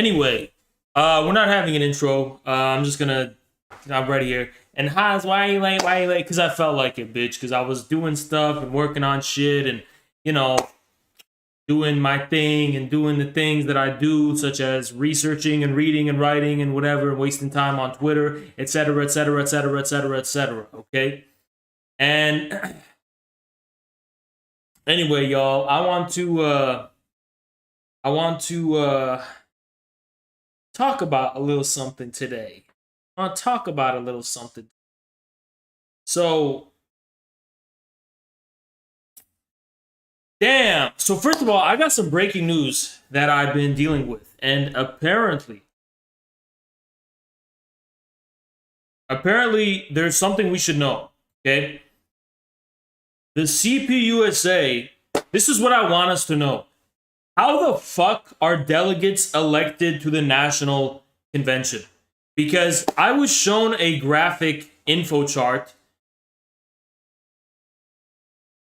Anyway, we're not having an intro. I'm just gonna. I'm ready here. And Hans, why are you late? Why are you late? Because I felt like it, bitch. Because I was doing stuff and working on shit and, you know, doing my thing and doing the things that I do, such as researching and reading and writing and whatever, and wasting time on Twitter, etc., etc., etc., etc., etc. Okay? And anyway, y'all, I want to talk about a little something today. I want to talk about a little something. So, damn. So first of all, I got some breaking news that I've been dealing with, and apparently there's something we should know. Okay, the CPUSA. This is what I want us to know. How the fuck are delegates elected to the national convention? Because I was shown a graphic info chart,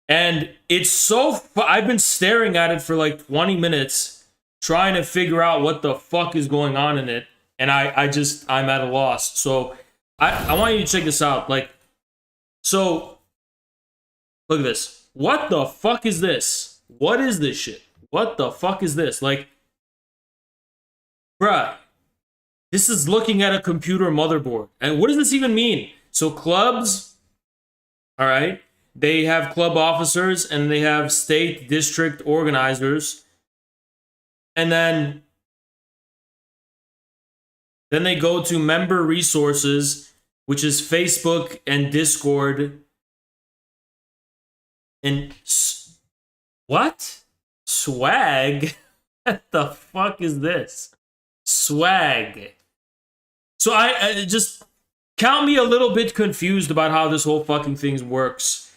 and it's so... I've been staring at it for like 20 minutes, trying to figure out what the fuck is going on in it, and I'm at a loss. So I want you to check this out. Like, so, look at this. What the fuck is this? What is this shit? What the fuck is this? Like, bruh, this is looking at a computer motherboard. And what does this even mean? So clubs, all right, they have club officers and they have state district organizers. And then they go to member resources, which is Facebook and Discord. And what? Swag? What the fuck is this? Swag. So I just count me a little bit confused about how this whole fucking thing works.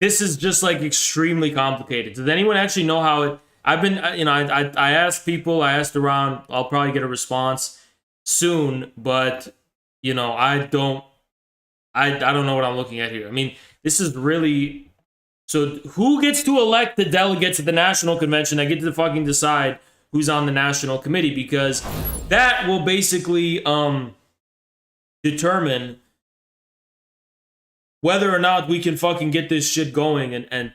This is just like extremely complicated. Does anyone actually know how it? I've been, I asked people, I asked around. I'll probably get a response soon, but I don't know what I'm looking at here. I mean, this is really. So who gets to elect the delegates at the national convention? I get to fucking decide who's on the national committee, because that will basically determine whether or not we can fucking get this shit going and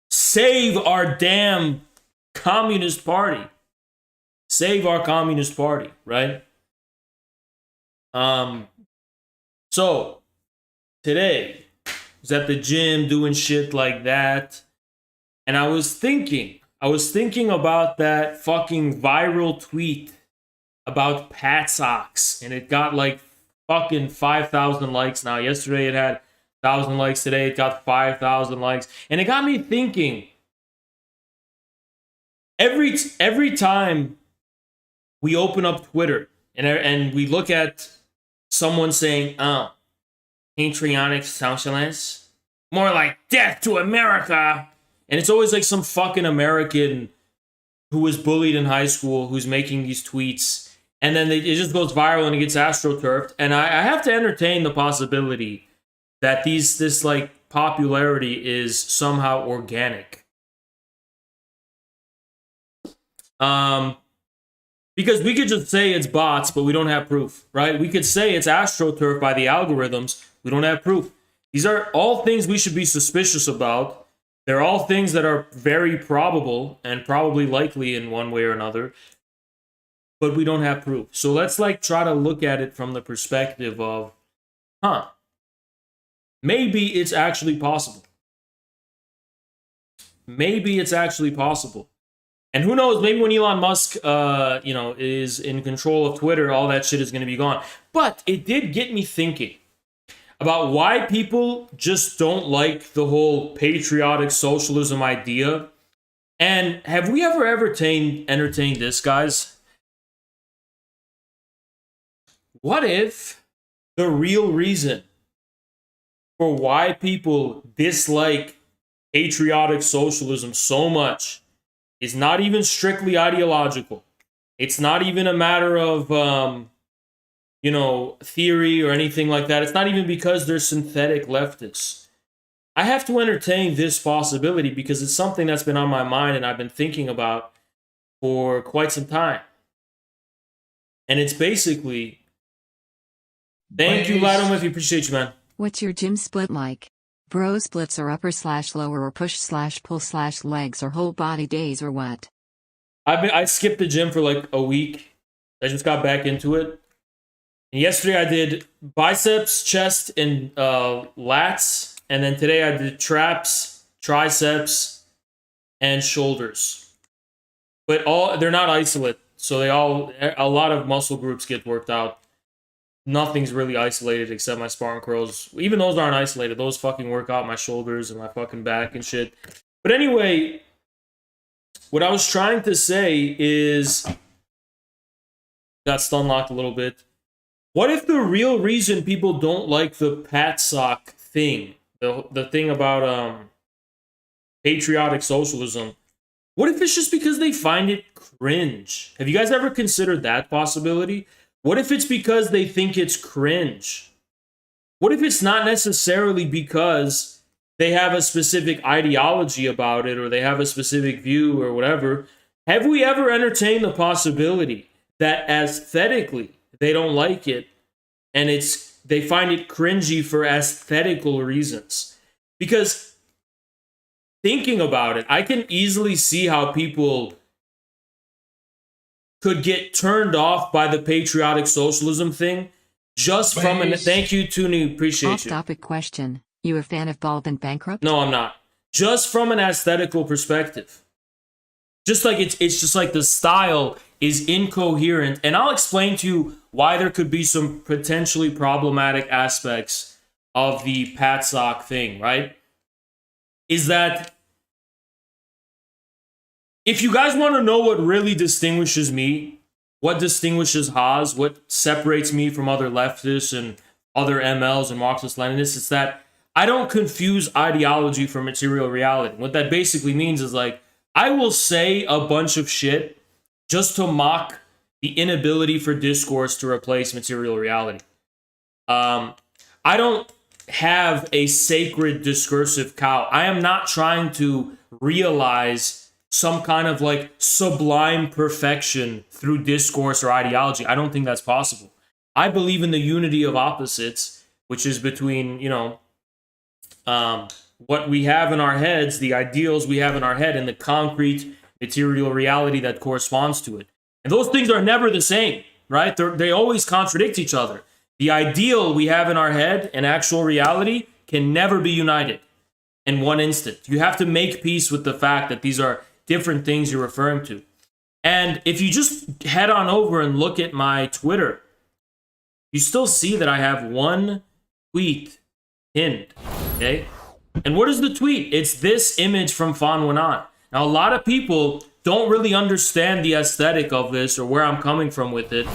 save our damn communist party. Save our communist party, right? So today I was at the gym doing shit like that, and I was thinking about that fucking viral tweet about Patsocs, and it got like fucking 5,000 likes now. Yesterday it had 1,000 likes. Today it got 5,000 likes, and it got me thinking. Every time we open up Twitter and we look at someone saying, "Oh, patriotic socialists, more like death to America," and it's always like some fucking American who was bullied in high school who's making these tweets, and then it just goes viral and it gets astroturfed. And I have to entertain the possibility that this like popularity is somehow organic. Because we could just say it's bots, but we don't have proof, right? We could say it's astroturf by the algorithms. We don't have proof. These are all things we should be suspicious about. They're all things that are very probable and probably likely in one way or another, but we don't have proof. So let's try to look at it from the perspective of, maybe it's actually possible. Maybe it's actually possible. And who knows, maybe when Elon Musk, is in control of Twitter, all that shit is going to be gone. But it did get me thinking about why people just don't like the whole patriotic socialism idea. And have we ever entertained this, guys? What if the real reason for why people dislike patriotic socialism so much is not even strictly ideological? It's not even a matter of, theory or anything like that. It's not even because they're synthetic leftists. I have to entertain this possibility because it's something that's been on my mind and I've been thinking about for quite some time. And it's basically, thank you, Ladom, if you appreciate you, man. What's your gym split like? Bro splits are upper/lower or push/pull/legs or whole body days or what? I skipped the gym for like a week. I just got back into it. And yesterday I did biceps, chest, and lats. And then today I did traps, triceps, and shoulders. But they're not isolate. So a lot of muscle groups get worked out. Nothing's really isolated except my Spartan curls. Even those aren't isolated. Those fucking work out my shoulders and my fucking back and shit. But anyway, what I was trying to say is, got stun locked a little bit. What if the real reason people don't like the Patsoc thing, the thing about patriotic socialism, what if it's just because they find it cringe? Have you guys ever considered that possibility? What if it's because they think it's cringe? What if it's not necessarily because they have a specific ideology about it or they have a specific view or whatever? Have we ever entertained the possibility that aesthetically they don't like it and they find it cringy for aesthetical reasons? Because thinking about it, I can easily see how people could get turned off by the patriotic socialism thing just from an... Thank you, Tuni. Appreciate you. Off-topic question. You a fan of Bulb and Bankrupt? No, I'm not. Just from an aesthetical perspective. Just like it's just like the style is incoherent. And I'll explain to you why there could be some potentially problematic aspects of the Patsoc thing, right? Is that if you guys want to know what really distinguishes me, what distinguishes Haas, what separates me from other leftists and other MLs and Marxist-Leninists, it's that I don't confuse ideology for material reality. What that basically means is like, I will say a bunch of shit just to mock the inability for discourse to replace material reality. I don't have a sacred discursive cow. I am not trying to realize some kind of like sublime perfection through discourse or ideology. I don't think that's possible. I believe in the unity of opposites, which is between, what we have in our heads, the ideals we have in our head, and the concrete material reality that corresponds to it. And those things are never the same, right? They always contradict each other. The ideal we have in our head and actual reality can never be united in one instant. You have to make peace with the fact that these are different things you're referring to. And if you just head on over and look at my Twitter, you still see that I have one tweet pinned, okay? And what is the tweet? It's this image from Fan Wenan. Now, a lot of people don't really understand the aesthetic of this or where I'm coming from with it.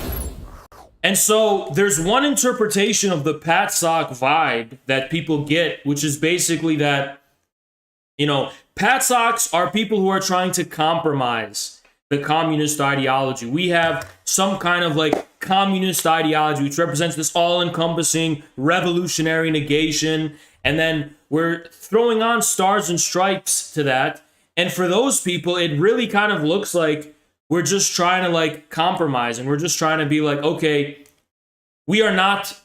And so there's one interpretation of the Patsoc vibe that people get, which is basically that, Patsocs are people who are trying to compromise the communist ideology. We have some kind of like communist ideology, which represents this all-encompassing revolutionary negation. And then we're throwing on stars and stripes to that. And for those people, it really kind of looks like we're just trying to like compromise. And we're just trying to be like, okay, we are not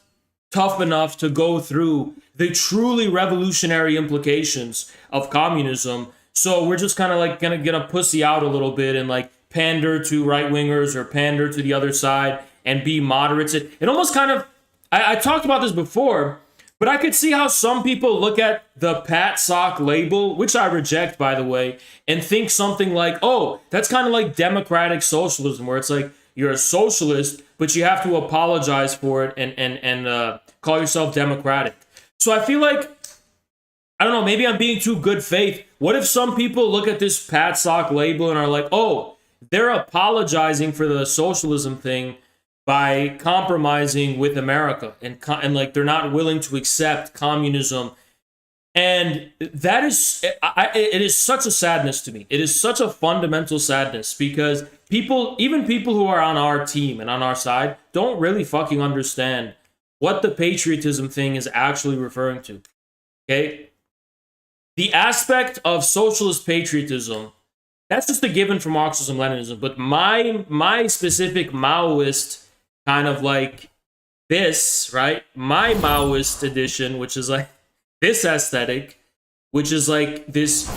tough enough to go through the truly revolutionary implications of communism. So we're just kind of like gonna pussy out a little bit and like pander to right-wingers or pander to the other side and be moderates. It almost kind of, I talked about this before, but I could see how some people look at the Patsoc label, which I reject, by the way, and think something like, oh, that's kind of like democratic socialism, where it's like you're a socialist, but you have to apologize for it and call yourself democratic. So I feel like, I don't know, maybe I'm being too good faith. What if some people look at this Patsoc label and are like, oh, they're apologizing for the socialism thing by compromising with America and like they're not willing to accept communism. And that is, it is such a sadness to me. It is such a fundamental sadness because even people who are on our team and on our side don't really fucking understand what the patriotism thing is actually referring to. Okay? The aspect of socialist patriotism, That's just a given for Marxism Leninism. But my specific Maoist kind of like this, right? My Maoist edition, which is like this aesthetic, which is like this,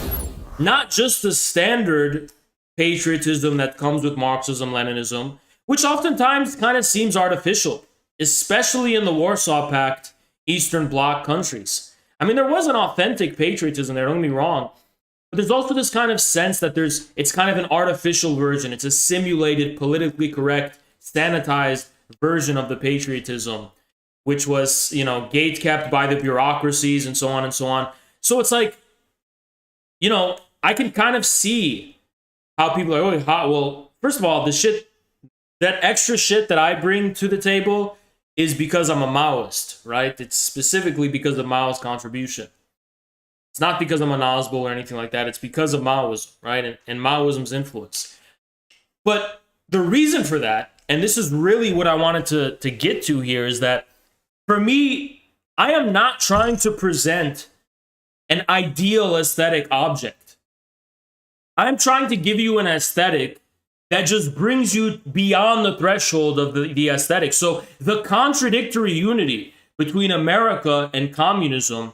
not just the standard patriotism that comes with Marxism Leninism, which oftentimes kind of seems artificial, especially in the Warsaw Pact Eastern Bloc countries. I mean, there was an authentic patriotism there, don't get me wrong, but there's also this kind of sense that it's kind of an artificial version. It's a simulated, politically correct, sanitized version of the patriotism, which was, gate kept by the bureaucracies and so on and so on. So it's like, I can kind of see how people are, well, first of all, that extra shit that I bring to the table is because I'm a Maoist, right? It's specifically because of Mao's contribution. It's not because I'm a Nazbol or anything like that. It's because of Maoism, right? And Maoism's influence. But the reason for that, and this is really what I wanted to get to here, is that for me, I am not trying to present an ideal aesthetic object. I'm trying to give you an aesthetic that just brings you beyond the threshold of the aesthetic. So the contradictory unity between America and communism,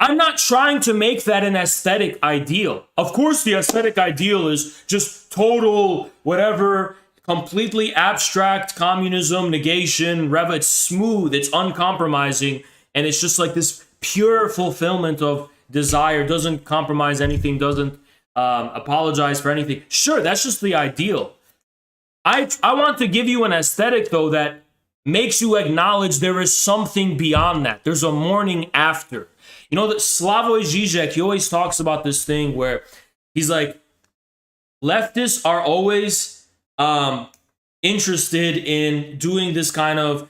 I'm not trying to make that an aesthetic ideal. Of course, the aesthetic ideal is just total, whatever, completely abstract communism, negation, it's smooth, it's uncompromising, and it's just like this pure fulfillment of desire, doesn't compromise anything, doesn't apologize for anything. Sure, that's just the ideal. I want to give you an aesthetic, though, that makes you acknowledge there is something beyond that. There's a morning after. That Slavoj Žižek, he always talks about this thing where he's like, leftists are always interested in doing this kind of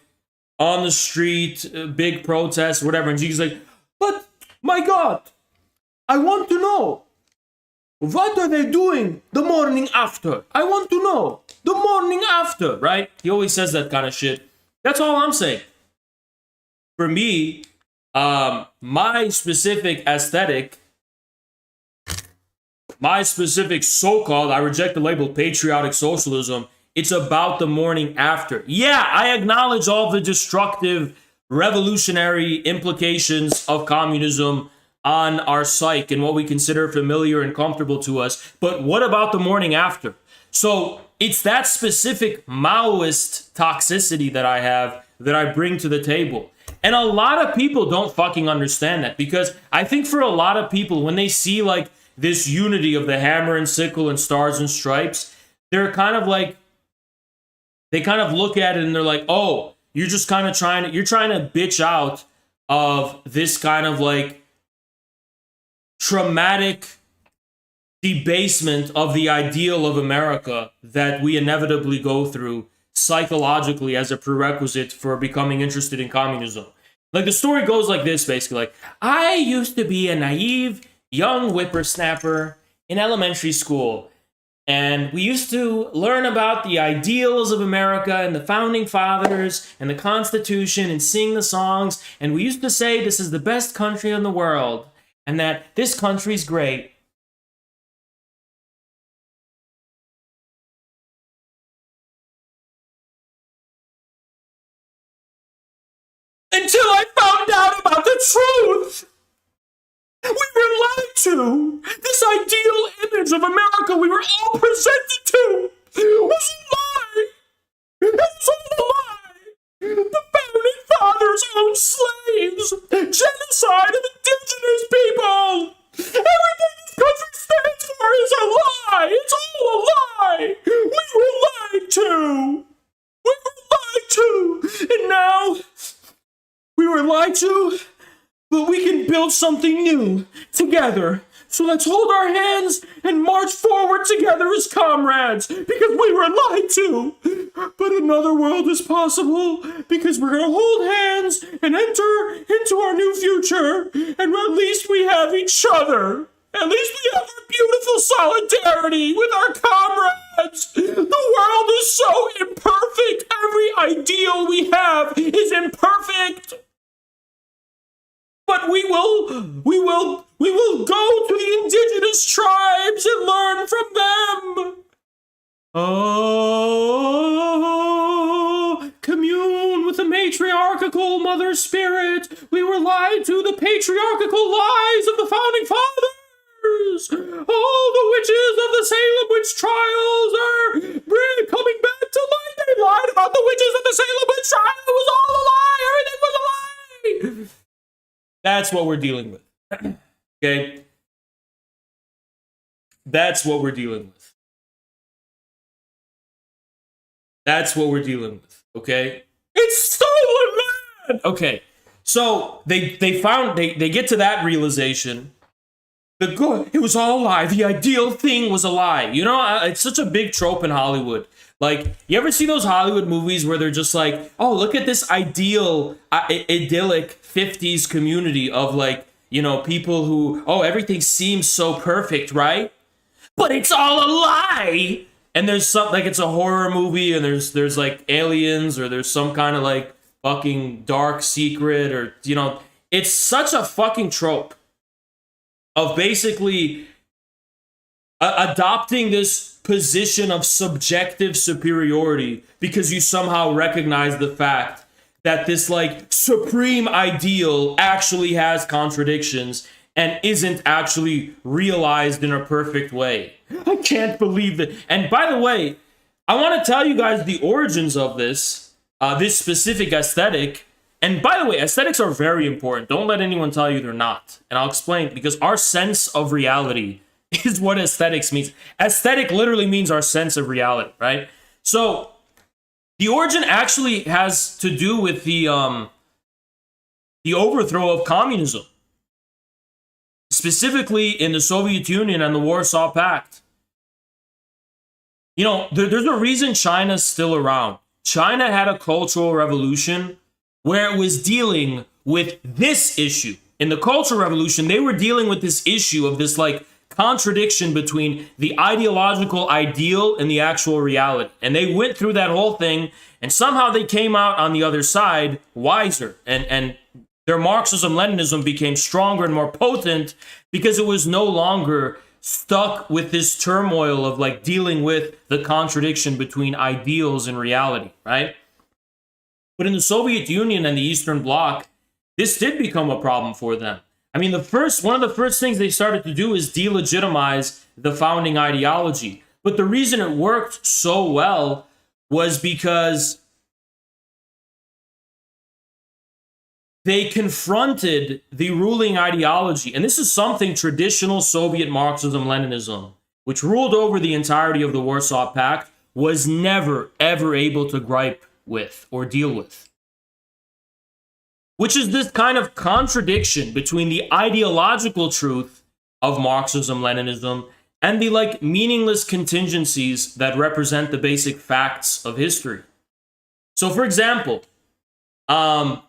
on the street, big protest, whatever. And Žižek's like, but my God, I want to know. What are they doing the morning after? I want to know. The morning after, right? He always says that kind of shit. That's all I'm saying. For me, my specific aesthetic, my specific so-called, I reject the label patriotic socialism, it's about the morning after. Yeah, I acknowledge all the destructive, revolutionary implications of communism on our psyche and what we consider familiar and comfortable to us. But what about the morning after? So it's that specific Maoist toxicity that I have that I bring to the table. And a lot of people don't fucking understand that, because I think for a lot of people, when they see like this unity of the hammer and sickle and stars and stripes, they're kind of like, they kind of look at it and they're like, oh, you're just kind of trying to bitch out of this kind of like traumatic debasement of the ideal of America that we inevitably go through psychologically as a prerequisite for becoming interested in communism. Like, the story goes like this, basically. Like, I used to be a naive young whippersnapper in elementary school, and we used to learn about the ideals of America and the founding fathers and the Constitution and sing the songs, and we used to say this is the best country in the world and that this country's great. Until I found out about the truth. We were lied to. This ideal image of America we were all presented to was a lie. It was all a lie. The founding fathers owned slaves. Genocide of indigenous people. Everything this country stands for is a lie. It's all a lie. We were lied to. We were lied to. And now we were lied to, but we can build something new together. So let's hold our hands and march forward together as comrades, because we were lied to. But another world is possible, because we're going to hold hands and enter into our new future. And at least we have each other. At least we have our beautiful solidarity with our comrades. The world is so imperfect. Every ideal we have is imperfect. But we will We will go to the indigenous tribes and learn from them. Oh, commune with the matriarchal mother spirit. We were lied to the patriarchal lies of the founding fathers. All the witches of the Salem witch trials are coming back to life. They lied about the witches of the Salem witch trial. It was all a lie. Everything was a lie. That's what we're dealing with. Okay? That's what we're dealing with. That's what we're dealing with. Okay? It's stolen land. Okay. So they get to that realization. It was all a lie. The ideal thing was a lie. You know, it's such a big trope in Hollywood. Like, you ever see those Hollywood movies where they're just like, oh, look at this ideal, idyllic 50s community of, like, you know, people who, oh, everything seems so perfect, right? But it's all a lie. And there's something, like, it's a horror movie and there's like aliens or there's some kind of like fucking dark secret or, you know, it's such a fucking trope of basically adopting this position of subjective superiority because you somehow recognize the fact that this like supreme ideal actually has contradictions and isn't actually realized in a perfect way. I can't believe that. And by the way, I want to tell you guys the origins of this specific aesthetic. And by the way, aesthetics are very important. Don't let anyone tell you they're not. And I'll explain, because our sense of reality is what aesthetics means. Aesthetic literally means our sense of reality, right? So the origin actually has to do with the overthrow of communism, specifically in the Soviet Union and the Warsaw Pact. You know, there's a reason China's still around. China had a cultural revolution where it was dealing with this issue. In the Cultural Revolution, they were dealing with this issue of this like contradiction between the ideological ideal and the actual reality. And they went through that whole thing, and somehow they came out on the other side wiser. And their Marxism-Leninism became stronger and more potent because it was no longer stuck with this turmoil of like dealing with the contradiction between ideals and reality, right? But in the Soviet Union and the Eastern Bloc, this did become a problem for them. I mean, one of the first things they started to do is delegitimize the founding ideology. But the reason it worked so well was because they confronted the ruling ideology. And this is something traditional Soviet Marxism-Leninism, which ruled over the entirety of the Warsaw Pact, was never, ever able to gripe with or deal with. Which is this kind of contradiction between the ideological truth of Marxism-Leninism and the like meaningless contingencies that represent the basic facts of history. So for example, that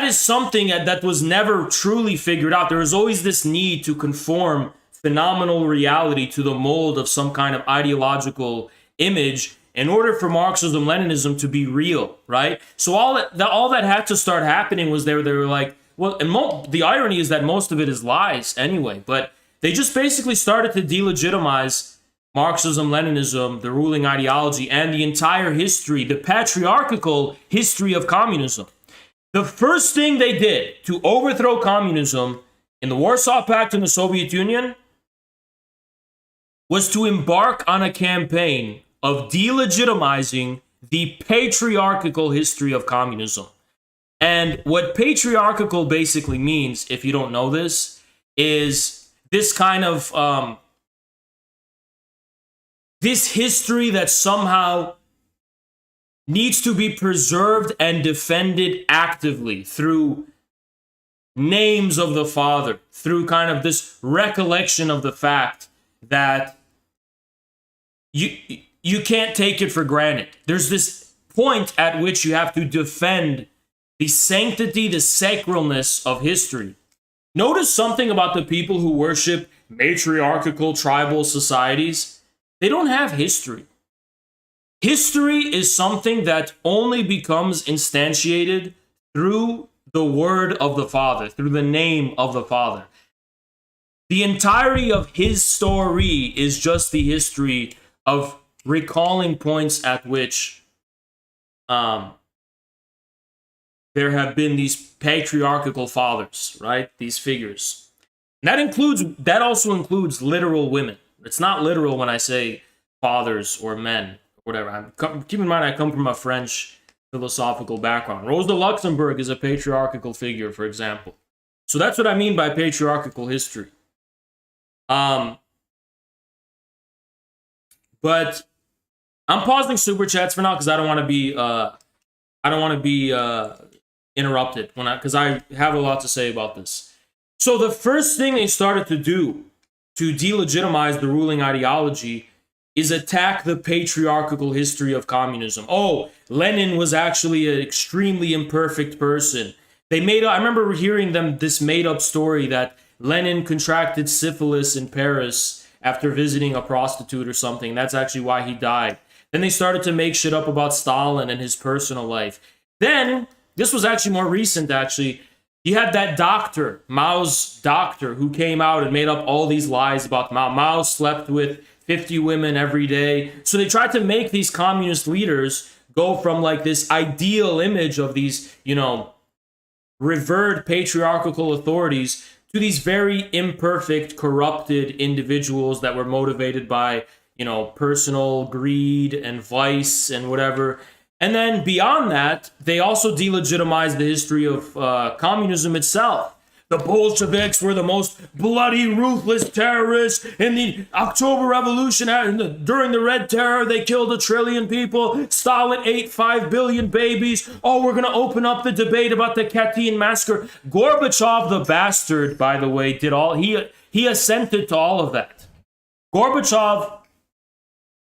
is something that was never truly figured out. There was always this need to conform phenomenal reality to the mold of some kind of ideological image in order for Marxism-Leninism to be real, right? So all that had to start happening was they were like, well, and the irony is that most of it is lies anyway, but they just basically started to delegitimize Marxism-Leninism, the ruling ideology, and the entire history, the patriarchal history of communism. The first thing they did to overthrow communism in the Warsaw Pact and the Soviet Union was to embark on a campaign of delegitimizing the patriarchal history of communism. And what patriarchal basically means, if you don't know this, is this kind of this history that somehow needs to be preserved and defended actively through names of the father, through kind of this recollection of the fact that you can't take it for granted. There's this point at which you have to defend the sanctity, the sacralness of history. Notice something about the people who worship matriarchal tribal societies. They don't have history. History is something that only becomes instantiated through the word of the Father, through the name of the Father. The entirety of his story is just the history of recalling points at which there have been these patriarchal fathers, right? These figures. And that also includes literal women. It's not literal when I say fathers or men, or whatever. Keep in mind, I come from a French philosophical background. Rosa Luxemburg is a patriarchal figure, for example. So that's what I mean by patriarchal history. But I'm pausing super chats for now because I don't want to be interrupted because I have a lot to say about this. So the first thing they started to do to delegitimize the ruling ideology is attack the patriarchal history of communism. Oh, Lenin was actually an extremely imperfect person. I remember hearing this made-up story that Lenin contracted syphilis in Paris after visiting a prostitute or something. That's actually why he died. Then they started to make shit up about Stalin and his personal life. Then, this was actually more recent, actually. You had that doctor, Mao's doctor, who came out and made up all these lies about Mao. Mao slept with 50 women every day. So they tried to make these communist leaders go from like this ideal image of these, revered patriarchal authorities to these very imperfect, corrupted individuals that were motivated by, personal greed and vice and whatever. And then beyond that, they also delegitimized the history of communism itself. The Bolsheviks were the most bloody, ruthless terrorists in the October Revolution. During the Red Terror, they killed 1 trillion people. Stalin ate 5 billion babies. Oh, we're going to open up the debate about the Katyn massacre. Gorbachev, the bastard, by the way, he assented to all of that. Gorbachev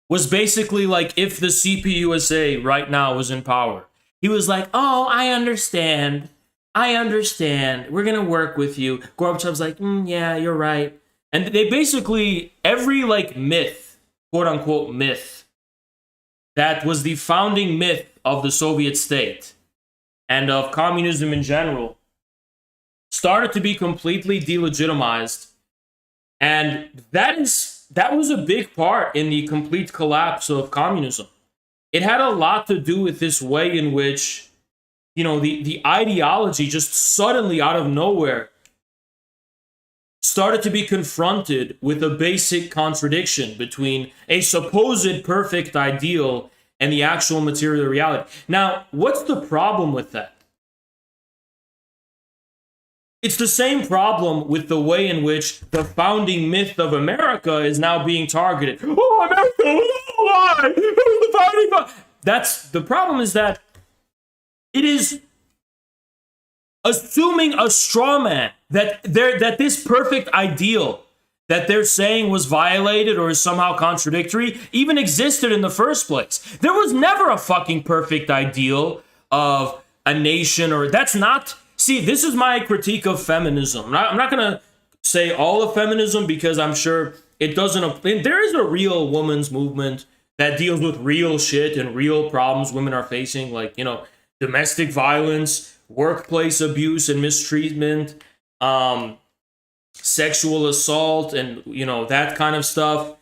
was basically like if the CPUSA right now was in power. He was like, oh, I understand. We're going to work with you. Gorbachev's like, yeah, you're right. And they basically, every myth, quote unquote myth, that was the founding myth of the Soviet state and of communism in general, started to be completely delegitimized. And that was a big part in the complete collapse of communism. It had a lot to do with this way in which, the ideology just suddenly out of nowhere started to be confronted with a basic contradiction between a supposed perfect ideal and the actual material reality. Now, what's the problem with that? It's the same problem with the way in which the founding myth of America is now being targeted. Oh, America was a lie! It was the founding. That's the problem, is that it is assuming a straw man that this perfect ideal that they're saying was violated or is somehow contradictory even existed in the first place. There was never a fucking perfect ideal of a nation, or that's not. See, this is my critique of feminism. I'm not going to say all of feminism because I'm sure it doesn't. There is a real women's movement that deals with real shit and real problems women are facing, like, domestic violence, workplace abuse and mistreatment, sexual assault, and that kind of stuff.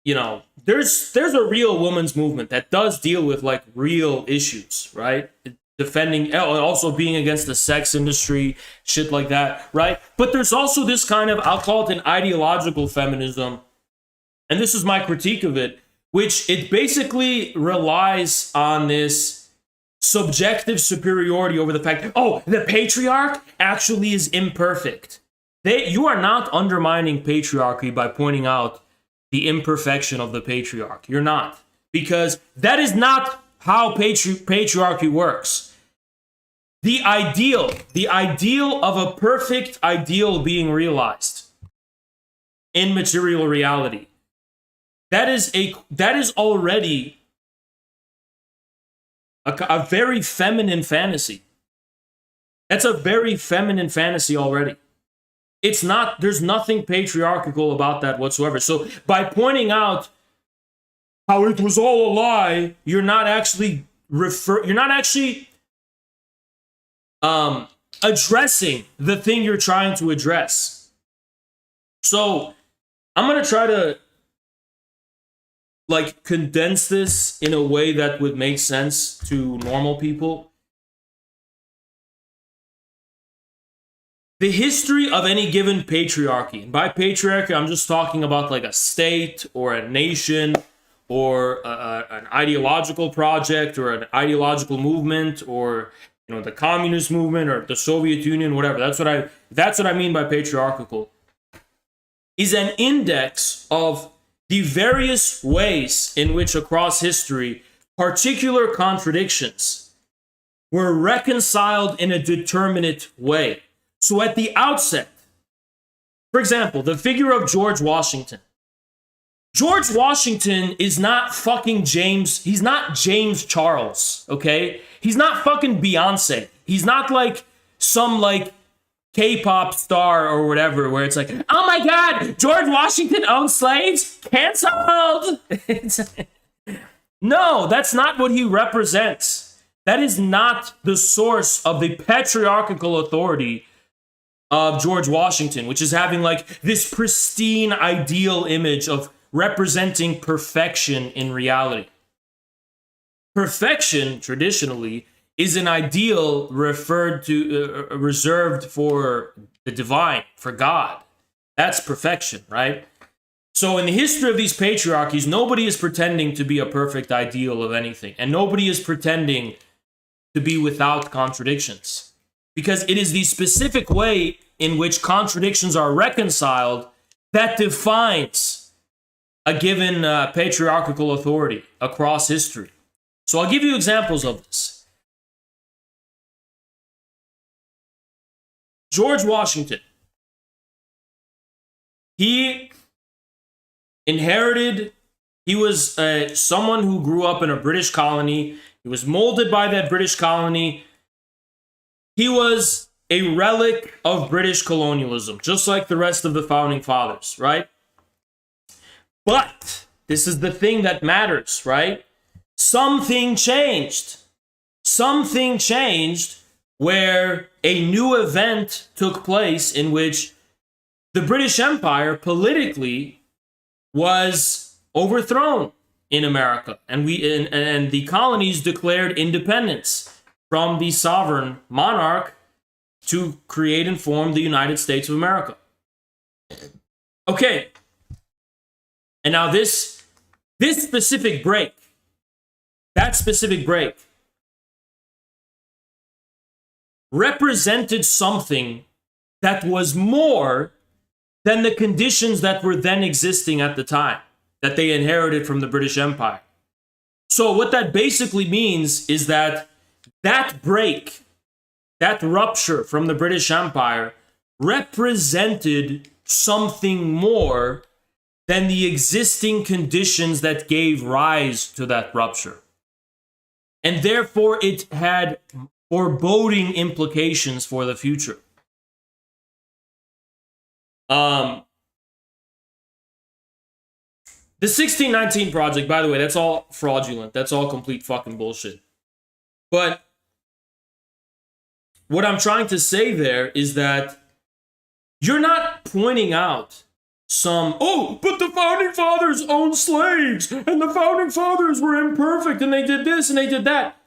There's a real women's movement that does deal with real issues, right? Defending, also being against the sex industry, shit like that, right? But there's also this kind of, I'll call it an ideological feminism, and this is my critique of it, which it basically relies on this subjective superiority over the fact, oh, the patriarch actually is imperfect. You are not undermining patriarchy by pointing out the imperfection of the patriarch. You're not. Because that is not how patriarchy works. The ideal of a perfect ideal being realized in material reality, that is already a very feminine fantasy. That's a very feminine fantasy already. It's not, there's nothing patriarchal about that whatsoever. So by pointing out how it was all a lie, you're not actually addressing the thing you're trying to address. So I'm going to try to like condense this in a way that would make sense to normal people. The history of any given patriarchy, and by patriarchy, I'm just talking about like a state or a nation or an ideological project or an ideological movement or the communist movement or the Soviet Union, whatever. That's what I mean by patriarchal. Is an index of the various ways in which across history particular contradictions were reconciled in a determinate way. So at the outset, for example, the figure of George Washington. George Washington is not fucking James. He's not James Charles, okay? He's not fucking Beyonce. He's not like some like K-pop star or whatever where it's like, oh my God, George Washington owned slaves? Canceled! No, that's not what he represents. That is not the source of the patriarchal authority of George Washington, which is having like this pristine ideal image of representing perfection in reality. Perfection, traditionally, is an ideal reserved for the divine, for God. That's perfection, right? So in the history of these patriarchies, nobody is pretending to be a perfect ideal of anything, and nobody is pretending to be without contradictions. Because it is the specific way in which contradictions are reconciled that defines a given patriarchal authority across history. So I'll give you examples of this. George Washington. He was someone who grew up in a British colony. He was molded by that British colony. He was a relic of British colonialism, just like the rest of the founding fathers, right? But this is the thing that matters, right? Something changed. Something changed where a new event took place in which the British Empire politically was overthrown in America, and the colonies declared independence from the sovereign monarch to create and form the United States of America. Okay. And now this specific break, that specific break, represented something that was more than the conditions that were then existing at the time, that they inherited from the British Empire. So what that basically means is that break, that rupture from the British Empire, represented something more than the existing conditions that gave rise to that rupture. And therefore, it had foreboding implications for the future. The 1619 Project, by the way, that's all fraudulent. That's all complete fucking bullshit. But what I'm trying to say there is that you're not pointing out but the founding fathers owned slaves, and the founding fathers were imperfect, and they did this and they did that.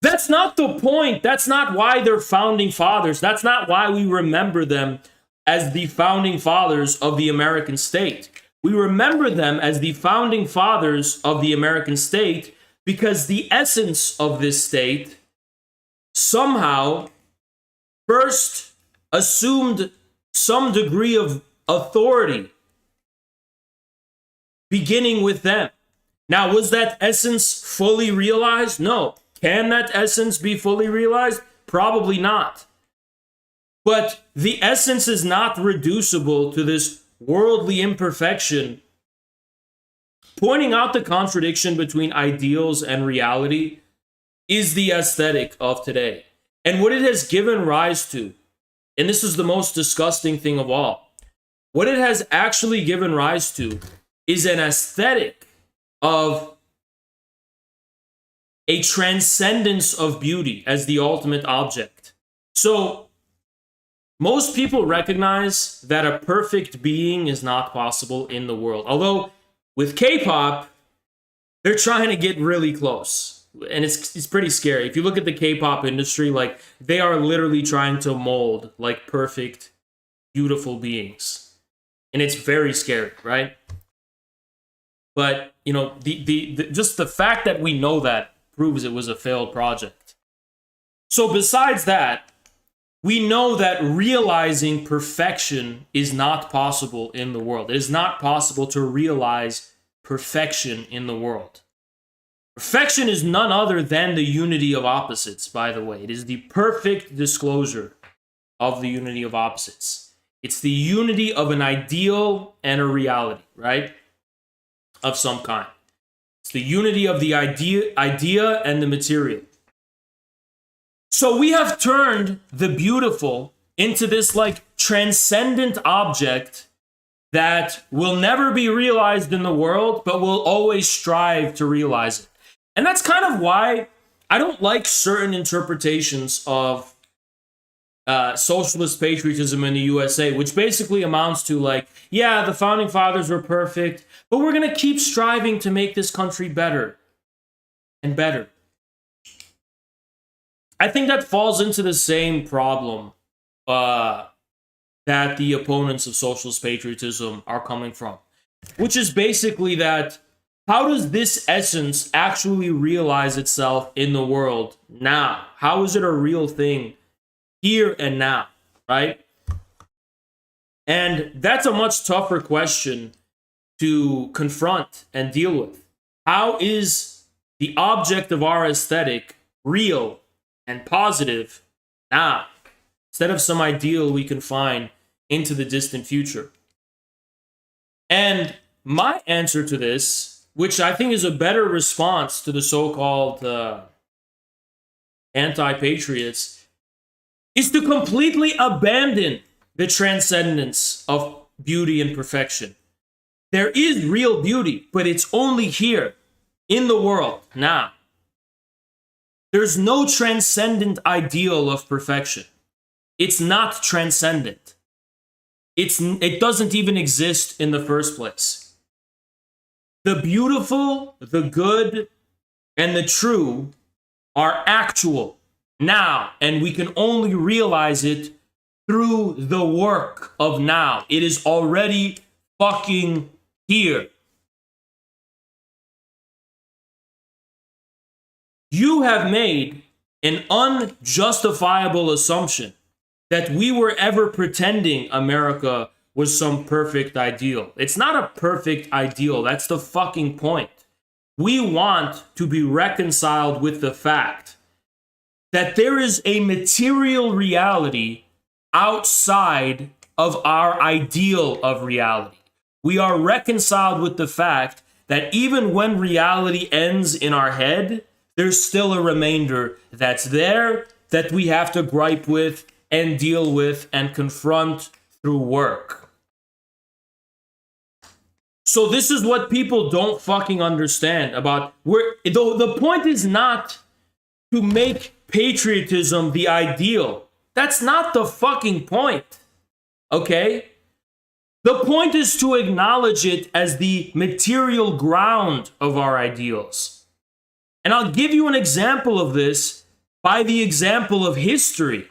That's not the point. That's not why they're founding fathers. That's not why we remember them as the founding fathers of the American state. We remember them as the founding fathers of the American state because the essence of this state somehow first assumed some degree of authority beginning with them. Now, was that essence fully realized? No. Can that essence be fully realized? Probably not. But the essence is not reducible to this worldly imperfection. Pointing out the contradiction between ideals and reality is the aesthetic of today. And what it has given rise to, and this is the most disgusting thing of all, what it has actually given rise to is an aesthetic of a transcendence of beauty as the ultimate object. So most people recognize that a perfect being is not possible in the world. Although with K-pop, they're trying to get really close. And it's pretty scary. If you look at the K-pop industry, like they are literally trying to mold like perfect, beautiful beings. And it's very scary, right? But, you know, the just the fact that we know that proves it was a failed project. So besides that, we know that realizing perfection is not possible in the world. It is not possible to realize perfection in the world. Perfection is none other than the unity of opposites, by the way. It is the perfect disclosure of the unity of opposites. It's the unity of an ideal and a reality, right? Of some kind. It's the unity of the idea and the material. So we have turned the beautiful into this like transcendent object that will never be realized in the world, but will always strive to realize it. And that's kind of why I don't like certain interpretations of socialist patriotism in the USA, which basically amounts to like, yeah, the founding fathers were perfect, but we're going to keep striving to make this country better and better. I think that falls into the same problem that the opponents of socialist patriotism are coming from, which is basically that how does this essence actually realize itself in the world now? How is it a real thing here and now, right? And that's a much tougher question to confront and deal with. How is the object of our aesthetic real and positive now, instead of some ideal we can find into the distant future? And my answer to this, which I think is a better response to the so-called anti-patriots, is to completely abandon the transcendence of beauty and perfection. There is real beauty, but it's only here in the world now. There's no transcendent ideal of perfection. It's not transcendent. It doesn't even exist in the first place. The beautiful, the good, and the true are actual now, and we can only realize it through the work of now. It is already fucking here. You have made an unjustifiable assumption that we were ever pretending America was some perfect ideal. It's not a perfect ideal. That's the fucking point. We want to be reconciled with the fact that there is a material reality outside of our ideal of reality. We are reconciled with the fact that even when reality ends in our head, there's still a remainder that's there that we have to gripe with and deal with and confront through work. So this is what people don't fucking understand about the point is not to make patriotism the ideal. That's not the fucking point. Okay? The point is to acknowledge it as the material ground of our ideals. And I'll give you an example of this by the example of history.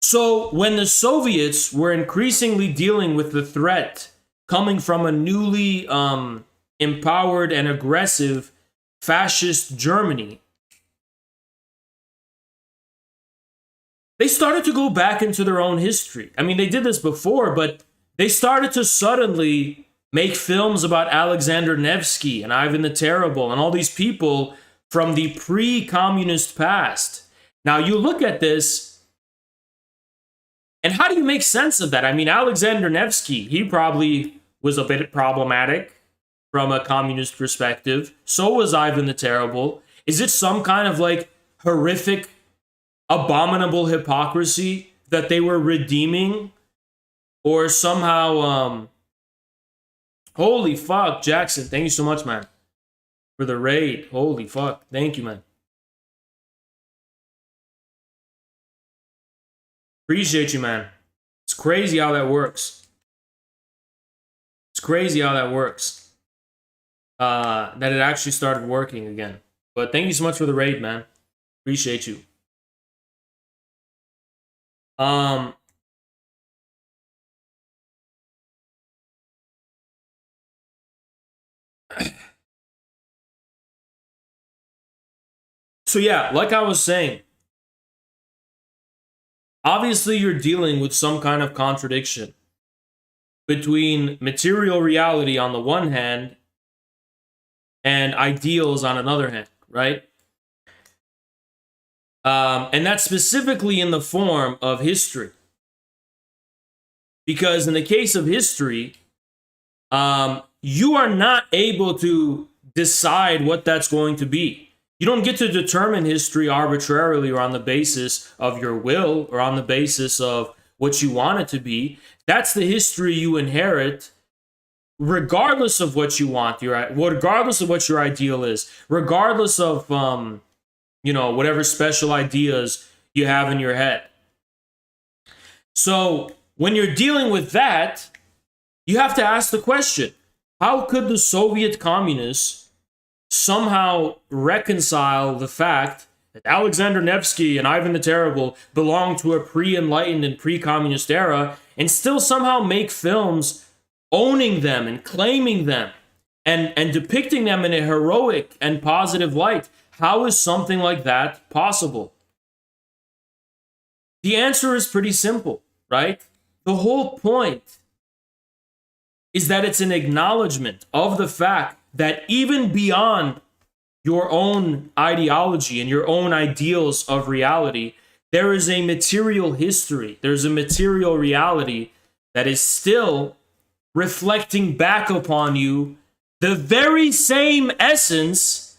So when the Soviets were increasingly dealing with the threat coming from a newly empowered and aggressive fascist Germany, they started to go back into their own history. I mean, they did this before, but they started to suddenly make films about Alexander Nevsky and Ivan the Terrible and all these people from the pre-communist past. Now, you look at this, and how do you make sense of that? I mean, Alexander Nevsky, he probably was a bit problematic from a communist perspective. So was Ivan the Terrible. Is it some kind of like horrific, abominable hypocrisy that they were redeeming? Or somehow, holy fuck, Jackson, thank you so much, man, for the raid. Holy fuck, thank you, man. Appreciate you, man. It's crazy how that works. It's crazy how that works. That it actually started working again. But thank you so much for the raid, man. Appreciate you. So yeah, like I was saying, obviously you're dealing with some kind of contradiction between material reality on the one hand and ideals on another hand, right? And that's specifically in the form of history. Because in the case of history, you are not able to decide what that's going to be. You don't get to determine history arbitrarily or on the basis of your will or on the basis of what you want it to be. That's the history you inherit, regardless of what you want, regardless of what your ideal is, regardless of whatever special ideas you have in your head. So when you're dealing with that, you have to ask the question: how could the Soviet communists somehow reconcile the fact that Alexander Nevsky and Ivan the Terrible belong to a pre-enlightened and pre-communist era and still somehow make films owning them and claiming them and depicting them in a heroic and positive light? How is something like that possible? The answer is pretty simple, right? The whole point is that it's an acknowledgement of the fact that even beyond your own ideology and your own ideals of reality, there is a material history, there's a material reality that is still reflecting back upon you the very same essence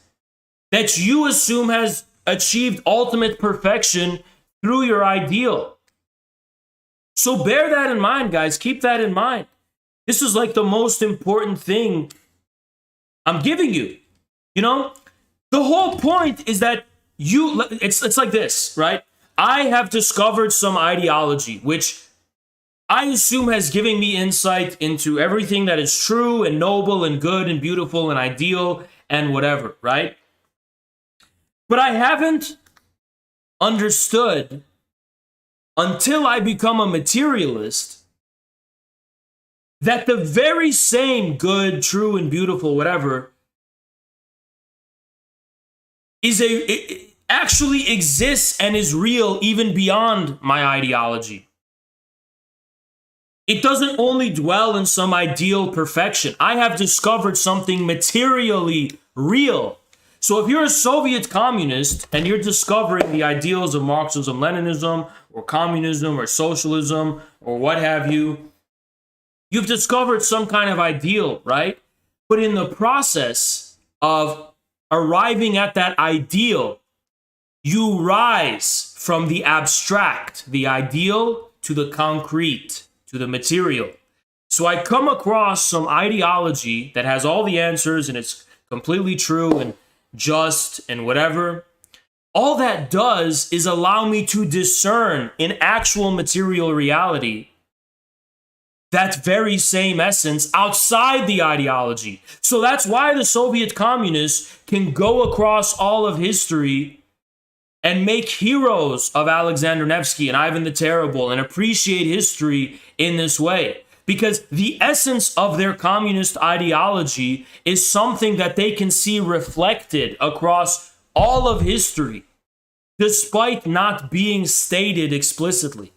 that you assume has achieved ultimate perfection through your ideal. So bear that in mind, guys. Keep that in mind. This is like the most important thing I'm giving you. You know, the whole point is that it's like this, right? I have discovered some ideology, which I assume has given me insight into everything that is true and noble and good and beautiful and ideal and whatever, right? But I haven't understood until I become a materialist that the very same good, true, and beautiful, whatever, it actually exists and is real even beyond my ideology. It doesn't only dwell in some ideal perfection. I have discovered something materially real. So if you're a Soviet communist and you're discovering the ideals of Marxism, Leninism, or communism, or socialism, or what have you, you've discovered some kind of ideal, right? But in the process of arriving at that ideal, you rise from the abstract, the ideal, to the concrete, to the material. So I come across some ideology that has all the answers and it's completely true and just and whatever. All that does is allow me to discern in actual material reality that very same essence outside the ideology. So that's why the Soviet communists can go across all of history and make heroes of Alexander Nevsky and Ivan the Terrible and appreciate history in this way. Because the essence of their communist ideology is something that they can see reflected across all of history, despite not being stated explicitly.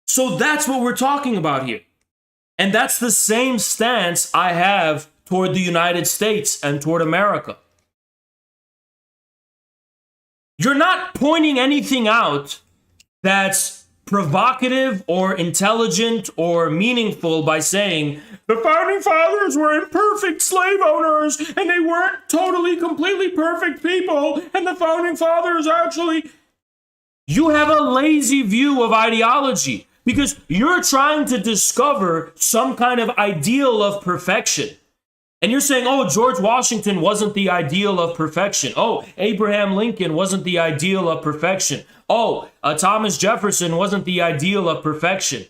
So that's what we're talking about here. And that's the same stance I have toward the United States and toward America. You're not pointing anything out that's provocative or intelligent or meaningful by saying the founding fathers were imperfect slave owners and they weren't totally, completely perfect people, and the founding fathers actually... You have a lazy view of ideology because you're trying to discover some kind of ideal of perfection. And you're saying, oh, George Washington wasn't the ideal of perfection. Oh, Abraham Lincoln wasn't the ideal of perfection. Oh, Thomas Jefferson wasn't the ideal of perfection.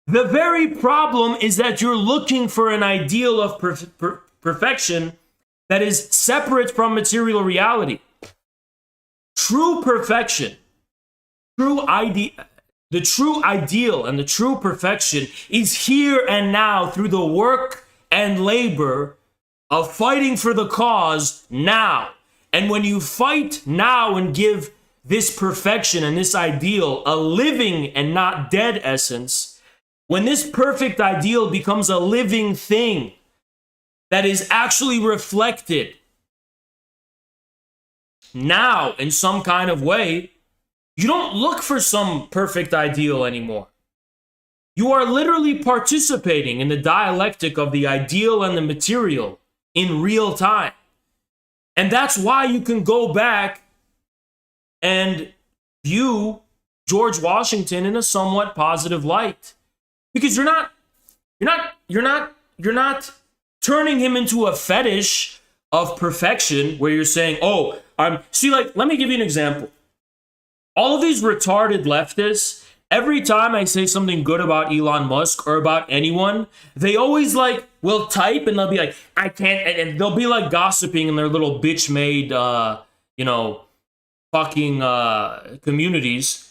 The very problem is that you're looking for an ideal of perfection that is separate from material reality. True perfection, the true ideal and the true perfection is here and now through the work and labor of fighting for the cause now. And when you fight now and give this perfection and this ideal a living and not dead essence, when this perfect ideal becomes a living thing that is actually reflected now in some kind of way, you don't look for some perfect ideal anymore. You are literally participating in the dialectic of the ideal and the material in real time. And that's why you can go back and view George Washington in a somewhat positive light. Because you're not turning him into a fetish of perfection where you're saying, oh, let me give you an example. All of these retarded leftists, every time I say something good about Elon Musk or about anyone, they always will type and they'll be like, I can't, and they'll be gossiping in their little bitch-made, fucking communities.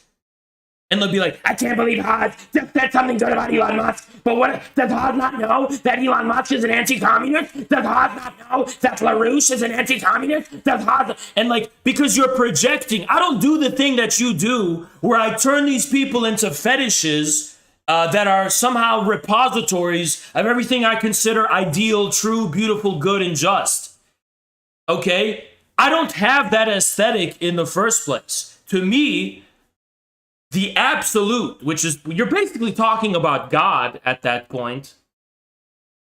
And they'll be like, I can't believe Hod just said something good about Elon Musk. But what does Hod not know that Elon Musk is an anti-communist? Does Hod not know that LaRouche is an anti-communist? Does Hod... And because you're projecting, I don't do the thing that you do where I turn these people into fetishes that are somehow repositories of everything I consider ideal, true, beautiful, good, and just. Okay? I don't have that aesthetic in the first place. To me, the absolute, which is, you're basically talking about God at that point,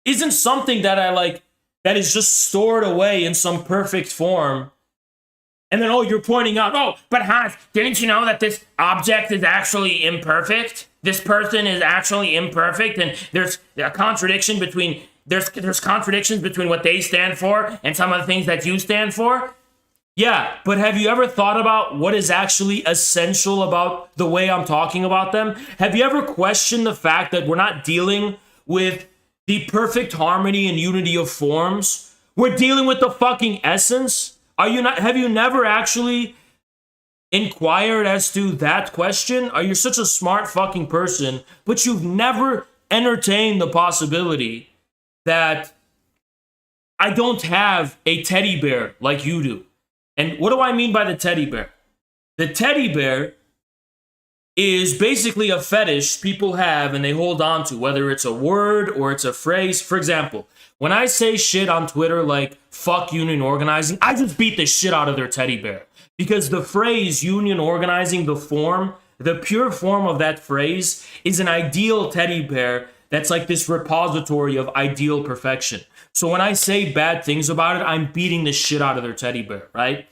isn't something that that is just stored away in some perfect form. And then, you're pointing out, but Hans, didn't you know that this object is actually imperfect? This person is actually imperfect, and there's a contradiction between, there's contradictions between what they stand for and some of the things that you stand for? Yeah, but have you ever thought about what is actually essential about the way I'm talking about them? Have you ever questioned the fact that we're not dealing with the perfect harmony and unity of forms? We're dealing with the fucking essence? Have you never actually inquired as to that question? Are you such a smart fucking person, but you've never entertained the possibility that I don't have a teddy bear like you do? And what do I mean by the teddy bear? The teddy bear is basically a fetish people have and they hold on to, whether it's a word or it's a phrase. For example, when I say shit on Twitter like, fuck union organizing, I just beat the shit out of their teddy bear. Because the phrase union organizing, the pure form of that phrase is an ideal teddy bear that's like this repository of ideal perfection. So when I say bad things about it, I'm beating the shit out of their teddy bear, right?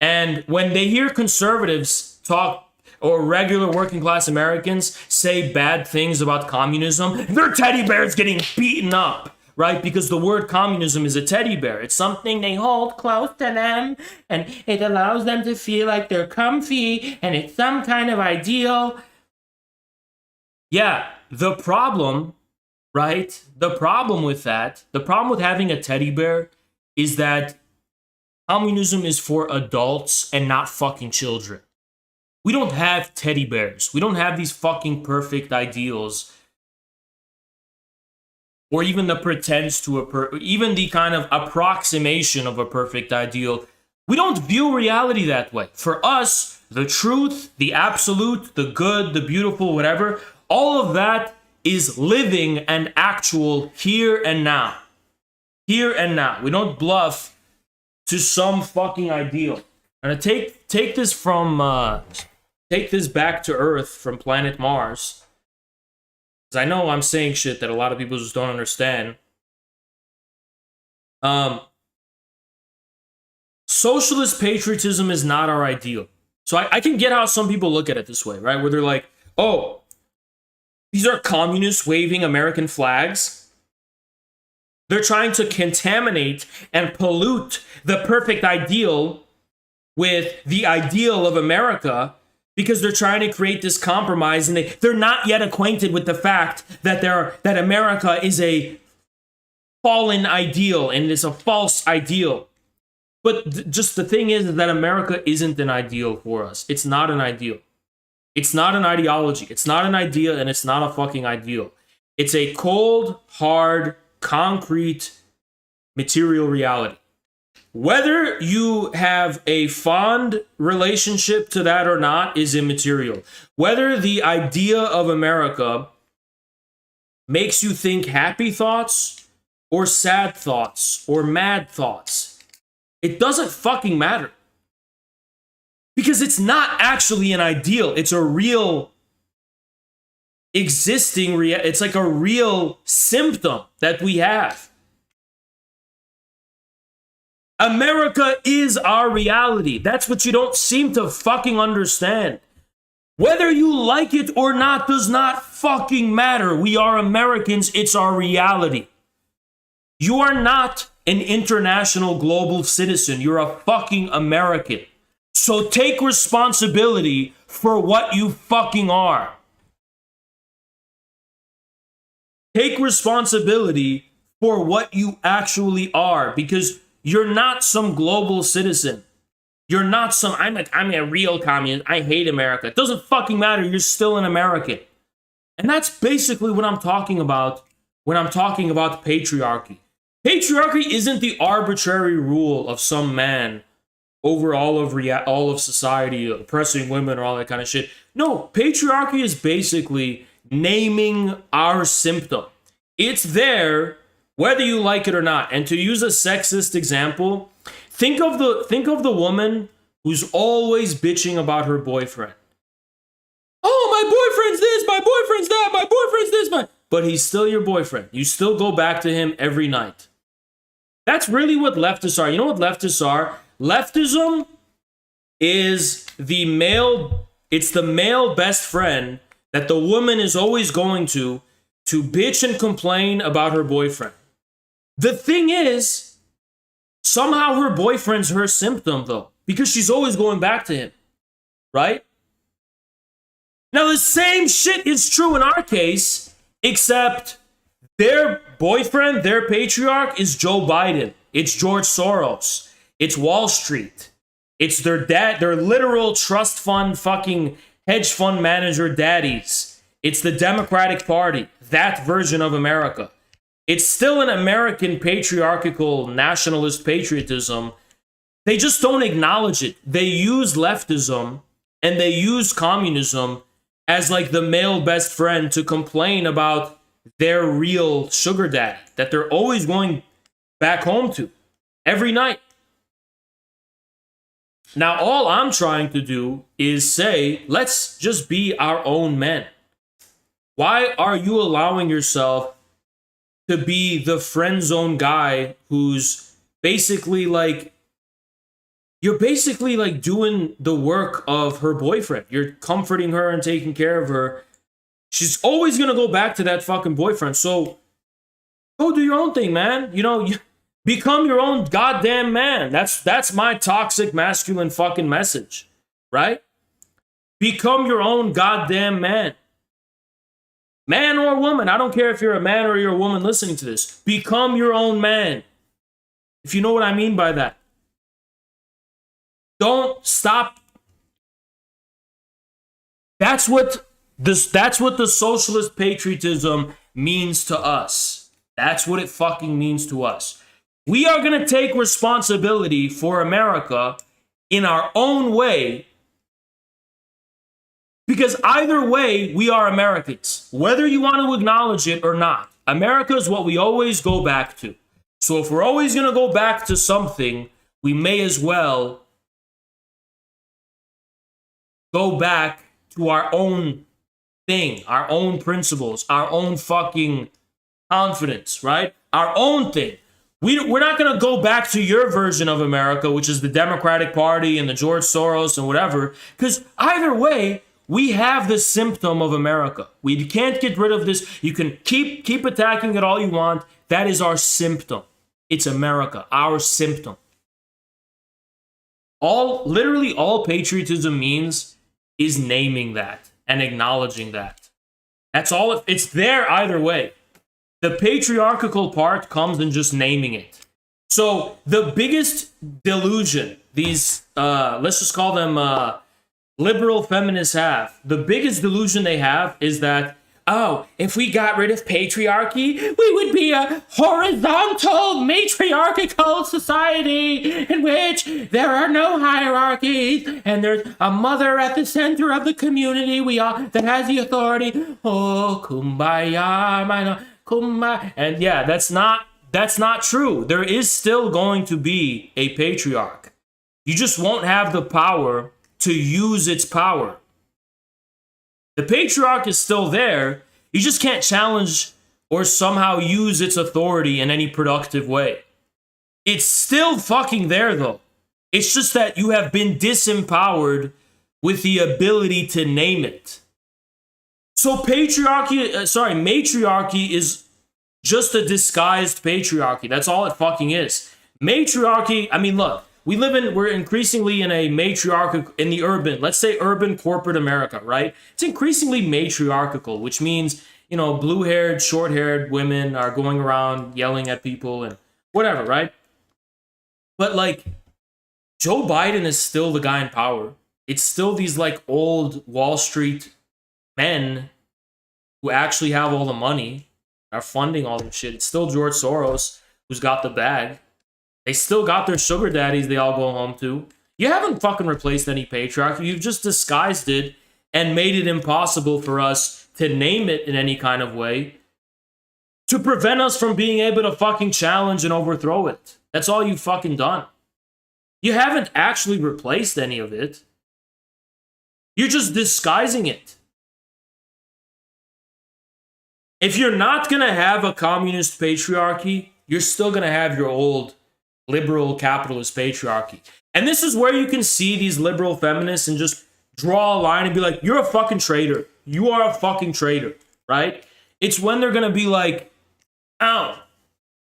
And when they hear conservatives talk, or regular working class Americans say bad things about communism, their teddy bear is getting beaten up, right? Because the word communism is a teddy bear. It's something they hold close to them, and it allows them to feel like they're comfy, and it's some kind of ideal. Yeah, the problem, right? The problem with having a teddy bear is that communism is for adults and not fucking children. We don't have teddy bears. We don't have these fucking perfect ideals. Or even the pretense to even the kind of approximation of a perfect ideal. We don't view reality that way. For us, the truth, the absolute, the good, the beautiful, whatever, all of that is living and actual here and now. Here and now. We don't bluff to some fucking ideal. And to take this from take this back to Earth from planet Mars, because I know I'm saying shit that a lot of people just don't understand. Socialist patriotism is not our ideal. So I can get how some people look at it this way, right? Where they're like, oh, these are communists waving American flags. They're trying to contaminate and pollute the perfect ideal with the ideal of America because they're trying to create this compromise, and they're not yet acquainted with the fact that that America is a fallen ideal and it's a false ideal. But just the thing is that America isn't an ideal for us. It's not an ideal. It's not an ideology. It's not an idea, and it's not a fucking ideal. It's a cold, hard, concrete, material reality. Whether you have a fond relationship to that or not is immaterial. Whether the idea of America makes you think happy thoughts or sad thoughts or mad thoughts, it doesn't fucking matter. Because it's not actually an ideal. It's a real existing, it's like a real symptom that we have. America is our reality. That's what you don't seem to fucking understand. Whether you like it or not does not fucking matter. We are Americans. It's our reality. You are not an international global citizen. You're a fucking American. So take responsibility for what you fucking are. Take responsibility for what you actually are, because you're not some global citizen. You're not some, I'm a real communist. I hate America. It doesn't fucking matter. You're still an American. And that's basically what I'm talking about when I'm talking about patriarchy. Patriarchy isn't the arbitrary rule of some man over all of society, oppressing women or all that kind of shit. No, patriarchy is basically naming our symptom. It's there whether you like it or not. And to use a sexist example, think of the woman who's always bitching about her boyfriend. Oh, my boyfriend's this, my boyfriend's that, my boyfriend's this, but he's still your boyfriend. You still go back to him every night. That's really what leftists are. You know what leftists are? Leftism is the male best friend that the woman is always going to bitch and complain about her boyfriend. The thing is, somehow her boyfriend's her symptom, though, because she's always going back to him, right? Now, the same shit is true in our case, except their boyfriend, their patriarch, is Joe Biden. It's George Soros. It's Wall Street. It's their dad, their literal trust fund fucking hedge fund manager daddies. It's the Democratic Party, that version of America. It's still an American patriarchal nationalist patriotism. They just don't acknowledge it. They use leftism and they use communism as like the male best friend to complain about their real sugar daddy that they're always going back home to every night. Now, all I'm trying to do is say, let's just be our own men. Why are you allowing yourself to be the friend zone guy who's basically like, you're basically like doing the work of her boyfriend. You're comforting her and taking care of her. She's always going to go back to that fucking boyfriend. So go do your own thing, man. Become your own goddamn man. That's my toxic masculine fucking message, right? Become your own goddamn man. Man or woman, I don't care if you're a man or you're a woman listening to this. Become your own man. If you know what I mean by that. Don't stop. That's what the socialist patriotism means to us. That's what it fucking means to us. We are going to take responsibility for America in our own way, because either way, we are Americans. Whether you want to acknowledge it or not, America is what we always go back to. So if we're always going to go back to something, we may as well go back to our own thing, our own principles, our own fucking confidence, right? Our own thing. We're not going to go back to your version of America, which is the Democratic Party and the George Soros and whatever, because either way, we have the symptom of America. We can't get rid of this. You can keep attacking it all you want. that is our symptom. It's America, our symptom. Literally all patriotism means is naming that and acknowledging that. That's all. It's there either way. The patriarchal part comes in just naming it. So the biggest delusion these, let's just call them liberal feminists have, the biggest delusion they have is that, oh, if we got rid of patriarchy, we would be a horizontal matriarchal society in which there are no hierarchies and there's a mother at the center of the community that has the authority. Oh, kumbaya, kumbaya. And yeah, that's not true. There is still going to be a patriarch. You just won't have the power to use its power. The patriarch is still there. You just can't challenge or somehow use its authority in any productive way. It's still fucking there, though. It's just that you have been disempowered with the ability to name it. So matriarchy is just a disguised patriarchy. That's all it fucking is. Matriarchy, I mean, look, we're increasingly in a matriarchal, in the urban, let's say urban corporate America, right? It's increasingly matriarchal, which means, blue-haired, short-haired women are going around yelling at people and whatever, right? But, Joe Biden is still the guy in power. It's still these, old Wall Street men who actually have all the money, are funding all this shit. It's still George Soros who's got the bag. They still got their sugar daddies they all go home to. You haven't fucking replaced any patriarchy. You've just disguised it and made it impossible for us to name it in any kind of way to prevent us from being able to fucking challenge and overthrow it. That's all you've fucking done. You haven't actually replaced any of it. You're just disguising it. If you're not going to have a communist patriarchy, you're still going to have your old liberal capitalist patriarchy. And this is where you can see these liberal feminists and just draw a line and be like, you're a fucking traitor. You are a fucking traitor, right? It's when they're going to be like, oh,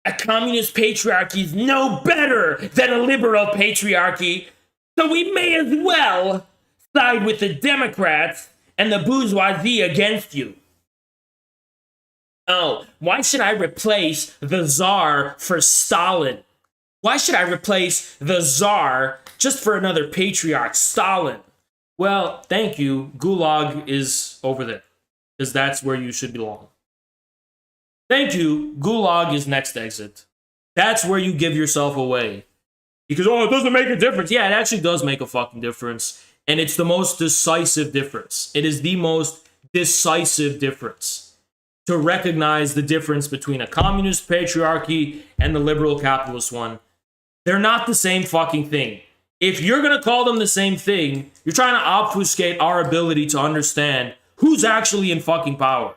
a communist patriarchy is no better than a liberal patriarchy, so we may as well side with the Democrats and the bourgeoisie against you. Oh, why should I replace the Tsar for Stalin? Why should I replace the Tsar just for another patriarch, Stalin? Well, thank you. Gulag is over there, because that's where you should belong. Thank you. Gulag is next exit. That's where you give yourself away. Because, it doesn't make a difference. Yeah, it actually does make a fucking difference. And it's the most decisive difference. It is the most decisive difference. To recognize the difference between a communist patriarchy and the liberal capitalist one. They're not the same fucking thing. If you're going to call them the same thing, you're trying to obfuscate our ability to understand who's actually in fucking power.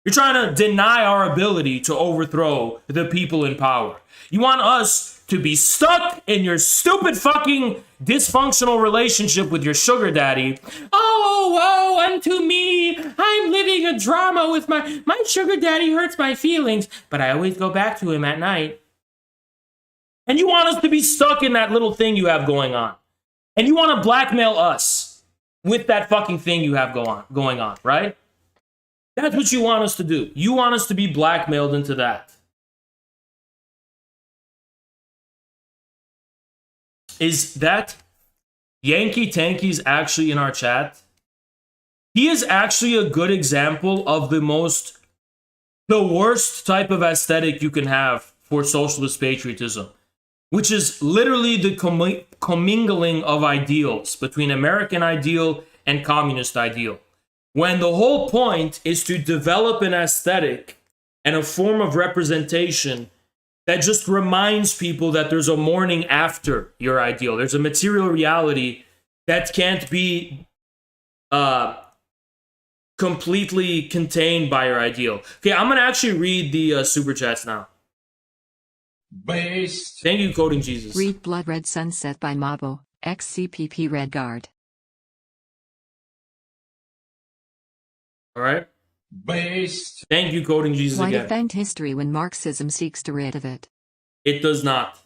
You're trying to deny our ability to overthrow the people in power. You want us to be stuck in your stupid fucking dysfunctional relationship with your sugar daddy. Oh, woe unto me. I'm living a drama with my sugar daddy hurts my feelings, but I always go back to him at night. And you want us to be stuck in that little thing you have going on. And you want to blackmail us with that fucking thing you have going on, right? That's what you want us to do. You want us to be blackmailed into that. Is that Yankee Tanky's actually in our chat? He is actually a good example of the worst type of aesthetic you can have for socialist patriotism, which is literally the commingling of ideals between American ideal and communist ideal. When the whole point is to develop an aesthetic and a form of representation that just reminds people that there's a morning after your ideal. There's a material reality that can't be completely contained by your ideal. Okay, I'm going to actually read the super chats now. Based. Thank you, Coding Jesus. Read Blood Red Sunset by Mabo, XCPP Red Guard. All right. based. Thank you, Coding Jesus Why again. defend history when Marxism seeks to rid of it? It does not.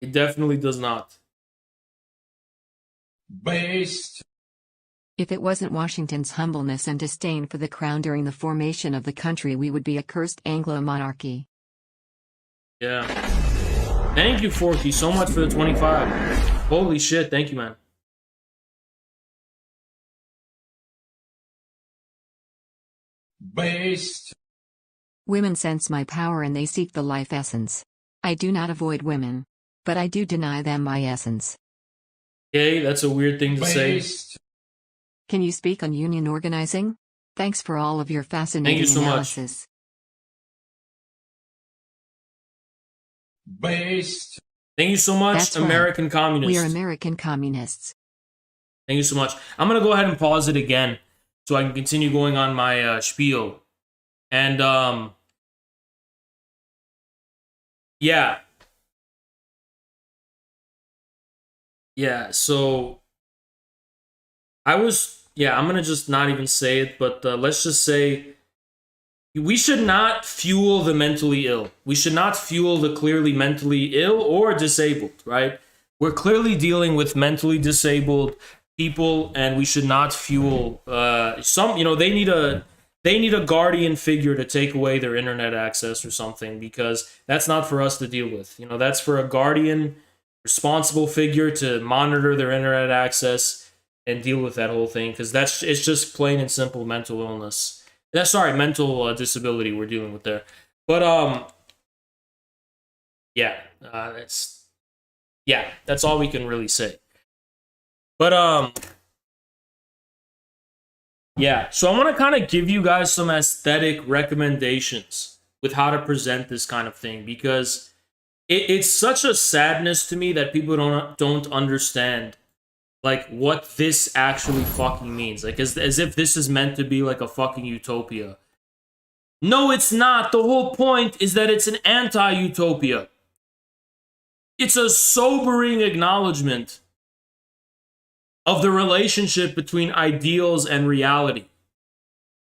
It definitely does not. Based. If it wasn't Washington's humbleness and disdain for the crown during the formation of the country, we would be a cursed Anglo-monarchy. Yeah. Thank you, Forky, so much for the 25. Holy shit, thank you, man. Based. Women sense my power and they seek the life essence. I do not avoid women, but I do deny them my essence. Okay, that's a weird thing to say. Based. Can you speak on union organizing? Thanks for all of your fascinating so much. analysis. Based. Thank you so much, That's right. American Communists. We are American communists. Thank you so much. I'm going to go ahead and pause it again so I can continue going on my spiel. And, yeah. Yeah, so I'm going to just not even say it, but let's just say we should not fuel the mentally ill. We should not fuel the clearly mentally ill or disabled, right? We're clearly dealing with mentally disabled people, and we should not fuel they need a guardian figure to take away their internet access or something, because that's not for us to deal with. That's for a guardian, responsible figure to monitor their internet access and deal with that whole thing, because it's just plain and simple mental illness. Mental disability we're dealing with there. But that's all we can really say. But so I want to kind of give you guys some aesthetic recommendations with how to present this kind of thing, because it's such a sadness to me that people don't understand like what this actually fucking means. Like as if this is meant to be like a fucking utopia. No, it's not. The whole point is that it's an anti-utopia. It's a sobering acknowledgement of the relationship between ideals and reality.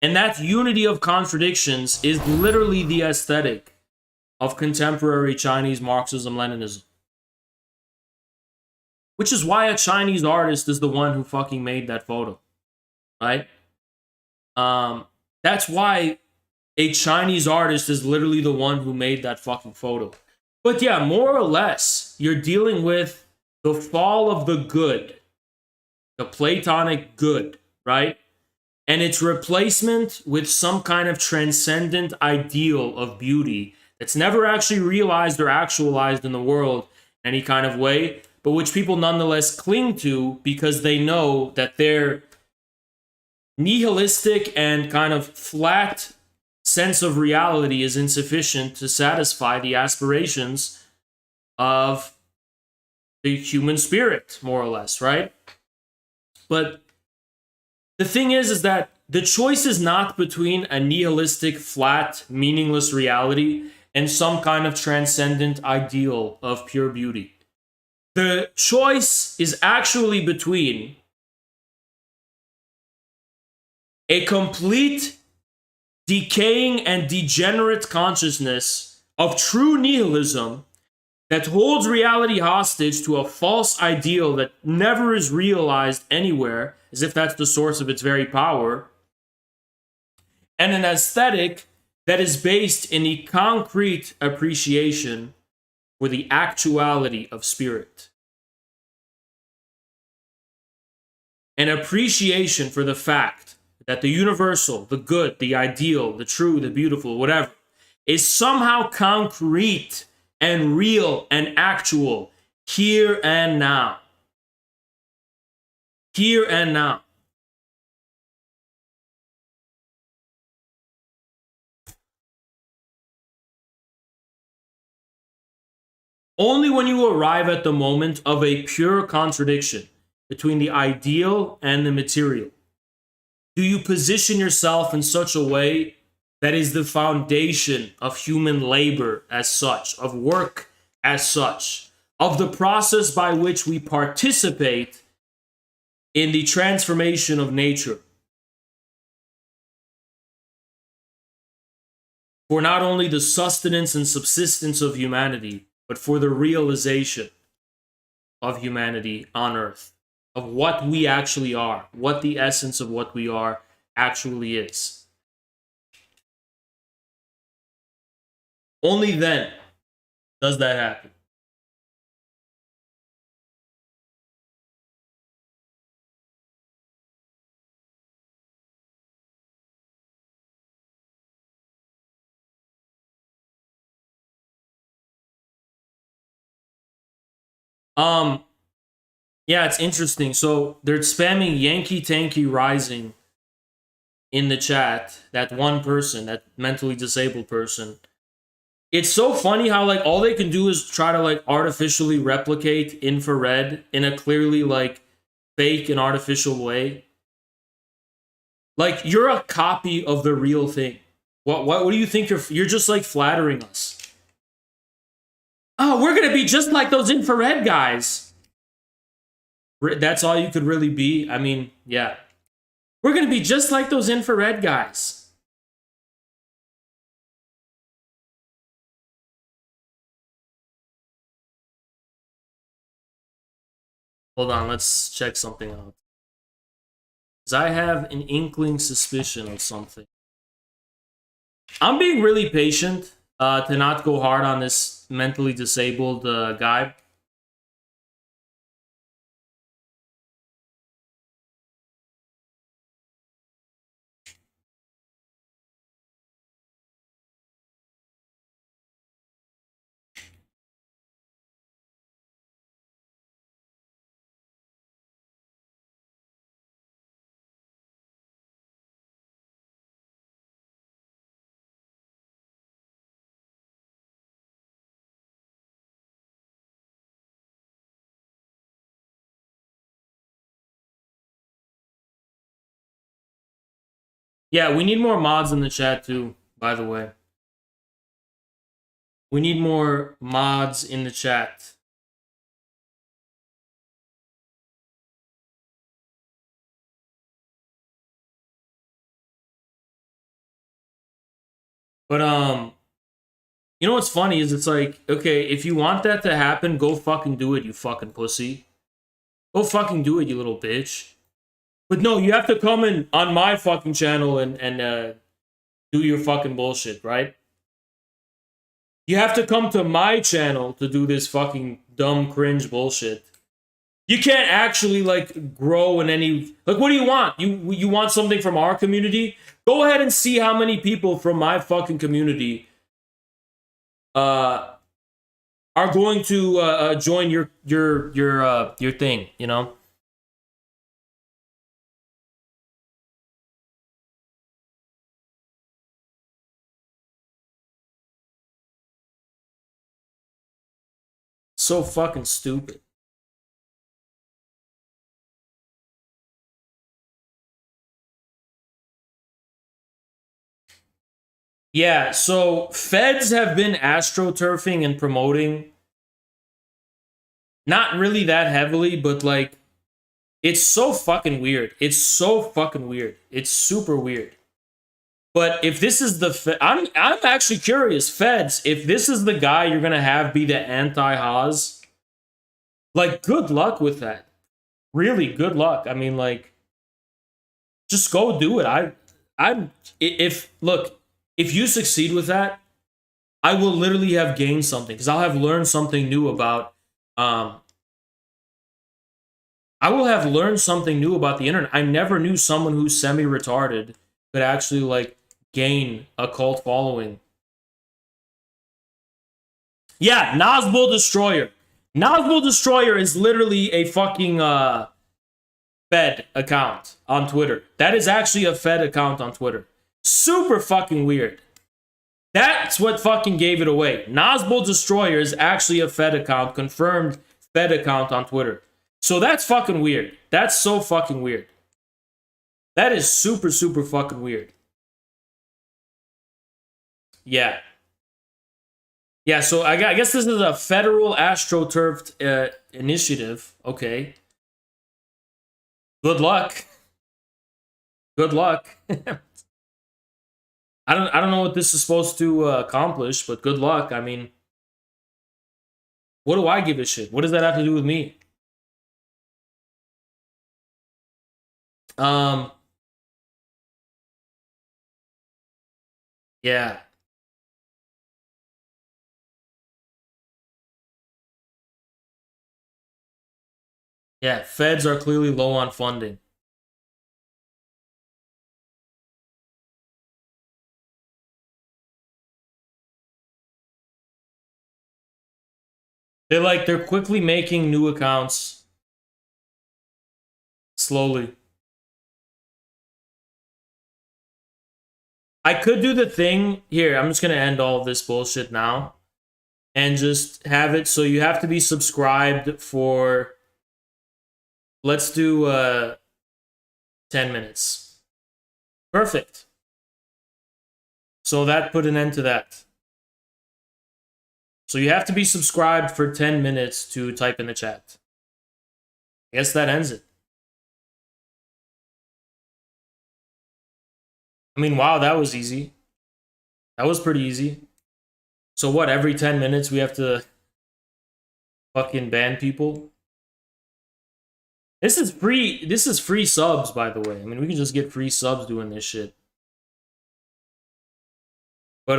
And that unity of contradictions is literally the aesthetic of contemporary Chinese Marxism-Leninism. Which is why a Chinese artist is the one who fucking made that photo, right? That's why a Chinese artist is literally the one who made that fucking photo. But yeah, more or less, you're dealing with the fall of the good, the Platonic good, right? And its replacement with some kind of transcendent ideal of beauty that's never actually realized or actualized in the world in any kind of way, but which people nonetheless cling to because they know that their nihilistic and kind of flat sense of reality is insufficient to satisfy the aspirations of the human spirit, more or less, right? But the thing is that the choice is not between a nihilistic, flat, meaningless reality and some kind of transcendent ideal of pure beauty. The choice is actually between a complete decaying and degenerate consciousness of true nihilism that holds reality hostage to a false ideal that never is realized anywhere, as if that's the source of its very power, and an aesthetic that is based in the concrete appreciation for the actuality of spirit. An appreciation for the fact that the universal, the good, the ideal, the true, the beautiful, whatever, is somehow concrete and real and actual here and now. Here and now. Only when you arrive at the moment of a pure contradiction between the ideal and the material do you position yourself in such a way that is the foundation of human labor as such, of work as such, of the process by which we participate in the transformation of nature. for not only the sustenance and subsistence of humanity, but for the realization of humanity on earth, of what we actually are, what the essence of what we are actually is. Only then does that happen. Yeah, it's interesting. So they're spamming Yankee Tanky Rising in the chat. That one person, that mentally disabled person. It's so funny how like all they can do is try to like artificially replicate infrared in a clearly like fake and artificial way. Like you're a copy of the real thing. What do you think you're just like flattering us? Oh, we're gonna be just like those infrared guys. That's all you could really be. I mean, yeah. We're gonna be just like those infrared guys. Hold on, let's check something out. Because I have an inkling suspicion of something. I'm being really patient to not go hard on this mentally disabled guy. Yeah, we need more mods in the chat too, by the way. We need more mods in the chat. But you know what's funny is it's like, okay, if you want that to happen, go fucking do it, you fucking pussy. Go fucking do it, you little bitch. But no, you have to come in on my fucking channel and do your fucking bullshit, right? You have to come to my channel to do this fucking dumb cringe bullshit. You can't actually like grow in any like what do you want? You want something from our community? Go ahead and see how many people from my fucking community are going to join your thing, you know? So fucking stupid. Yeah, so feds have been astroturfing and promoting not really that heavily, but like it's so fucking weird. It's so fucking weird. It's super weird. But if this is the I'm actually curious, feds, if this is the guy you're gonna have be the anti-Haas, like good luck with that. Really good luck. I mean, like, just go do it. If look, if you succeed with that, I will literally have gained something because I'll have learned something new about I will have learned something new about the internet. I never knew someone who's semi-retarded could actually like gain a cult following. Yeah, Nazgul Destroyer. Nazgul Destroyer is literally a fucking Fed account on Twitter. That is actually a Fed account on Twitter. Super fucking weird. That's what fucking gave it away. Nazgul Destroyer is actually a Fed account, confirmed Fed account on Twitter. So that's fucking weird. That's so fucking weird. That is super, super fucking weird. Yeah. Yeah, so I guess this is a federal astroturfed initiative. Okay. Good luck. Good luck. I don't know what this is supposed to accomplish, but good luck. I mean, what do I give a shit? What does that have to do with me? Um, yeah. Yeah, feds are clearly low on funding. They're quickly making new accounts slowly. I could do the thing here. I'm just gonna end all of this bullshit now and just have it so you have to be subscribed for, let's do 10 minutes. Perfect. So that put an end to that. So you have to be subscribed for 10 minutes to type in the chat. I guess that ends it. I mean, wow, that was easy. That was pretty easy. So what, every 10 minutes we have to fucking ban people? This is free subs, by the way. I mean, we can just get free subs doing this shit. But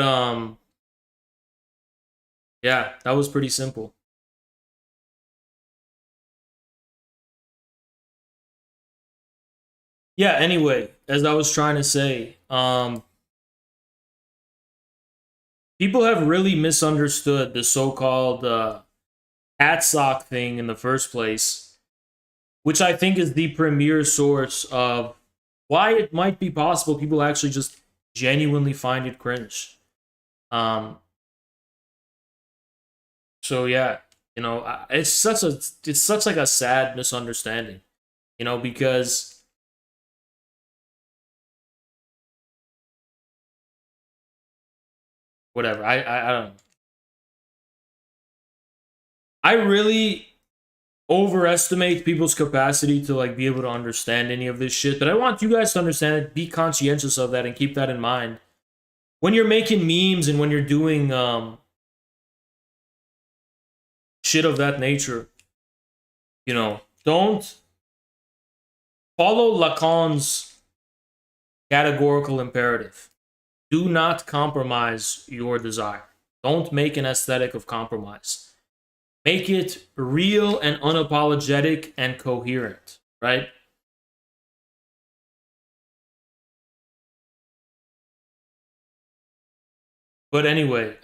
yeah, that was pretty simple. Yeah, anyway, as I was trying to say, people have really misunderstood the so-called Patsoc thing in the first place, which I think is the premier source of why it might be possible people actually just genuinely find it cringe. So yeah, you know, it's such like a sad misunderstanding, you know, because whatever, I don't know. I really overestimate people's capacity to like be able to understand any of this shit, but I want you guys to understand it, be conscientious of that and keep that in mind when you're making memes and when you're doing shit of that nature. You know, don't follow Lacan's categorical imperative. Do not compromise your desire. Don't make an aesthetic of compromise. Make it real and unapologetic and coherent, right? But anyway,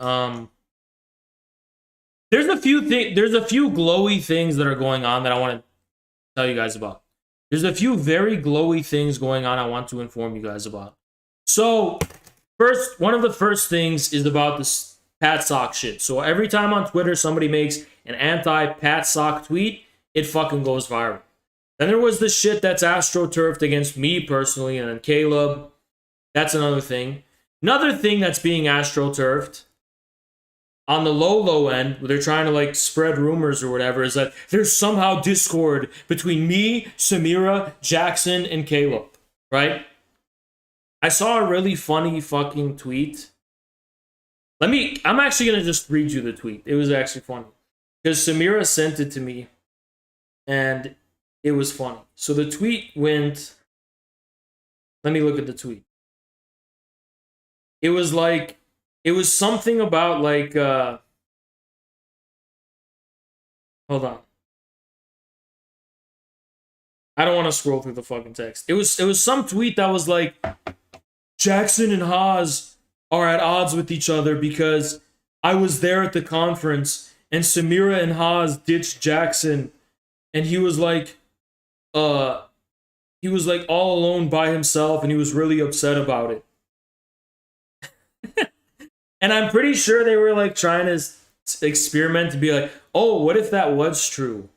there's a few glowy things that are going on that I want to tell you guys about. There's a few very glowy things going on I want to inform you guys about. So, first, one of the first things is about this Patsoc shit. So every time on Twitter somebody makes an anti-Patsoc tweet, it fucking goes viral. Then there was the shit that's astroturfed against me personally and then Caleb. That's another thing. Another thing that's being astroturfed on the low end, where they're trying to like spread rumors or whatever, is that there's somehow discord between me, Samira, Jackson, and Caleb, right? I saw a really funny fucking tweet. I'm actually gonna just read you the tweet. It was actually funny. Because Samira sent it to me, and it was funny. So the tweet went, let me look at the tweet. It was like, it was something about like, hold on. I don't want to scroll through the fucking text. It was some tweet that was like, Jackson and Haas are at odds with each other because I was there at the conference and Samira and Haas ditched Jackson and he was like all alone by himself and he was really upset about it. And I'm pretty sure they were like trying to experiment to be like, oh, what if that was true?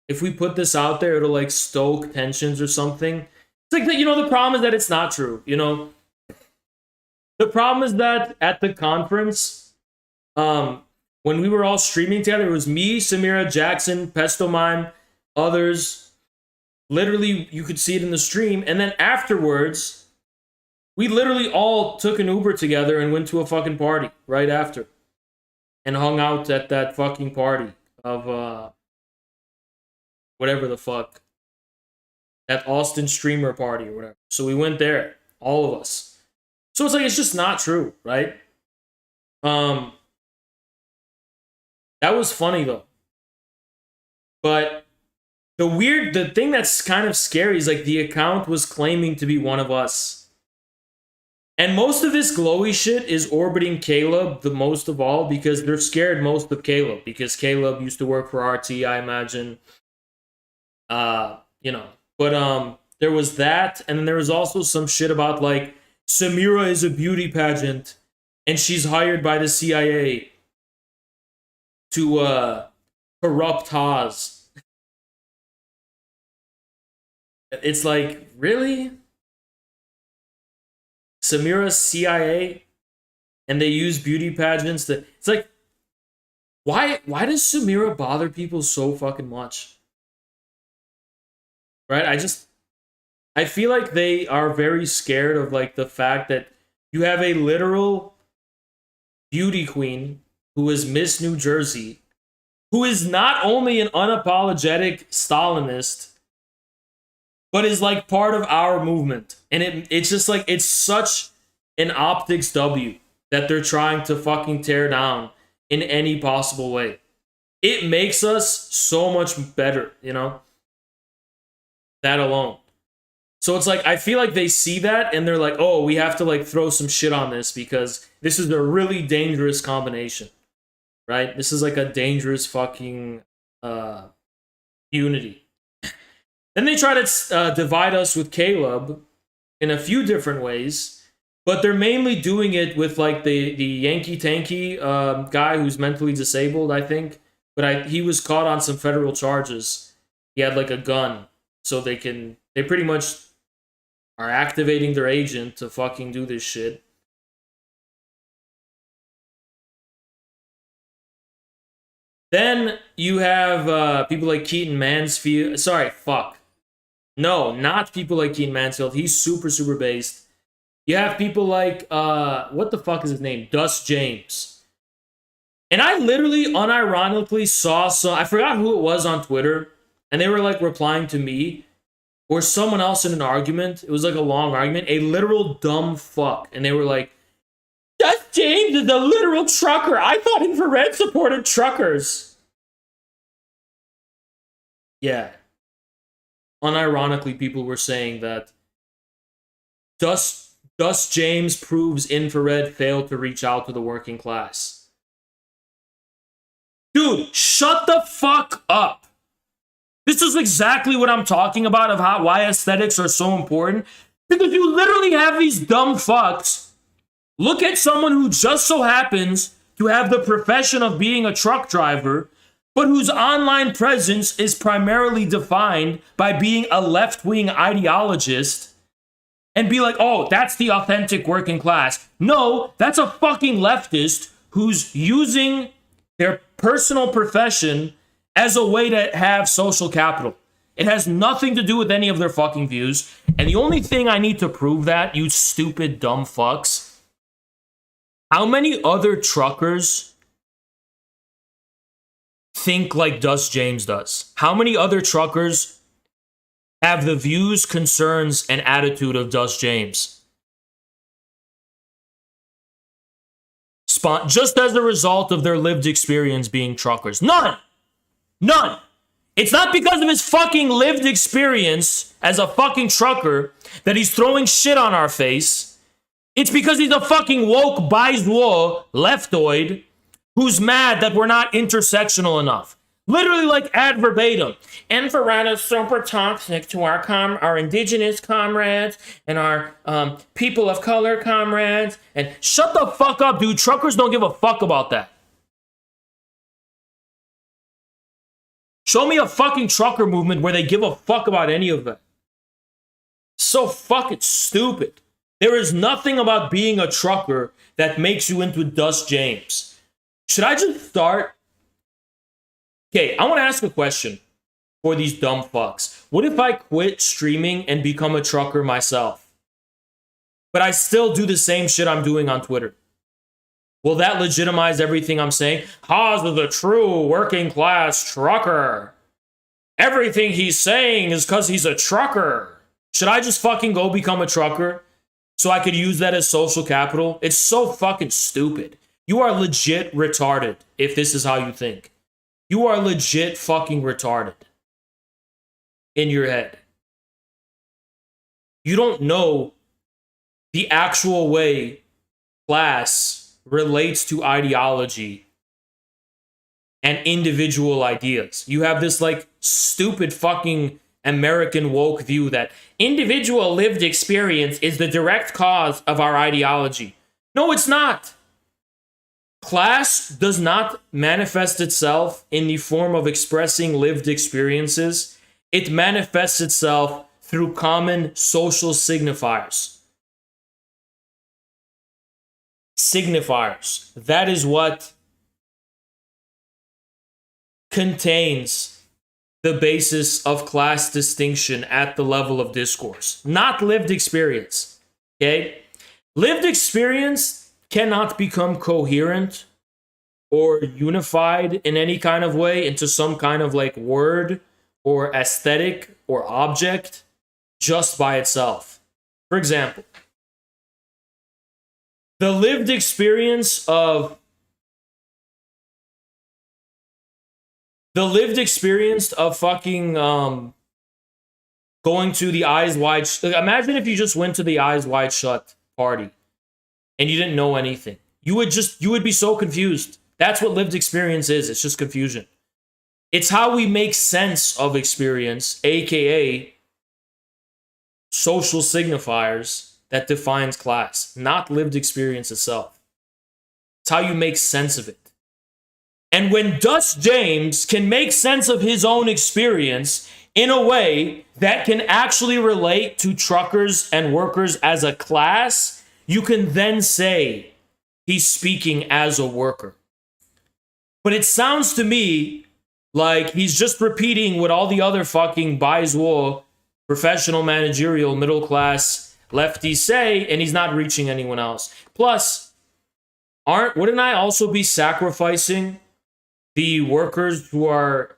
If we put this out there, it'll like stoke tensions or something. It's like, you know, the problem is that it's not true, you know? The problem is that at the conference, when we were all streaming together, it was me, Samira, Jackson, Pesto Mime, others. Literally, you could see it in the stream. And then afterwards, We literally all took an Uber together and went to a fucking party right after. And hung out at that fucking party of whatever the fuck. That Austin streamer party or whatever. So we went there, all of us. So it's like it's just not true, right? That was funny though. But the thing that's kind of scary is like the account was claiming to be one of us. And most of this glowy shit is orbiting Caleb the most of all because they're scared most of Caleb because Caleb used to work for RT, I imagine. You know. But there was that, and then there was also some shit about like Samira is a beauty pageant and she's hired by the CIA to corrupt Haas. It's like, really? Samira's CIA? And they use beauty pageants to... It's like, why does Samira bother people so fucking much? Right? I feel like they are very scared of like the fact that you have a literal beauty queen who is Miss New Jersey, who is not only an unapologetic Stalinist, but is like part of our movement. And it's just like, it's such an optics W that they're trying to fucking tear down in any possible way. It makes us so much better, you know? That alone. So it's like, I feel like they see that and they're like, oh, we have to like throw some shit on this because this is a really dangerous combination, right? This is like a dangerous fucking unity. Then they try to divide us with Caleb in a few different ways, but they're mainly doing it with like the Yankee Tanky guy who's mentally disabled, I think. But he was caught on some federal charges. He had like a gun, so they pretty much are activating their agent to fucking do this shit. Then you have people like Keaton Mansfield. Sorry, fuck. No, not people like Keaton Mansfield. He's super, super based. You have people like, what the fuck is his name? Dust James. And I literally, unironically saw some, I forgot who it was on Twitter, and they were like replying to me, or someone else in an argument. It was like a long argument, a literal dumb fuck. And they were like, Dust James is a literal trucker. I thought infrared supported truckers. Yeah. Unironically, people were saying that Dust James proves infrared failed to reach out to the working class. Dude, shut the fuck up. This is exactly what I'm talking about of why aesthetics are so important. Because you literally have these dumb fucks look at someone who just so happens to have the profession of being a truck driver, but whose online presence is primarily defined by being a left-wing ideologist, and be like, oh, that's the authentic working class. No, that's a fucking leftist who's using their personal profession as a way to have social capital. It has nothing to do with any of their fucking views. And the only thing I need to prove that, you stupid dumb fucks, how many other truckers think like Dust James does? How many other truckers have the views, concerns, and attitude of Dust James? Just as a result of their lived experience being truckers. None! None! It's not because of his fucking lived experience as a fucking trucker that he's throwing shit on our face. It's because he's a fucking woke bourgeois leftoid who's mad that we're not intersectional enough. Literally like ad verbatim. Infrared is super toxic to our indigenous comrades and our people of color comrades. And shut the fuck up, dude. Truckers don't give a fuck about that. Show me a fucking trucker movement where they give a fuck about any of that. So fucking stupid. There is nothing about being a trucker that makes you into Dust James. Should I just start? Okay, I want to ask a question for these dumb fucks. What if I quit streaming and become a trucker myself? but I still do the same shit I'm doing on Twitter. Will that legitimize everything I'm saying? Haas is a true working class trucker. Everything he's saying is because he's a trucker. Should I just fucking go become a trucker so I could use that as social capital? It's so fucking stupid. You are legit retarded if this is how you think. You are legit fucking retarded in your head. You don't know the actual way class relates to ideology and individual ideas. You have this like stupid fucking American woke view that individual lived experience is the direct cause of our ideology. No, it's not. Class does not manifest itself in the form of expressing lived experiences. It manifests itself through common social signifiers. Signifiers. That is what contains the basis of class distinction at the level of discourse, not lived experience. Okay? Lived experience cannot become coherent or unified in any kind of way into some kind of like word or aesthetic or object just by itself. For example, the lived experience of fucking going to the Eyes Wide imagine if you just went to the Eyes Wide Shut party and you didn't know anything. You would be so confused. That's what lived experience is. It's just confusion. It's how we make sense of experience, aka social signifiers, that defines class, not lived experience itself. It's how you make sense of it. And when Dust James can make sense of his own experience in a way that can actually relate to truckers and workers as a class, you can then say he's speaking as a worker. But it sounds to me like he's just repeating what all the other fucking bourgeois, professional, managerial, middle class lefties say, and he's not reaching anyone else. Plus, wouldn't I also be sacrificing the workers who are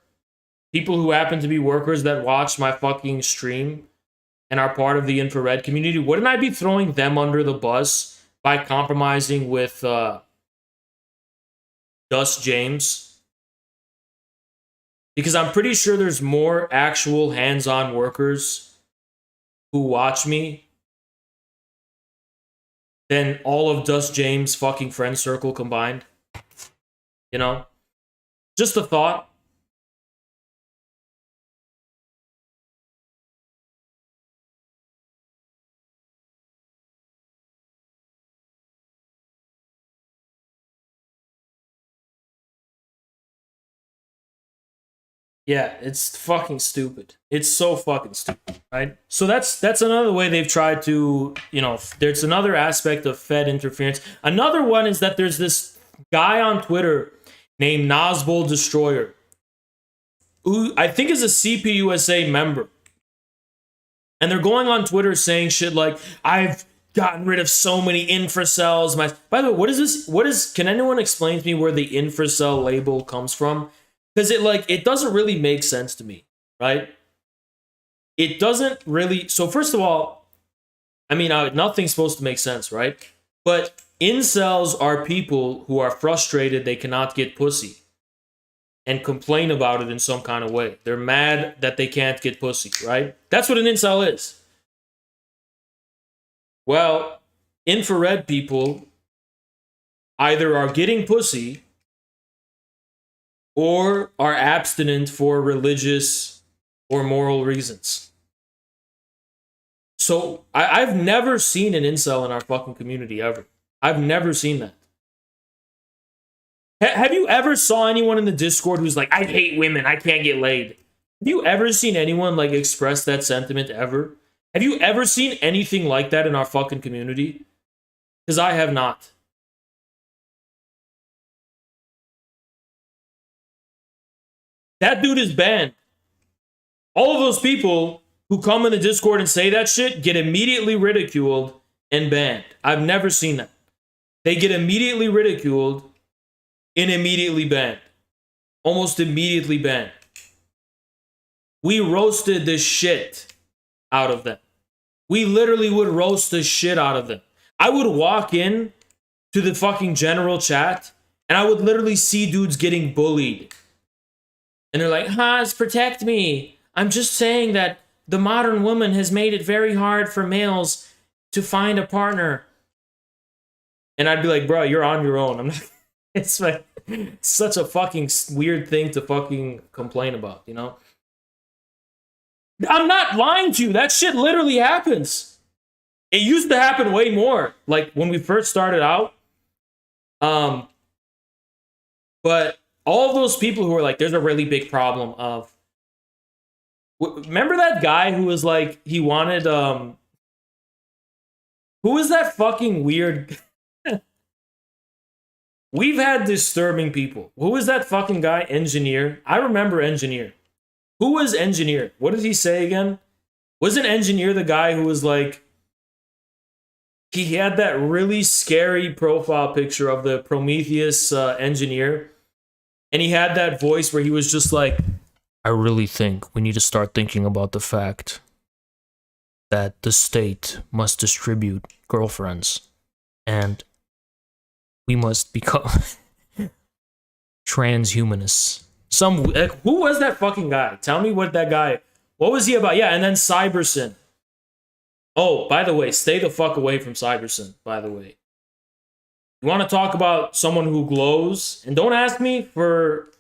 people who happen to be workers that watch my fucking stream and are part of the infrared community? Wouldn't I be throwing them under the bus by compromising with Dust James? Because I'm pretty sure there's more actual hands-on workers who watch me than all of Dust James' fucking friend circle combined. You know? Just a thought. Yeah, it's fucking stupid. It's so fucking stupid, right? So that's another way they've tried to, there's another aspect of Fed interference. Another one is that there's this guy on Twitter named Nazbol Destroyer, who I think is a CPUSA member. And they're going on Twitter saying shit like, I've gotten rid of so many infracels. By the way, what is this? Can anyone explain to me where the infracel label comes from? Because it doesn't really make sense to me, right? It doesn't really. So first of all, I mean, nothing's supposed to make sense, right? But incels are people who are frustrated they cannot get pussy and complain about it in some kind of way. They're mad that they can't get pussy, right? That's what an incel is. Well, infrared people either are getting pussy or are abstinent for religious or moral reasons. So I've never seen an incel in our fucking community ever. I've never seen that. Have you ever saw anyone in the Discord who's like, I hate women, I can't get laid? Have you ever seen anyone express that sentiment ever? Have you ever seen anything like that in our fucking community? Because I have not. That dude is banned. All of those people who come in the Discord and say that shit get immediately ridiculed and banned. I've never seen that. They get immediately ridiculed and immediately banned. Almost immediately banned. We roasted the shit out of them. We literally would roast the shit out of them. I would walk in to the fucking general chat and I would literally see dudes getting bullied. And they're like, Haas, protect me. I'm just saying that the modern woman has made it very hard for males to find a partner. And I'd be like, bro, you're on your own. I'm not. It's like such a fucking weird thing to fucking complain about, you know? I'm not lying to you. That shit literally happens. It used to happen way more, like when we first started out. But all of those people who were like, there's a really big problem of. Remember that guy who was like, he wanted, who was that fucking weird? We've had disturbing people. Who was that fucking guy? Engineer. I remember Engineer. Who was Engineer? What did he say again? Wasn't Engineer the guy who was like, he had that really scary profile picture of the Prometheus engineer, and he had that voice where he was just like, I really think we need to start thinking about the fact that the state must distribute girlfriends, and we must become transhumanists. Who was that fucking guy? Tell me what was he about? Yeah, and then Cybersyn. Oh, by the way, stay the fuck away from Cybersyn, by the way. You want to talk about someone who glows? And don't ask me for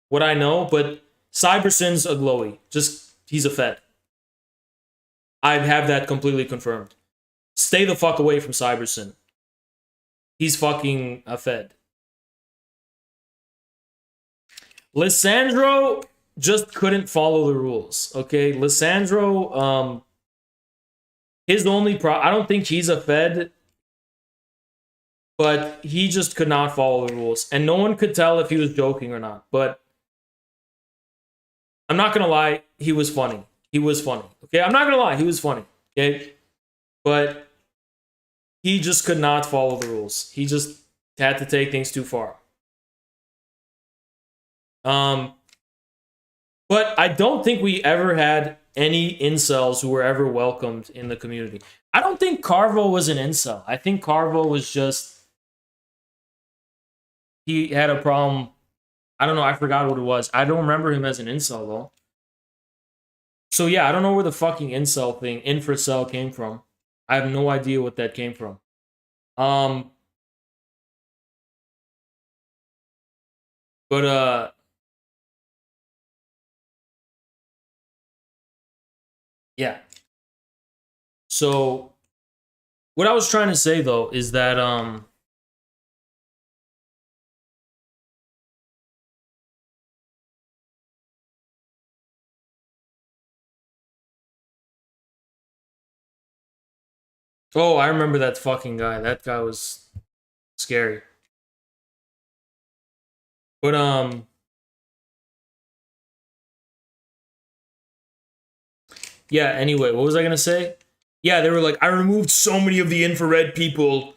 what I know, but Cybersyn's a glowy. He's a Fed. I have that completely confirmed. Stay the fuck away from Cybersyn. He's fucking a Fed. Lissandro just couldn't follow the rules, okay? Lissandro, his only I don't think he's a Fed, but he just could not follow the rules. And no one could tell if he was joking or not. But I'm not gonna lie, he was funny. He was funny, okay? I'm not gonna lie, he was funny, okay? But he just could not follow the rules. He just had to take things too far. But I don't think we ever had any incels who were ever welcomed in the community. I don't think Carvo was an incel. I think Carvo was just, he had a problem. I don't know. I forgot what it was. I don't remember him as an incel though. So yeah, I don't know where the fucking incel thing, infracel, came from. I have no idea what that came from. Yeah. So what I was trying to say though is that oh, I remember that fucking guy. That guy was scary. But yeah, anyway, what was I gonna say? Yeah, they were like, I removed so many of the infrared people.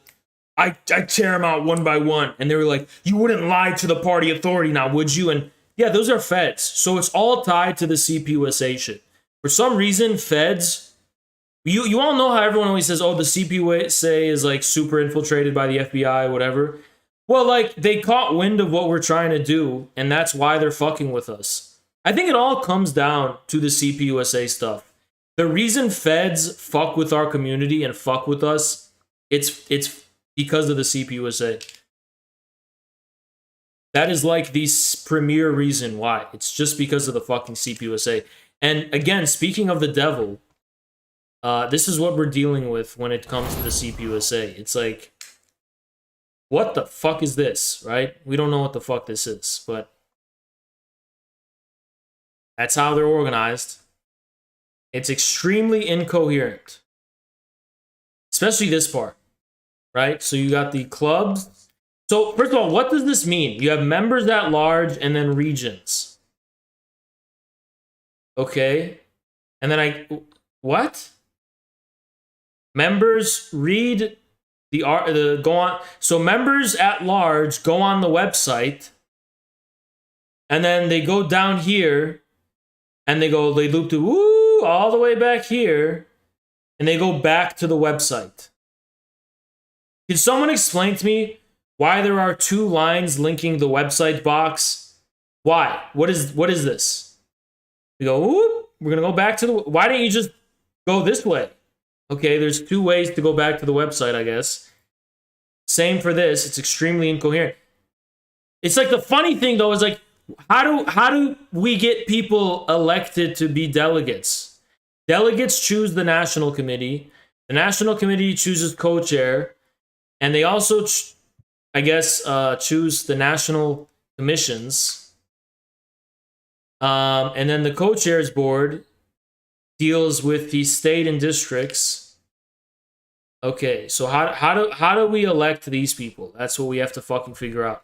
I tear them out one by one. And they were like, you wouldn't lie to the party authority now, would you? And yeah, those are feds. So it's all tied to the CPUSA shit. For some reason, feds, you all know how everyone always says, oh, the CPUSA is like super infiltrated by the FBI, whatever. Well, like, they caught wind of what we're trying to do, and that's why they're fucking with us. I think it all comes down to the CPUSA stuff. The reason feds fuck with our community and fuck with us, it's because of the CPUSA. That is like the premier reason why. It's just because of the fucking CPUSA. And again, speaking of the devil, this is what we're dealing with when it comes to the CPUSA. It's like, what the fuck is this, right? We don't know what the fuck this is, but that's how they're organized. It's extremely incoherent. Especially this part, right? So you got the clubs. So first of all, what does this mean? You have members at large and then regions. Okay. And then what? Members read the go on. So members at large go on the website, and then they go down here, and they loop to all the way back here, and they go back to the website. Can someone explain to me why there are two lines linking the website box? Why? What is this? We go, we're gonna go back to the. Why don't you just go this way? Okay, there's two ways to go back to the website, I guess. Same for this. It's extremely incoherent. It's like the funny thing though is like, how do we get people elected to be delegates? Delegates choose the national committee. The national committee chooses co-chair, and they also, choose the national commissions. And then the co-chairs board deals with the state and districts. Okay, so how do we elect these people? That's what we have to fucking figure out.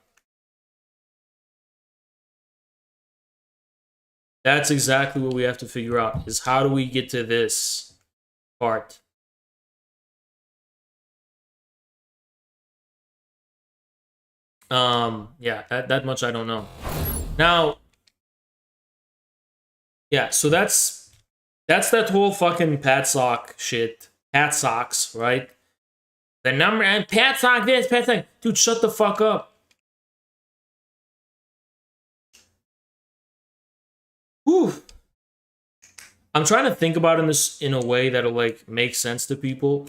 That's exactly what we have to figure out, is how do we get to this part? Yeah, that much I don't know. Now, yeah, so that's that whole fucking Patsoc shit. Patsocs, right? The number and Patsoc this, Patsoc. Dude, shut the fuck up. Whew. I'm trying to think about this in a way that'll like make sense to people.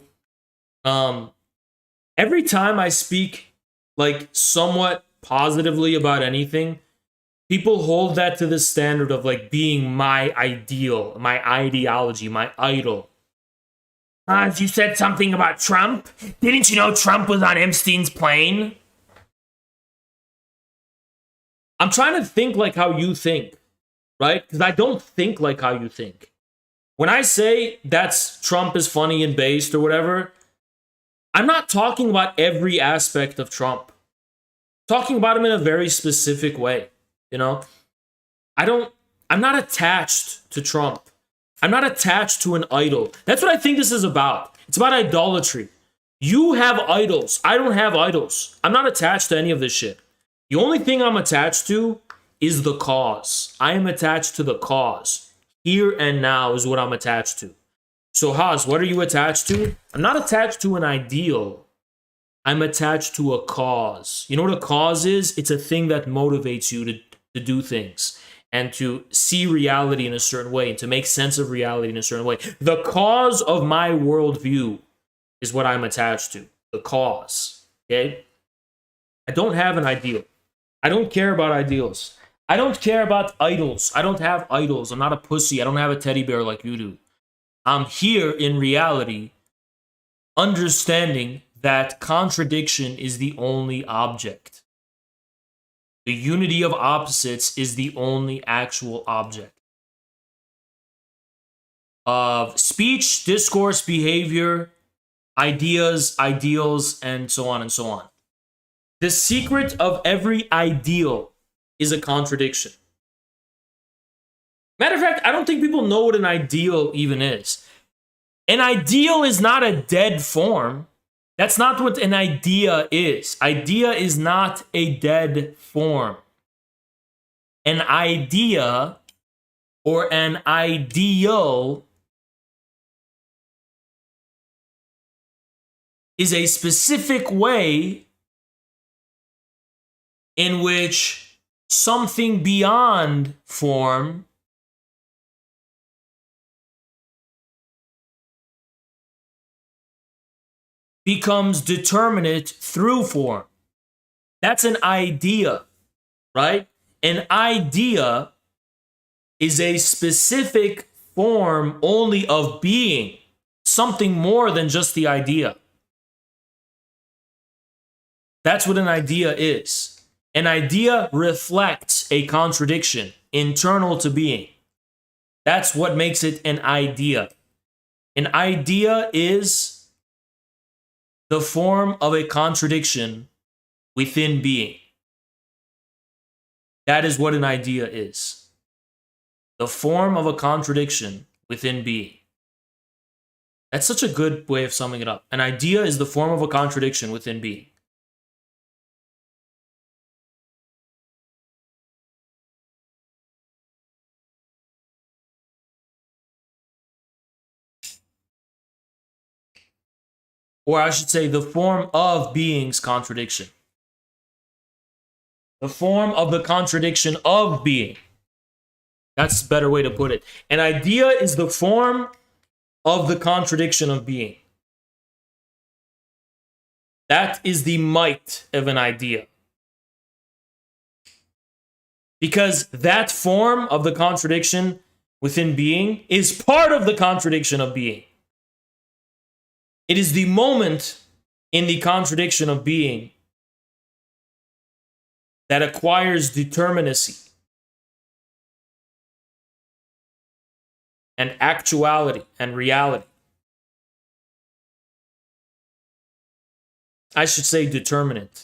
Every time I speak like somewhat positively about anything, people hold that to the standard of like being my ideal, my ideology, my idol. You said something about Trump? Didn't you know Trump was on Epstein's plane? I'm trying to think like how you think, right? Because I don't think like how you think. When I say that's Trump is funny and based or whatever, I'm not talking about every aspect of Trump. I'm talking about him in a very specific way, you know? I'm not attached to Trump. I'm not attached to an idol. That's what I think this is about. It's about idolatry. You have idols. I don't have idols. I'm not attached to any of this shit. The only thing I'm attached to is the cause. I am attached to the cause. Here and now is what I'm attached to. So, Haas, what are you attached to? I'm not attached to an ideal. I'm attached to a cause. You know what a cause is? It's a thing that motivates you to do things and to see reality in a certain way and to make sense of reality in a certain way. The cause of my worldview is what I'm attached to. The cause. Okay? I don't have an ideal. I don't care about ideals. I don't care about idols. I don't have idols. I'm not a pussy. I don't have a teddy bear like you do. I'm here in reality, understanding that contradiction is the only object. The unity of opposites is the only actual object. Of speech, discourse, behavior, ideas, ideals, and so on and so on. The secret of every ideal is a contradiction. Matter of fact, I don't think people know what an ideal even is. An ideal is not a dead form. That's not what an idea is. Idea is not a dead form. An idea or an ideal is a specific way in which something beyond form becomes determinate through form. That's an idea, right? An idea is a specific form only of being, something more than just the idea. That's what an idea is. An idea reflects a contradiction internal to being. That's what makes it an idea. An idea is the form of a contradiction within being. That is what an idea is. The form of a contradiction within being. That's such a good way of summing it up. An idea is the form of a contradiction within being. Or I should say, the form of being's contradiction. The form of the contradiction of being. That's a better way to put it. An idea is the form of the contradiction of being. That is the might of an idea. Because that form of the contradiction within being is part of the contradiction of being. It is the moment in the contradiction of being that acquires determinacy and actuality and reality. I should say determinateness.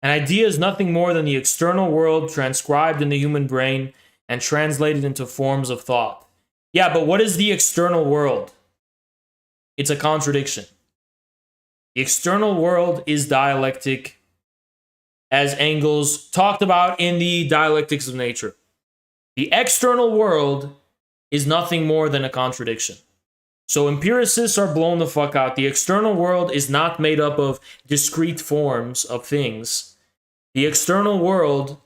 An idea is nothing more than the external world transcribed in the human brain and translated into forms of thought. Yeah, but what is the external world? It's a contradiction. The external world is dialectic, as Engels talked about in the Dialectics of Nature. The external world is nothing more than a contradiction. So empiricists are blown the fuck out. The external world is not made up of discrete forms of things. The external world,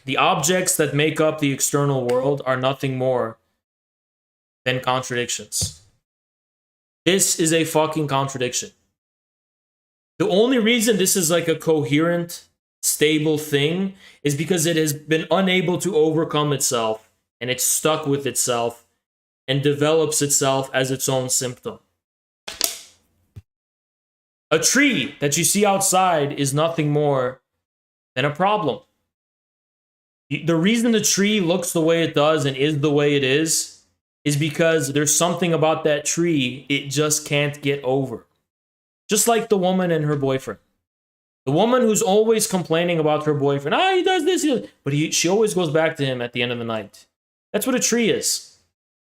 the objects that make up the external world are nothing more than contradictions. This is a fucking contradiction. The only reason this is like a coherent, stable thing is because it has been unable to overcome itself and it's stuck with itself and develops itself as its own symptom. A tree that you see outside is nothing more than a problem. The reason the tree looks the way it does and is the way it is because there's something about that tree it just can't get over. Just like the woman and her boyfriend. The woman who's always complaining about her boyfriend. He does this, but she always goes back to him at the end of the night. That's what a tree is.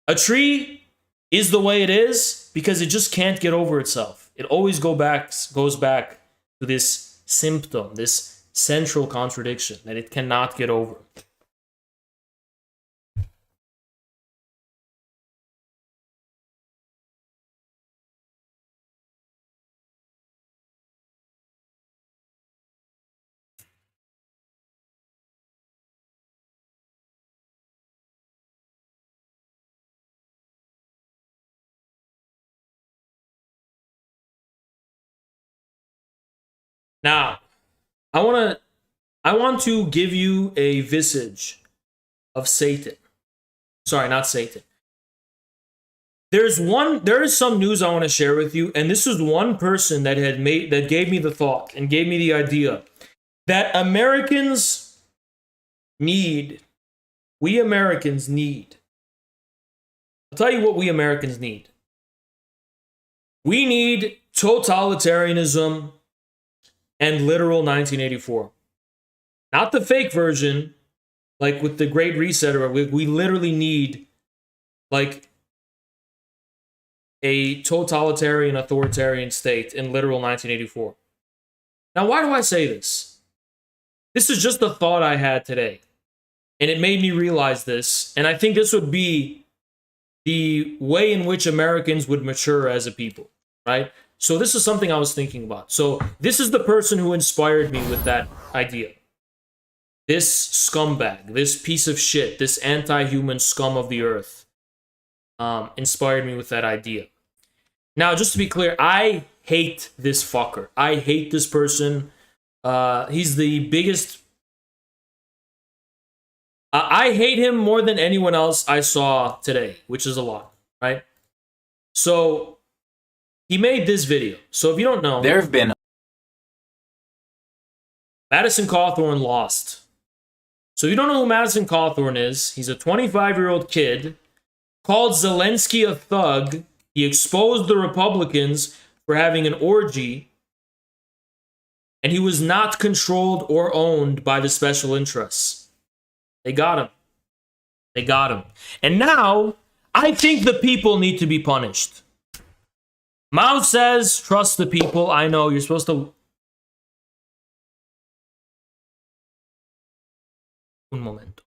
A tree is the way it is because it just can't get over itself. It always goes back to this symptom, this central contradiction that it cannot get over. Now, I want to give you a visage of Satan. Sorry, not Satan. There is some news I want to share with you, and this is one person that gave me the thought and gave me the idea that we Americans need. I'll tell you what we Americans need. We need totalitarianism and literal 1984. Not the fake version, like with the Great Reset, or we literally need like a totalitarian, authoritarian state in literal 1984. Now, why do I say this? This is just a thought I had today, and it made me realize this, and I think this would be the way in which Americans would mature as a people, right? So this is something I was thinking about. So this is the person who inspired me with that idea. This scumbag, this piece of shit, this anti-human scum of the earth inspired me with that idea. Now, just to be clear, I hate this fucker. I hate this person. He's the biggest... I hate him more than anyone else I saw today, which is a lot, right? So... he made this video. So if you don't know, there have been... Madison Cawthorn lost. So if you don't know who Madison Cawthorn is, he's a 25-year-old kid, called Zelensky a thug. He exposed the Republicans for having an orgy, and he was not controlled or owned by the special interests. They got him. They got him. And now, I think the people need to be punished. Mao says, trust the people. I know, you're supposed to... Un momento.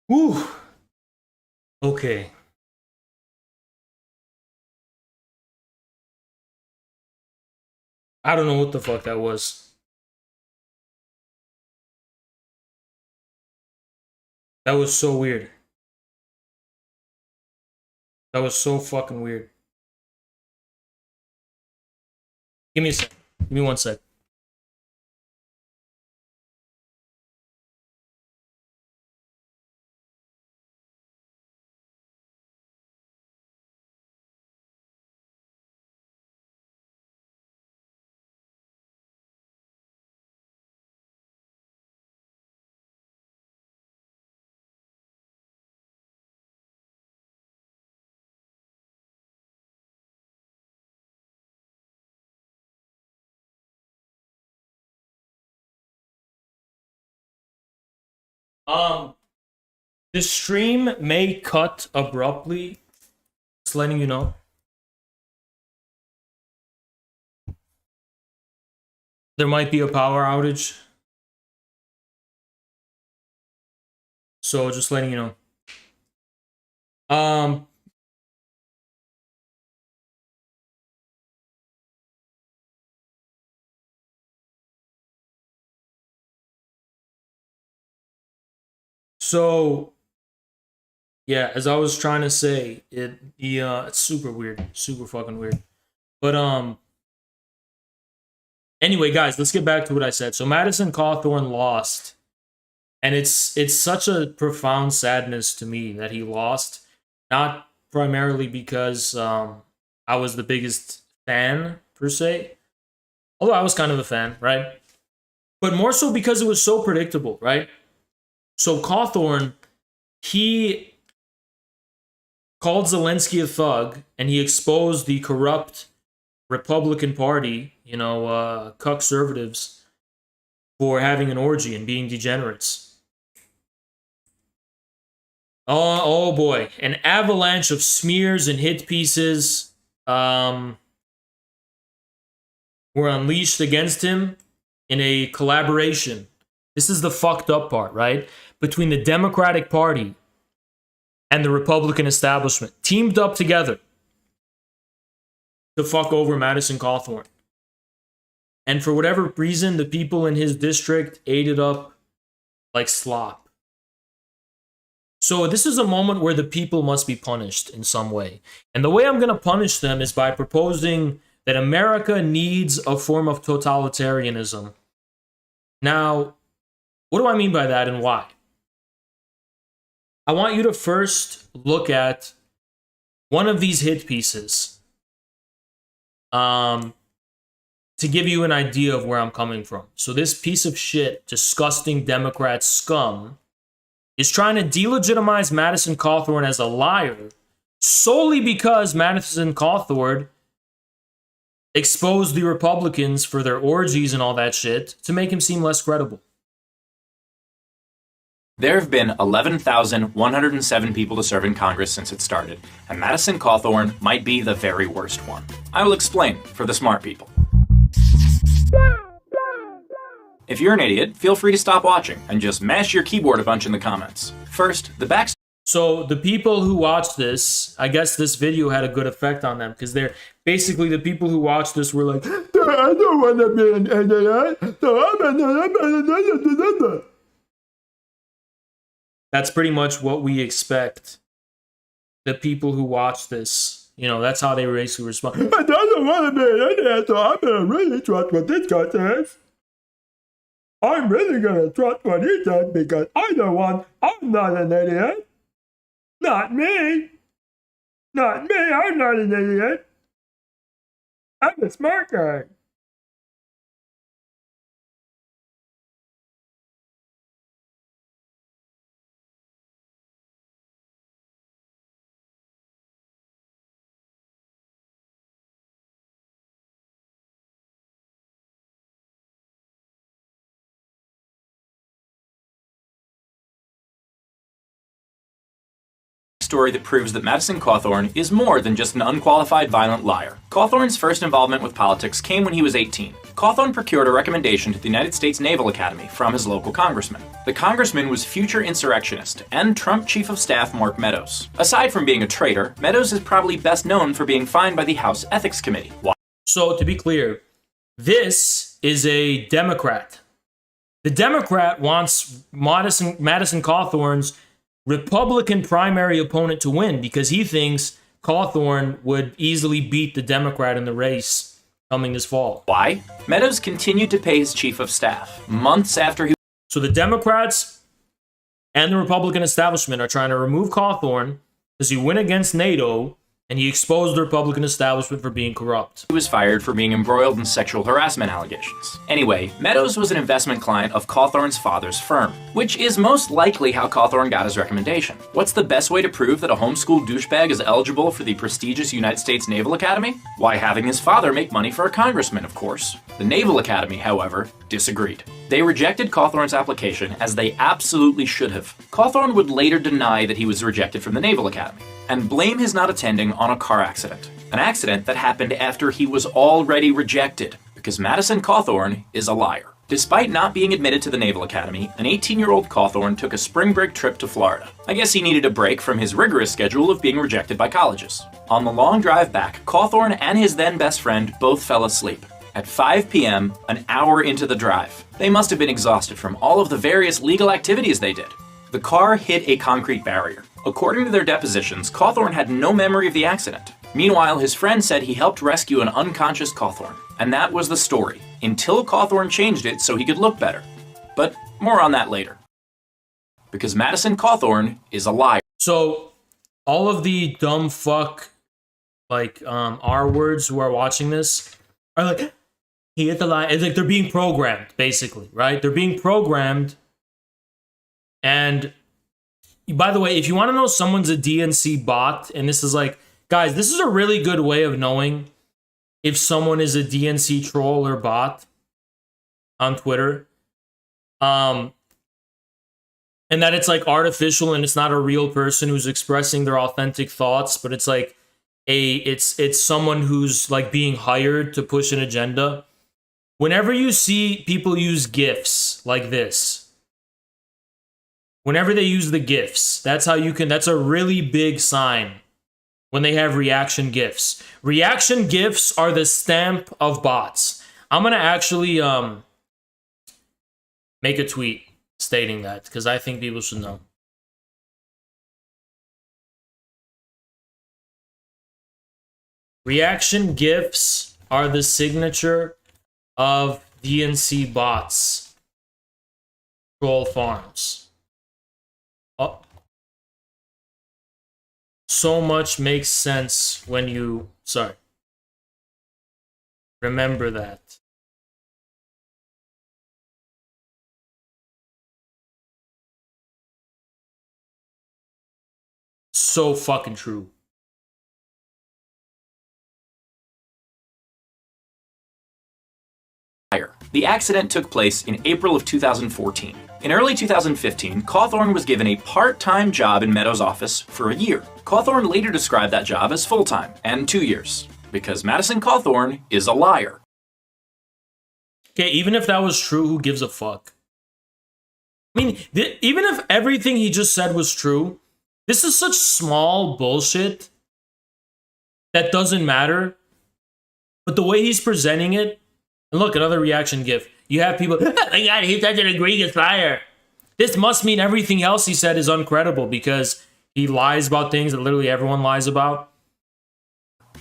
Whew. Okay. I don't know what the fuck that was. That was so weird. That was so fucking weird. Give me a sec. Give me 1 sec. The stream may cut abruptly. Just letting you know. There might be a power outage. So just letting you know. So yeah, as I was trying to say, it's super weird, super fucking weird. But anyway, guys, let's get back to what I said. So Madison Cawthorn lost, and it's such a profound sadness to me that he lost, not primarily because I was the biggest fan per se, although I was kind of a fan, right? But more so because it was so predictable, right? So Cawthorn, he called Zelensky a thug, and he exposed the corrupt Republican Party, conservatives, for having an orgy and being degenerates. Oh boy, an avalanche of smears and hit pieces were unleashed against him in a collaboration. This is the fucked up part, right? Between the Democratic Party and the Republican establishment teamed up together to fuck over Madison Cawthorn. And for whatever reason, the people in his district ate it up like slop. So this is a moment where the people must be punished in some way. And the way I'm going to punish them is by proposing that America needs a form of totalitarianism. Now, what do I mean by that and why? I want you to first look at one of these hit pieces to give you an idea of where I'm coming from. So this piece of shit, disgusting Democrat scum, is trying to delegitimize Madison Cawthorn as a liar solely because Madison Cawthorn exposed the Republicans for their orgies and all that shit to make him seem less credible. There have been 11,107 people to serve in Congress since it started, and Madison Cawthorn might be the very worst one. I will explain for the smart people. If you're an idiot, feel free to stop watching and just mash your keyboard a bunch in the comments. First, the backstory. So the people who watched this, I guess this video had a good effect on them because they're basically the people who watched this were like, I don't want to be an idiot. That's pretty much what we expect. The people who watch this, you know, that's how they basically respond. I don't want to be an idiot, so I'm going to really trust what this guy says. I'm really going to trust what he says because I'm not an idiot. Not me. Not me, I'm not an idiot. I'm a smart guy. Story that proves that Madison Cawthorn is more than just an unqualified violent liar. Cawthorn's first involvement with politics came when he was 18. Cawthorn procured a recommendation to the United States Naval Academy from his local congressman. The congressman was future insurrectionist and Trump Chief of Staff Mark Meadows. Aside from being a traitor, Meadows is probably best known for being fined by the House Ethics Committee. So to be clear, this is a Democrat. The Democrat wants Madison Cawthorn's Republican primary opponent to win because he thinks Cawthorn would easily beat the Democrat in the race coming this fall. Why? Meadows continued to pay his chief of staff months after he... So the Democrats and the Republican establishment are trying to remove Cawthorn because he went against NATO and he exposed the Republican establishment for being corrupt. He was fired for being embroiled in sexual harassment allegations. Anyway, Meadows was an investment client of Cawthorn's father's firm, which is most likely how Cawthorn got his recommendation. What's the best way to prove that a homeschooled douchebag is eligible for the prestigious United States Naval Academy? Why, having his father make money for a congressman, of course. The Naval Academy, however, disagreed. They rejected Cawthorn's application as they absolutely should have. Cawthorn would later deny that he was rejected from the Naval Academy and blame his not attending on a car accident. An accident that happened after he was already rejected, because Madison Cawthorn is a liar. Despite not being admitted to the Naval Academy, an 18-year-old Cawthorn took a spring break trip to Florida. I guess he needed a break from his rigorous schedule of being rejected by colleges. On the long drive back, Cawthorn and his then best friend both fell asleep. At 5 p.m., an hour into the drive. They must have been exhausted from all of the various legal activities they did. The car hit a concrete barrier. According to their depositions, Cawthorn had no memory of the accident. Meanwhile, his friend said he helped rescue an unconscious Cawthorn. And that was the story, until Cawthorn changed it so he could look better. But more on that later. Because Madison Cawthorn is a liar. So, all of the dumb fuck, R words who are watching this are like, he hit the line. It's like they're being programmed, basically, right? They're being programmed. And by the way, if you want to know someone's a DNC bot, and this is like, guys, this is a really good way of knowing if someone is a DNC troll or bot on Twitter. And that it's like artificial and it's not a real person who's expressing their authentic thoughts, but it's like it's someone who's like being hired to push an agenda. Whenever you see people use GIFs like this, whenever they use the GIFs, that's a really big sign when they have reaction GIFs. Reaction GIFs are the stamp of bots. I'm going to actually make a tweet stating that because I think people should know. Reaction GIFs are the signature of DNC bots. Troll farms. Oh, so much makes sense when you, sorry, remember that. So fucking true. The accident took place in April of 2014. In early 2015, Cawthorn was given a part-time job in Meadows' office for a year. Cawthorn later described that job as full-time, and 2 years, because Madison Cawthorn is a liar. Okay, even if that was true, who gives a fuck? I mean, even if everything he just said was true, this is such small bullshit that doesn't matter. But the way he's presenting it, and look, another reaction gif. You have people, oh my god, he's such an egregious liar. This must mean everything else he said is uncredible because he lies about things that literally everyone lies about.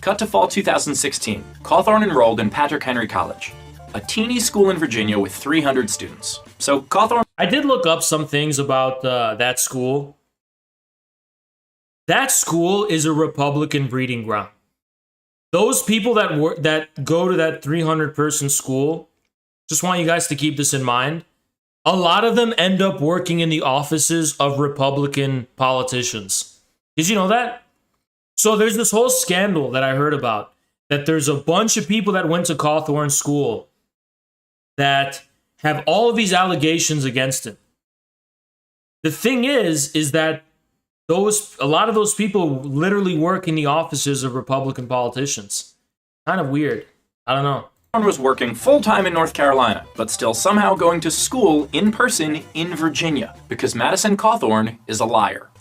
Cut to fall 2016. Cawthorn enrolled in Patrick Henry College, a teeny school in Virginia with 300 students. So Cawthorn... I did look up some things about that school. That school is a Republican breeding ground. Those people that go to that 300-person school, just want you guys to keep this in mind. A lot of them end up working in the offices of Republican politicians. Did you know that? So there's this whole scandal that I heard about, that there's a bunch of people that went to Cawthorn School that have all of these allegations against him. The thing is that a lot of those people literally work in the offices of Republican politicians. Kind of weird. I don't know. Cawthorn was working full-time in North Carolina, but still somehow going to school in person in Virginia, because Madison Cawthorn is a liar.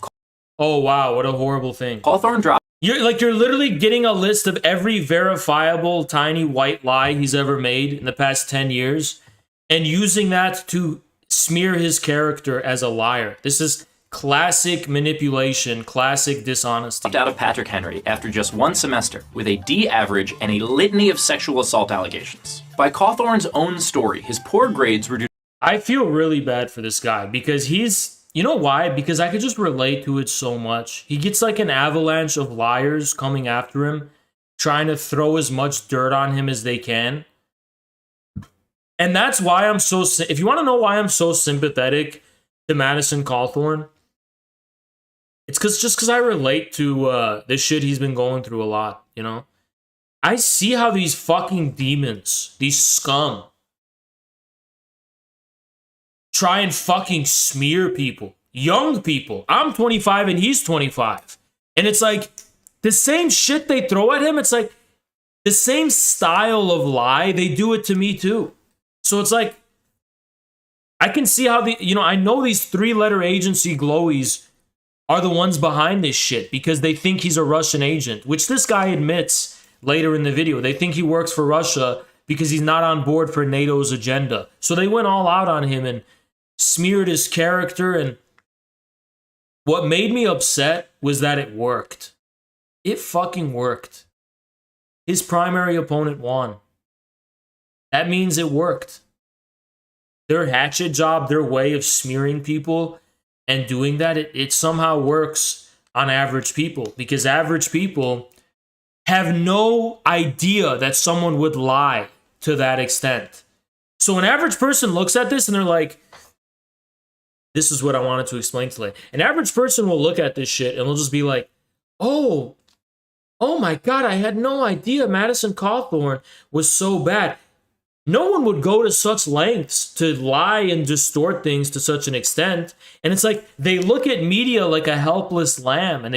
Oh wow, what a horrible thing. Cawthorn dropped... You're literally getting a list of every verifiable tiny white lie he's ever made in the past 10 years, and using that to smear his character as a liar. This is classic manipulation, classic dishonesty. Out of Patrick Henry after just 1 semester with a D average and a litany of sexual assault allegations. By Cawthorn's own story, his poor grades were due... I feel really bad for this guy because he's... You know why? Because I could just relate to it so much. He gets like an avalanche of liars coming after him, trying to throw as much dirt on him as they can. And that's why I'm so... If you want to know why I'm so sympathetic to Madison Cawthorn, it's just because I relate to this shit he's been going through a lot, you know? I see how these fucking demons, these scum, try and fucking smear people. Young people. I'm 25 and he's 25. And it's like, the same shit they throw at him, it's like, the same style of lie, they do it to me too. So it's like, I can see how I know these 3-letter agency glowies are the ones behind this shit because they think he's a Russian agent, which this guy admits later in the video. They think he works for Russia because he's not on board for NATO's agenda. So they went all out on him and smeared his character. And what made me upset was that it worked. It fucking worked. His primary opponent won. That means it worked. Their hatchet job, their way of smearing people and doing that, it somehow works on average people, because average people have no idea that someone would lie to that extent. So an average person looks at this and they're like, this is what I wanted to explain today. An average person will look at this shit and will just be like, oh my God, I had no idea Madison Cawthorn was so bad. No one would go to such lengths to lie and distort things to such an extent. And it's like they look at media like a helpless lamb, and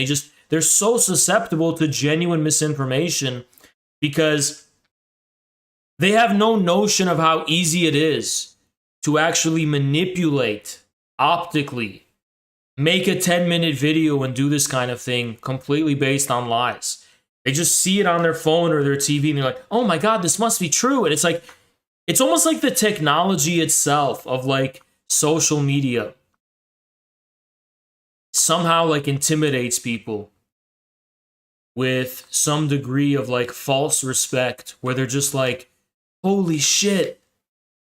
they're so susceptible to genuine misinformation because they have no notion of how easy it is to actually manipulate optically, make a 10-minute video and do this kind of thing completely based on lies. They just see it on their phone or their TV and they're like, oh my God, this must be true. And it's like, it's almost like the technology itself of like social media somehow like intimidates people with some degree of like false respect, where they're just like, holy shit,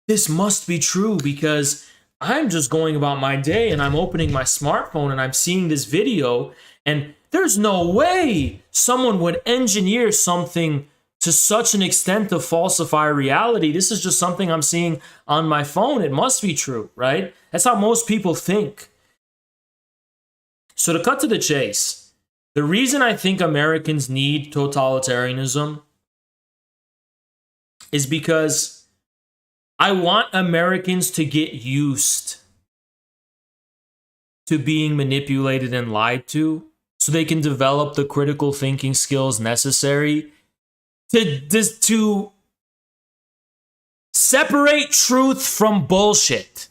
this must be true because I'm just going about my day and I'm opening my smartphone and I'm seeing this video and There's no way someone would engineer something to such an extent to falsify reality. This is just something I'm seeing on my phone. It must be true, right? That's how most people think. So to cut to the chase, the reason I think Americans need totalitarianism is because I want Americans to get used to being manipulated and lied to so they can develop the critical thinking skills necessary to separate truth from bullshit.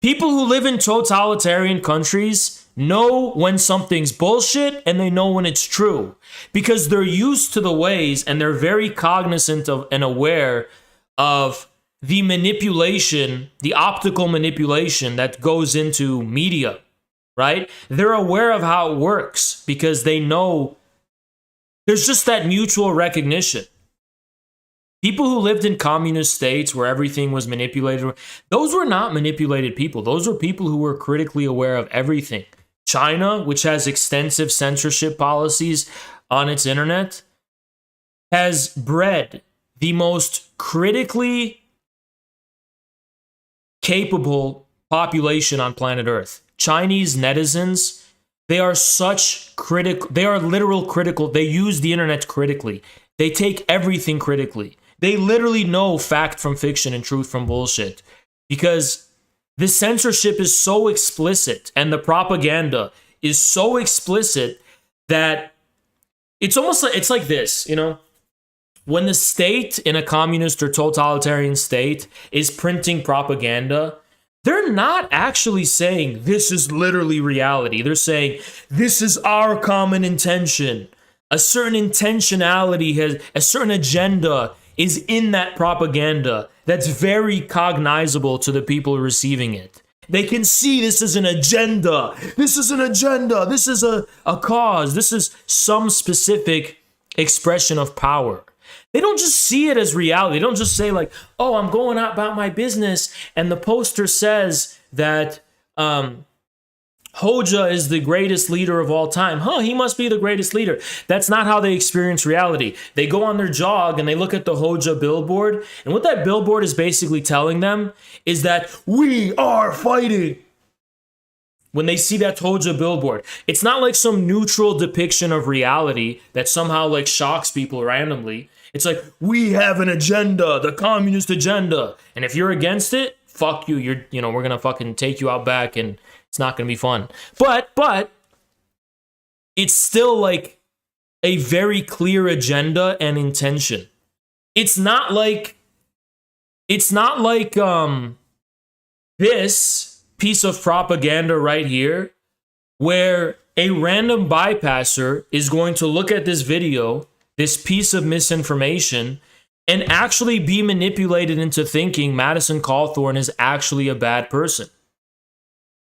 People who live in totalitarian countries know when something's bullshit and they know when it's true because they're used to the ways and they're very cognizant of and aware of the manipulation, the optical manipulation that goes into media, right? They're aware of how it works because they know there's just that mutual recognition. People who lived in communist states where everything was manipulated, those were not manipulated people. Those were people who were critically aware of everything. China, which has extensive censorship policies on its internet, has bred the most critically capable population on planet Earth. Chinese netizens, they are literal critical. They use the internet critically. They take everything critically. They literally know fact from fiction and truth from bullshit because the censorship is so explicit and the propaganda is so explicit that it's almost like, it's like this, you know? When the state in a communist or totalitarian state is printing propaganda, they're not actually saying this is literally reality. They're saying this is our common intention. A certain intentionality has a certain agenda is in that propaganda that's very cognizable to the people receiving it. They can see this is an agenda. This is an agenda. This is a cause. This is some specific expression of power. They don't just see it as reality. They don't just say like, oh, I'm going out about my business and the poster says that Hoja is the greatest leader of all time. He must be the greatest leader. That's not how they experience reality. They go on their jog and they look at the Hoja billboard. And what that billboard is basically telling them is that we are fighting. When they see that Hoja billboard, it's not like some neutral depiction of reality that somehow like shocks people randomly. It's like, we have an agenda, the communist agenda. And if you're against it, fuck you. We're going to fucking take you out back and it's not going to be fun. But it's still like a very clear agenda and intention. It's not like this piece of propaganda right here where a random bypasser is going to look at this video, this piece of misinformation, and actually be manipulated into thinking Madison Cawthorn is actually a bad person.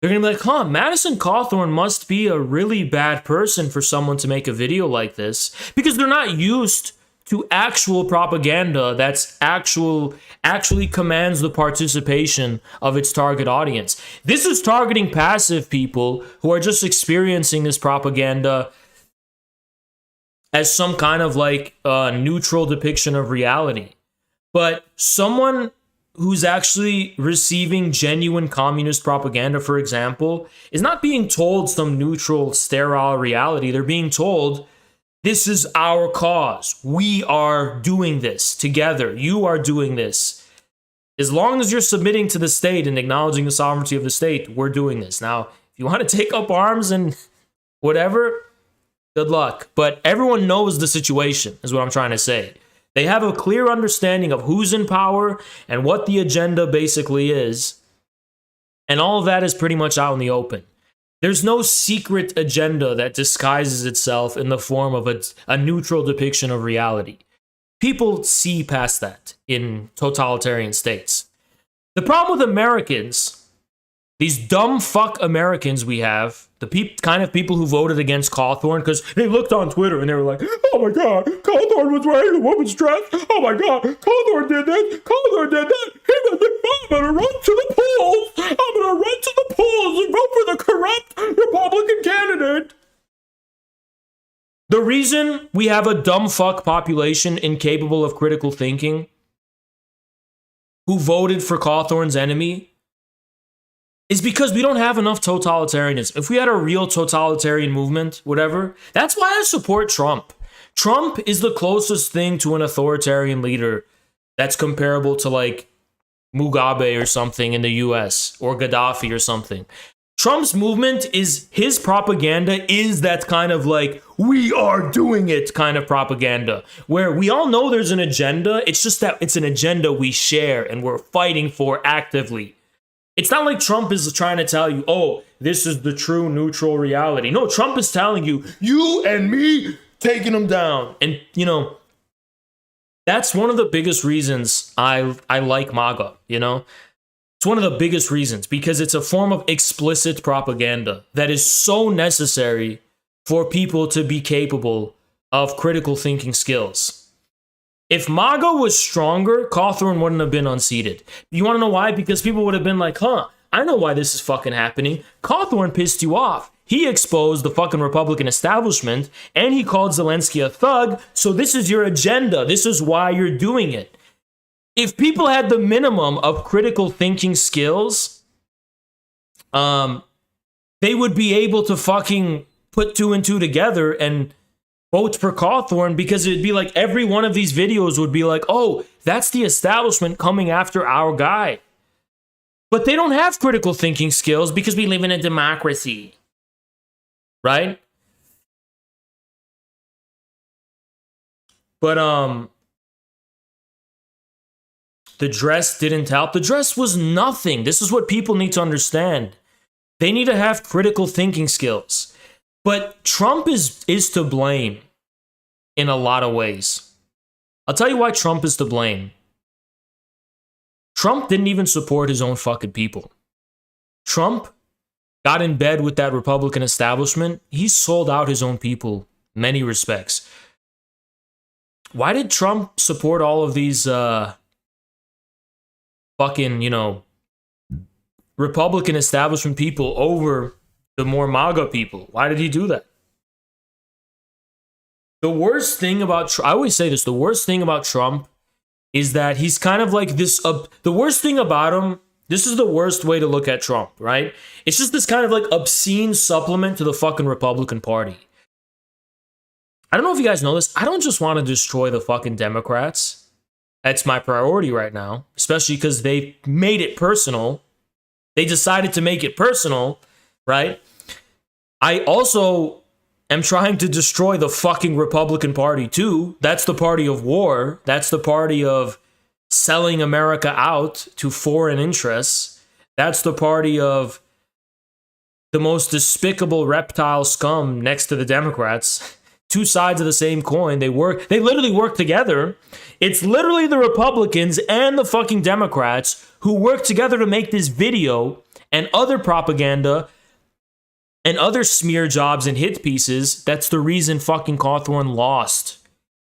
They're going to be like, Madison Cawthorn must be a really bad person for someone to make a video like this, because they're not used to actual propaganda that's actually commands the participation of its target audience. This is targeting passive people who are just experiencing this propaganda as some kind of like neutral depiction of reality. But someone who's actually receiving genuine communist propaganda, for example, is not being told some neutral, sterile reality. They're being told, this is our cause. We are doing this together. You are doing this. As long as you're submitting to the state and acknowledging the sovereignty of the state, we're doing this. Now, if you want to take up arms and whatever, good luck. But everyone knows the situation, is what I'm trying to say. They have a clear understanding of who's in power and what the agenda basically is. And all of that is pretty much out in the open. There's no secret agenda that disguises itself in the form of a neutral depiction of reality. People see past that in totalitarian states. The problem with Americans, these dumb fuck Americans we have, the kind of people who voted against Cawthorn because they looked on Twitter and they were like, oh my God, Cawthorn was wearing a woman's dress. Oh my God, Cawthorn did this, Cawthorn did that. I'm going to run to the polls. I'm going to run to the polls and vote for the corrupt Republican candidate. The reason we have a dumb fuck population incapable of critical thinking who voted for Cawthorn's enemy is because we don't have enough totalitarianism. If we had a real totalitarian movement, whatever, that's why I support Trump. Trump is the closest thing to an authoritarian leader that's comparable to like Mugabe or something in the US or Gaddafi or something. Trump's movement is, his propaganda is that kind of like, we are doing it kind of propaganda, where we all know there's an agenda. It's just that it's an agenda we share and we're fighting for actively. It's not like Trump is trying to tell you, oh, this is the true neutral reality. No, Trump is telling you, you and me taking them down. And, you know, that's one of the biggest reasons I like MAGA, you know? It's one of the biggest reasons because it's a form of explicit propaganda that is so necessary for people to be capable of critical thinking skills. If MAGA was stronger, Cawthorn wouldn't have been unseated. You want to know why? Because people would have been like, huh, I know why this is fucking happening. Cawthorn pissed you off. He exposed the fucking Republican establishment, and he called Zelensky a thug, so this is your agenda. This is why you're doing it. If people had the minimum of critical thinking skills, they would be able to fucking put 2 and 2 together and vote for Cawthorn, because it'd be like every one of these videos would be like, oh, that's the establishment coming after our guy. But they don't have critical thinking skills because we live in a democracy. Right? But the dress didn't help. The dress was nothing. This is what people need to understand. They need to have critical thinking skills. But Trump is to blame in a lot of ways. I'll tell you why Trump is to blame. Trump didn't even support his own fucking people. Trump got in bed with that Republican establishment. He sold out his own people in many respects. Why did Trump support all of these fucking, you know, Republican establishment people over the more MAGA people? Why did he do that? The worst thing about I always say this, the worst thing about Trump is that he's kind of like this, the worst thing about him, this is the worst way to look at Trump, right? It's just this kind of like obscene supplement to the fucking Republican Party. I don't know if you guys know this, I don't just want to destroy the fucking Democrats. That's my priority right now, especially because they made it personal. They decided to make it personal, right? I also am trying to destroy the fucking Republican Party too. That's the party of war. That's the party of selling America out to foreign interests. That's the party of the most despicable reptile scum next to the Democrats. Two sides of the same coin. They literally work together. It's literally the Republicans and the fucking Democrats who work together to make this video and other propaganda and other smear jobs and hit pieces. That's the reason fucking Cawthorn lost.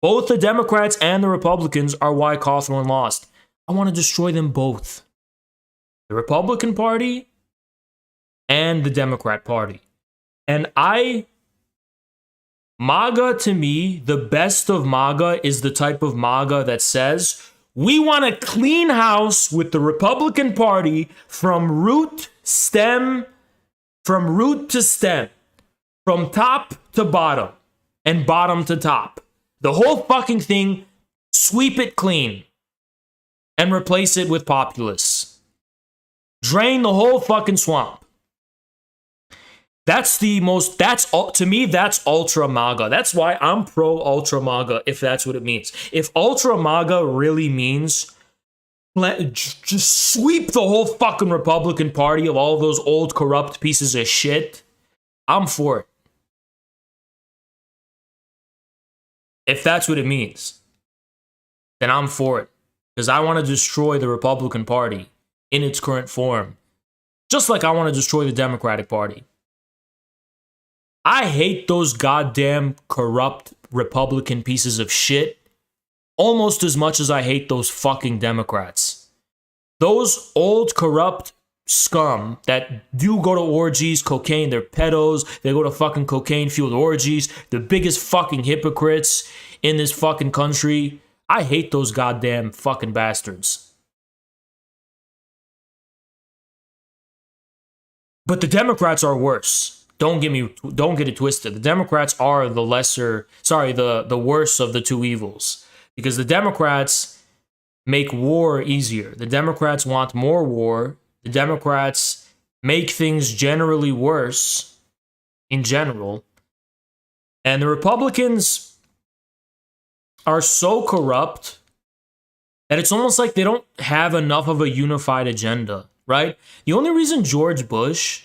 Both the Democrats and the Republicans are why Cawthorn lost. I want to destroy them both. The Republican Party and the Democrat Party. And MAGA, to me, the best of MAGA is the type of MAGA that says, we want to clean house with the Republican Party from root to stem, from top to bottom, and bottom to top. The whole fucking thing, sweep it clean, and replace it with populists. Drain the whole fucking swamp. To me, that's ultra MAGA. That's why I'm pro ultra MAGA, if that's what it means. If ultra MAGA really means just sweep the whole fucking Republican Party of all those old corrupt pieces of shit, I'm for it. If that's what it means, then I'm for it. Because I want to destroy the Republican Party in its current form. Just like I want to destroy the Democratic Party. I hate those goddamn corrupt Republican pieces of shit almost as much as I hate those fucking Democrats. Those old corrupt scum that do go to orgies, cocaine, they're pedos, they go to fucking cocaine-fueled orgies, the biggest fucking hypocrites in this fucking country. I hate those goddamn fucking bastards. But the Democrats are worse. Don't get it twisted. The Democrats are the worst of the two evils. Because the Democrats make war easier. The Democrats want more war. The Democrats make things generally worse in general. And the Republicans are so corrupt that it's almost like they don't have enough of a unified agenda, right? The only reason George Bush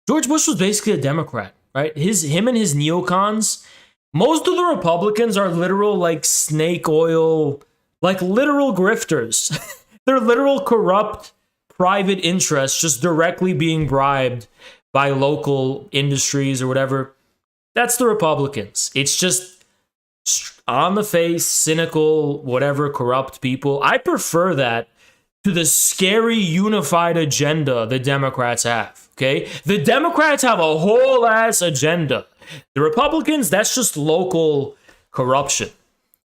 was basically a Democrat, right? Him and his neocons, most of the Republicans are literal like snake oil, like literal grifters. They're literal corrupt private interests just directly being bribed by local industries or whatever. That's the Republicans. It's just on the face, cynical, whatever, corrupt people. I prefer that to the scary unified agenda the Democrats have, okay? The Democrats have a whole ass agenda. The Republicans, that's just local corruption.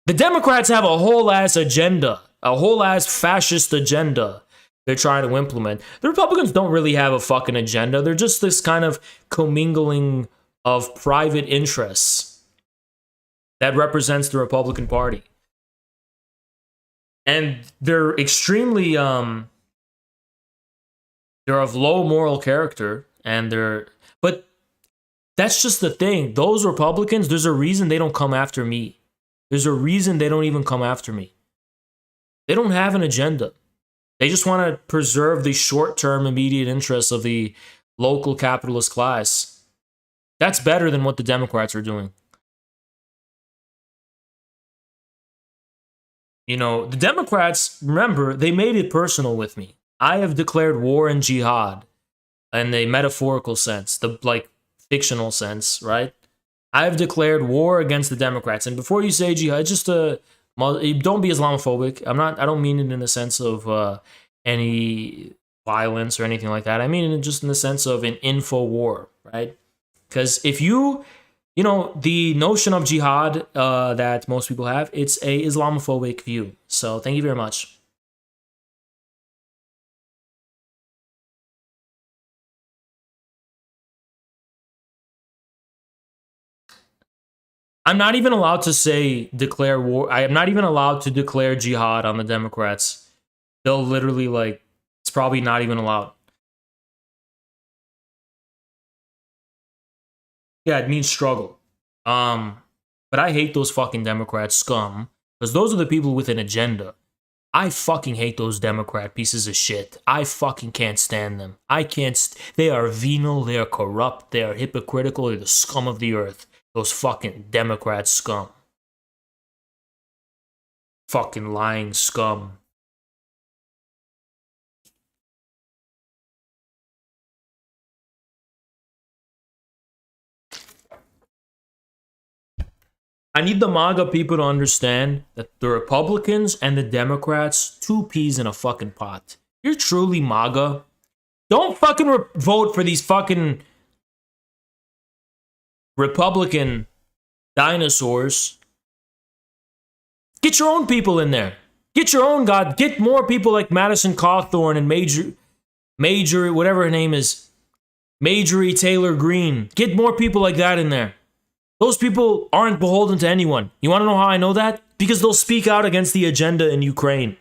The Democrats have a whole ass agenda, a whole ass fascist agenda they're trying to implement. The Republicans don't really have a fucking agenda. They're just this kind of commingling of private interests that represents the Republican Party. And they're extremely, they're of low moral character, but that's just the thing. Those Republicans, there's a reason they don't come after me. There's a reason they don't even come after me. They don't have an agenda. They just want to preserve the short-term immediate interests of the local capitalist class. That's better than what the Democrats are doing. You know, the Democrats, remember, they made it personal with me. I have declared war and jihad in a metaphorical sense, the like fictional sense, right? I have declared war against the Democrats. And before you say jihad, just don't be Islamophobic. I don't mean it in the sense of any violence or anything like that. I mean it just in the sense of an info war, right? Because if you know, the notion of jihad that most people have, it's a Islamophobic view. So thank you very much. I'm not even allowed to say declare war. I am not even allowed to declare jihad on the Democrats. They'll literally it's probably not even allowed. Yeah, it means struggle. But I hate those fucking Democrat scum, because those are the people with an agenda. I fucking hate those Democrat pieces of shit. I fucking can't stand them. They are venal, they are corrupt, they are hypocritical, they're the scum of the earth. Those fucking Democrat scum. Fucking lying scum. I need the MAGA people to understand that the Republicans and the Democrats, two peas in a fucking pot. You're truly MAGA. Don't fucking vote for these fucking Republican dinosaurs. Get your own people in there. Get your own God. Get more people like Madison Cawthorn and Major, whatever her name is, Marjorie Taylor Greene. Get more people like that in there. Those people aren't beholden to anyone. You want to know how I know that? Because they'll speak out against the agenda in Ukraine.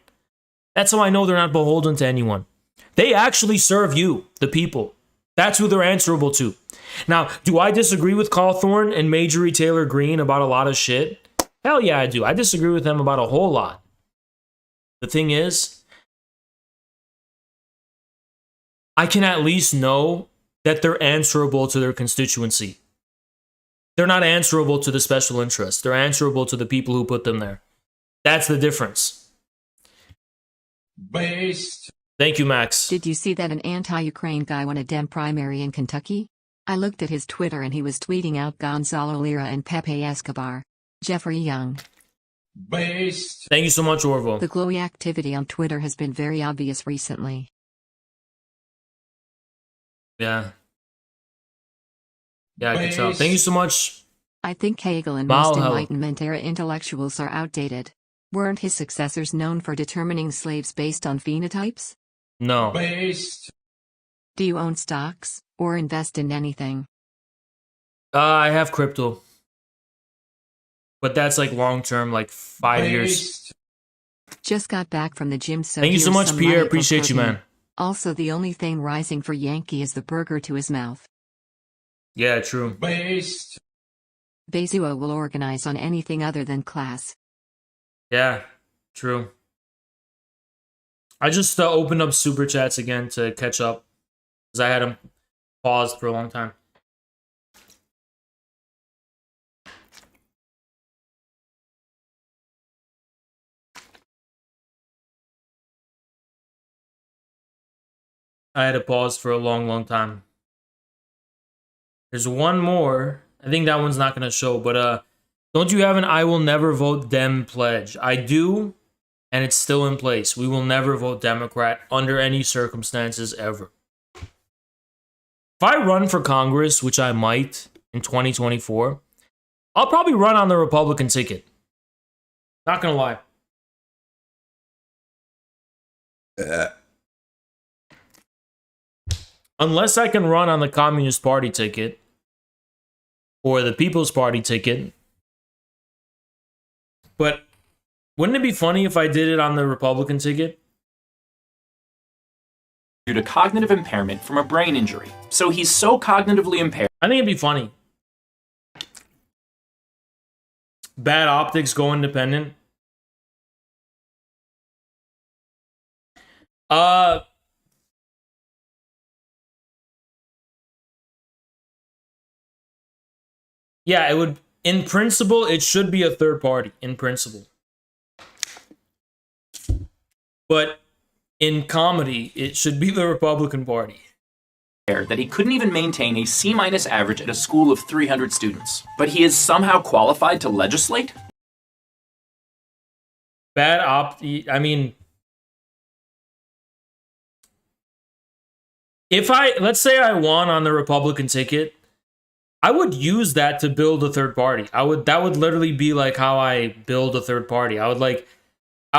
That's how I know they're not beholden to anyone. They actually serve you, the people. That's who they're answerable to. Now, do I disagree with Cawthorn and Marjorie Taylor Greene about a lot of shit? Hell yeah, I do. I disagree with them about a whole lot. The thing is, I can at least know that they're answerable to their constituency. They're not answerable to the special interests. They're answerable to the people who put them there. That's the difference. Based. Thank you, Max. Did you see that an anti-Ukraine guy won a Dem primary in Kentucky? I looked at his Twitter and he was tweeting out Gonzalo Lira and Pepe Escobar. Jeffrey Young. Based. Thank you so much, Orville. The glowy activity on Twitter has been very obvious recently. Yeah. Yeah, I can tell. Thank you so much. I think Hegel and Mal, most hello. Enlightenment-era intellectuals are outdated. Weren't his successors known for determining slaves based on phenotypes? No. Based. Do you own stocks, or invest in anything? I have crypto. But that's like long term, like 5 years. Based. Just got back from the gym, so Thank you so here's much, some Pierre. light Appreciate you, protein. man. Also, the only thing rising for Yankee is the burger to his mouth. Yeah, true. Based. Bezua will organize on anything other than class. Yeah, true. I just opened up super chats again to catch up because I had them paused for a long time. I had a pause for a long, long time. There's one more. I think that one's not gonna show, but don't you have an I will never vote Dem pledge? I do, and it's still in place. We will never vote Democrat under any circumstances ever. If I run for Congress, which I might in 2024, I'll probably run on the Republican ticket. Not gonna lie. Unless I can run on the Communist Party ticket or the People's Party ticket. But wouldn't it be funny if I did it on the Republican ticket? Due to cognitive impairment from a brain injury. So he's so cognitively impaired. I think it'd be funny. Bad optics, go independent. Yeah, it would, in principle, it should be a third party, in principle. But in comedy, it should be the Republican Party. That he couldn't even maintain a C- average at a school of 300 students. But he is somehow qualified to legislate? I mean, let's say I won on the Republican ticket, I would use that to build a third party. That would literally be like how I build a third party. I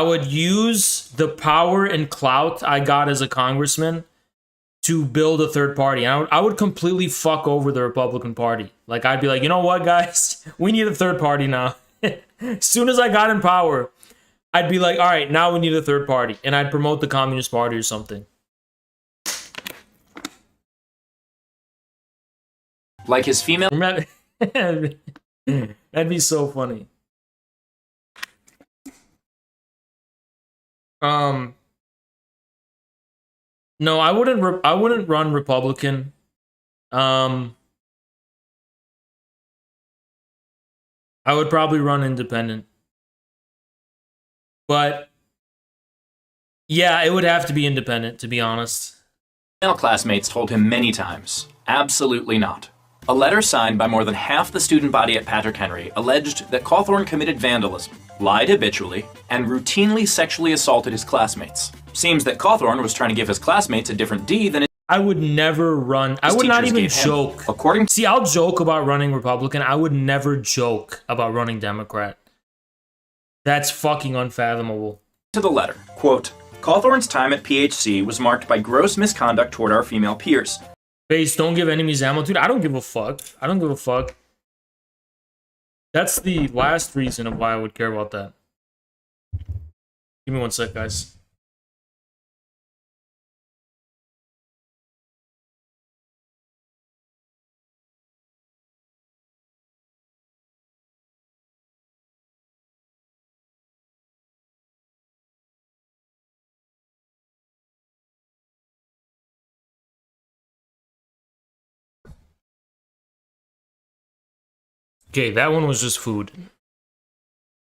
would use the power and clout I got as a congressman to build a third party. I would completely fuck over the Republican Party. Like, I'd be like, you know what, guys? We need a third party now. As soon as I got in power, I'd be like, all right, now we need a third party. And I'd promote the Communist Party or something. Like his female... That'd be so funny. No, I wouldn't run Republican. I would probably run independent. But yeah, it would have to be independent, to be honest. Male classmates told him many times, absolutely not. A letter signed by more than half the student body at Patrick Henry alleged that Cawthorn committed vandalism, lied habitually, and routinely sexually assaulted his classmates. Seems that Cawthorn was trying to give his classmates a different D than I would never run. I would not even joke. See, I'll joke about running Republican. I would never joke about running Democrat. That's fucking unfathomable. To the letter, quote, Cawthorn's time at PHC was marked by gross misconduct toward our female peers. Base, don't give enemies ammo. Dude, I don't give a fuck. I don't give a fuck. That's the last reason of why I would care about that. Give me one sec, guys. Okay, that one was just food.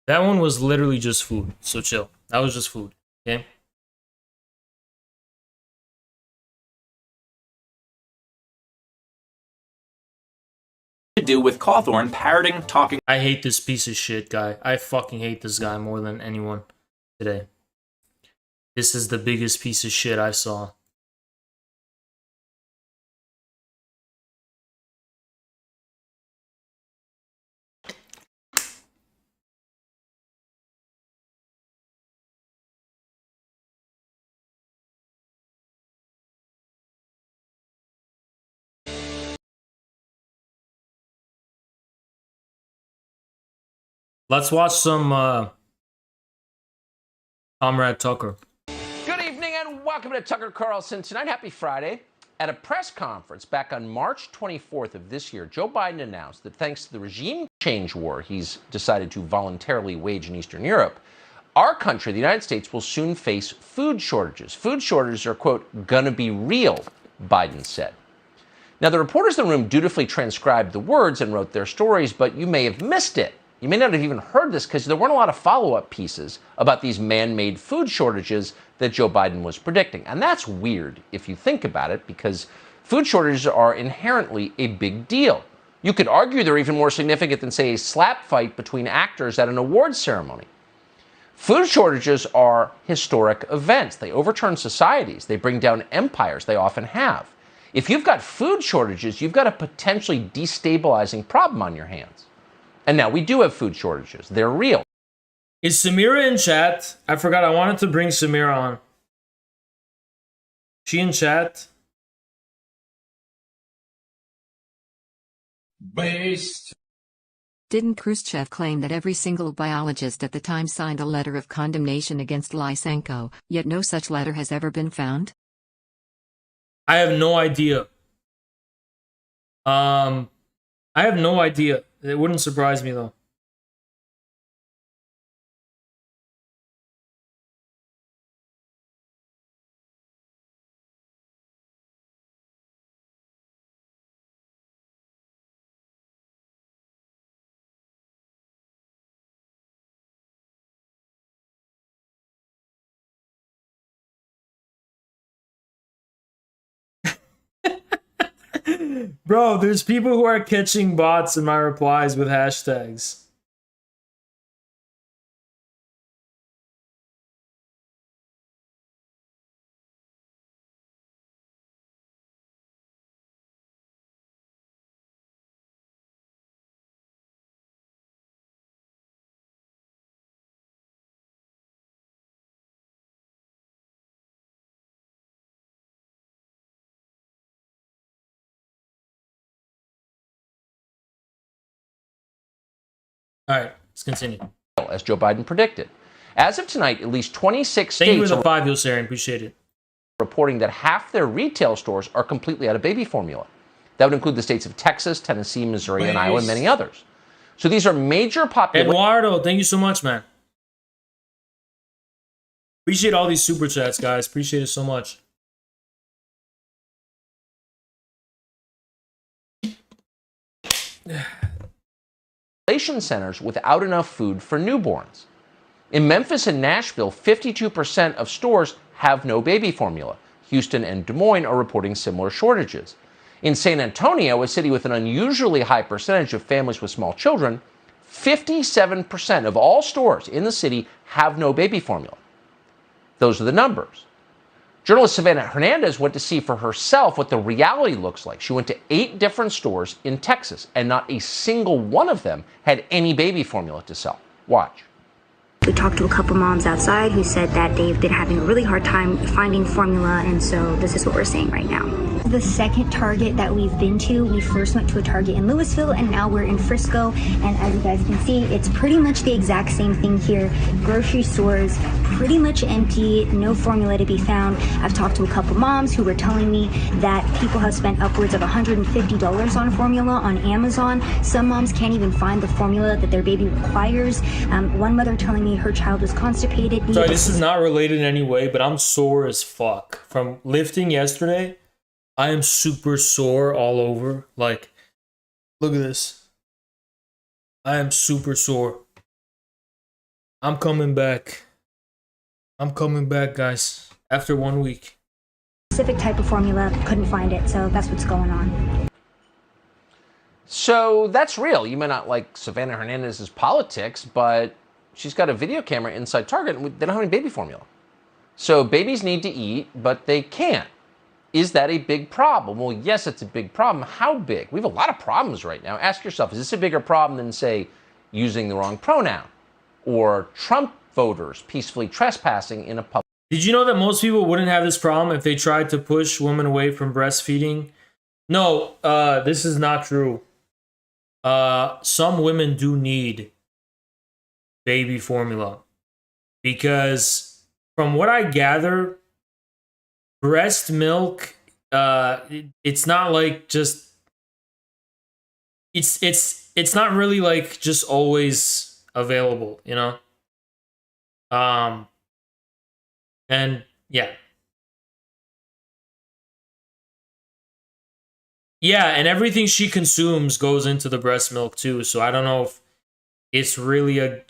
That one was literally just food, so chill. That was just food, okay? To do with Cawthorn parroting, talking. I hate this piece of shit guy. I fucking hate this guy more than anyone today. This is the biggest piece of shit I saw. Let's watch some Comrade Tucker. Good evening and welcome to Tucker Carlson Tonight. Happy Friday. At a press conference back on March 24th of this year, Joe Biden announced that thanks to the regime change war he's decided to voluntarily wage in Eastern Europe, our country, the United States, will soon face food shortages. Food shortages are, quote, gonna be real, Biden said. Now, the reporters in the room dutifully transcribed the words and wrote their stories, but you may have missed it. You may not have even heard this because there weren't a lot of follow-up pieces about these man-made food shortages that Joe Biden was predicting. And that's weird if you think about it, because food shortages are inherently a big deal. You could argue they're even more significant than, say, a slap fight between actors at an awards ceremony. Food shortages are historic events. They overturn societies. They bring down empires. They often have. If you've got food shortages, you've got a potentially destabilizing problem on your hands. And now we do have food shortages. They're real. Is Samira in chat? I forgot. I wanted to bring Samira on. She in chat? Based. Didn't Khrushchev claim that every single biologist at the time signed a letter of condemnation against Lysenko, yet no such letter has ever been found? I have no idea. I have no idea. It wouldn't surprise me though. Bro, there's people who are catching bots in my replies with hashtags. All right, let's continue. As Joe Biden predicted. As of tonight, at least 26 Thank you for states the are 5 you're sharing. Appreciate it. reporting that half their retail stores are completely out of baby formula. That would include the states of Texas, Tennessee, Missouri, and Iowa, and many others. So these are major populations. Eduardo, thank you so much, man. Appreciate all these super chats, guys. Appreciate it so much. Centers without enough food for newborns. In Memphis and Nashville, 52% of stores have no baby formula. Houston and Des Moines are reporting similar shortages. In San Antonio, a city with an unusually high percentage of families with small children, 57% of all stores in the city have no baby formula. Those are the numbers. Journalist Savannah Hernandez went to see for herself what the reality looks like. She went to 8 different stores in Texas, and not a single one of them had any baby formula to sell. Watch. We talked to a couple moms outside who said that they've been having a really hard time finding formula, and so this is what we're seeing right now. The second Target that we've been to, we first went to a Target in Louisville, and now we're in Frisco, and as you guys can see, it's pretty much the exact same thing here. Grocery stores pretty much empty, no formula to be found. I've talked to a couple moms who were telling me that people have spent upwards of $150 on formula on Amazon. Some moms can't even find the formula that their baby requires. One mother telling me her child was constipated. Sorry, this is not related in any way, but I'm sore as fuck. From lifting yesterday, I am super sore all over. Like, look at this. I am super sore. I'm coming back. I'm coming back, guys. After 1 week. Specific type of formula, couldn't find it, so that's what's going on. So that's real. You may not like Savannah Hernandez's politics, but she's got a video camera inside Target, and they don't have any baby formula. So babies need to eat, but they can't. Is that a big problem? Well, yes, it's a big problem. How big? We have a lot of problems right now. Ask yourself, is this a bigger problem than, say, using the wrong pronoun? Or Trump voters peacefully trespassing in a public... Did you know that most people wouldn't have this problem if they tried to push women away from breastfeeding? No, this is not true. Some women do need baby formula because from what I gather, breast milk, it's not like just it's not really like just always available, you know. And yeah. Yeah, and everything she consumes goes into the breast milk too. So I don't know if it's really a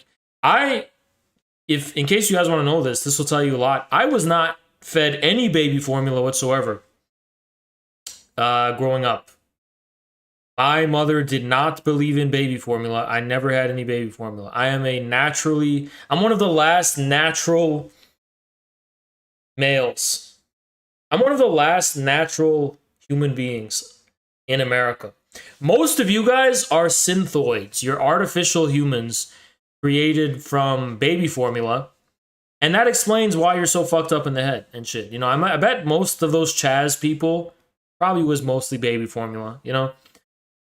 if in case you guys want to know this will tell you a lot. I was not fed any baby formula whatsoever growing up. My mother did not believe in baby formula. I never had any baby formula. I'm one of the last natural males. I'm one of the last natural human beings in America. Most of you guys are synthoids. You're artificial humans created from baby formula. And that explains why you're so fucked up in the head and shit. You know, I bet most of those Chaz people probably was mostly baby formula, you know?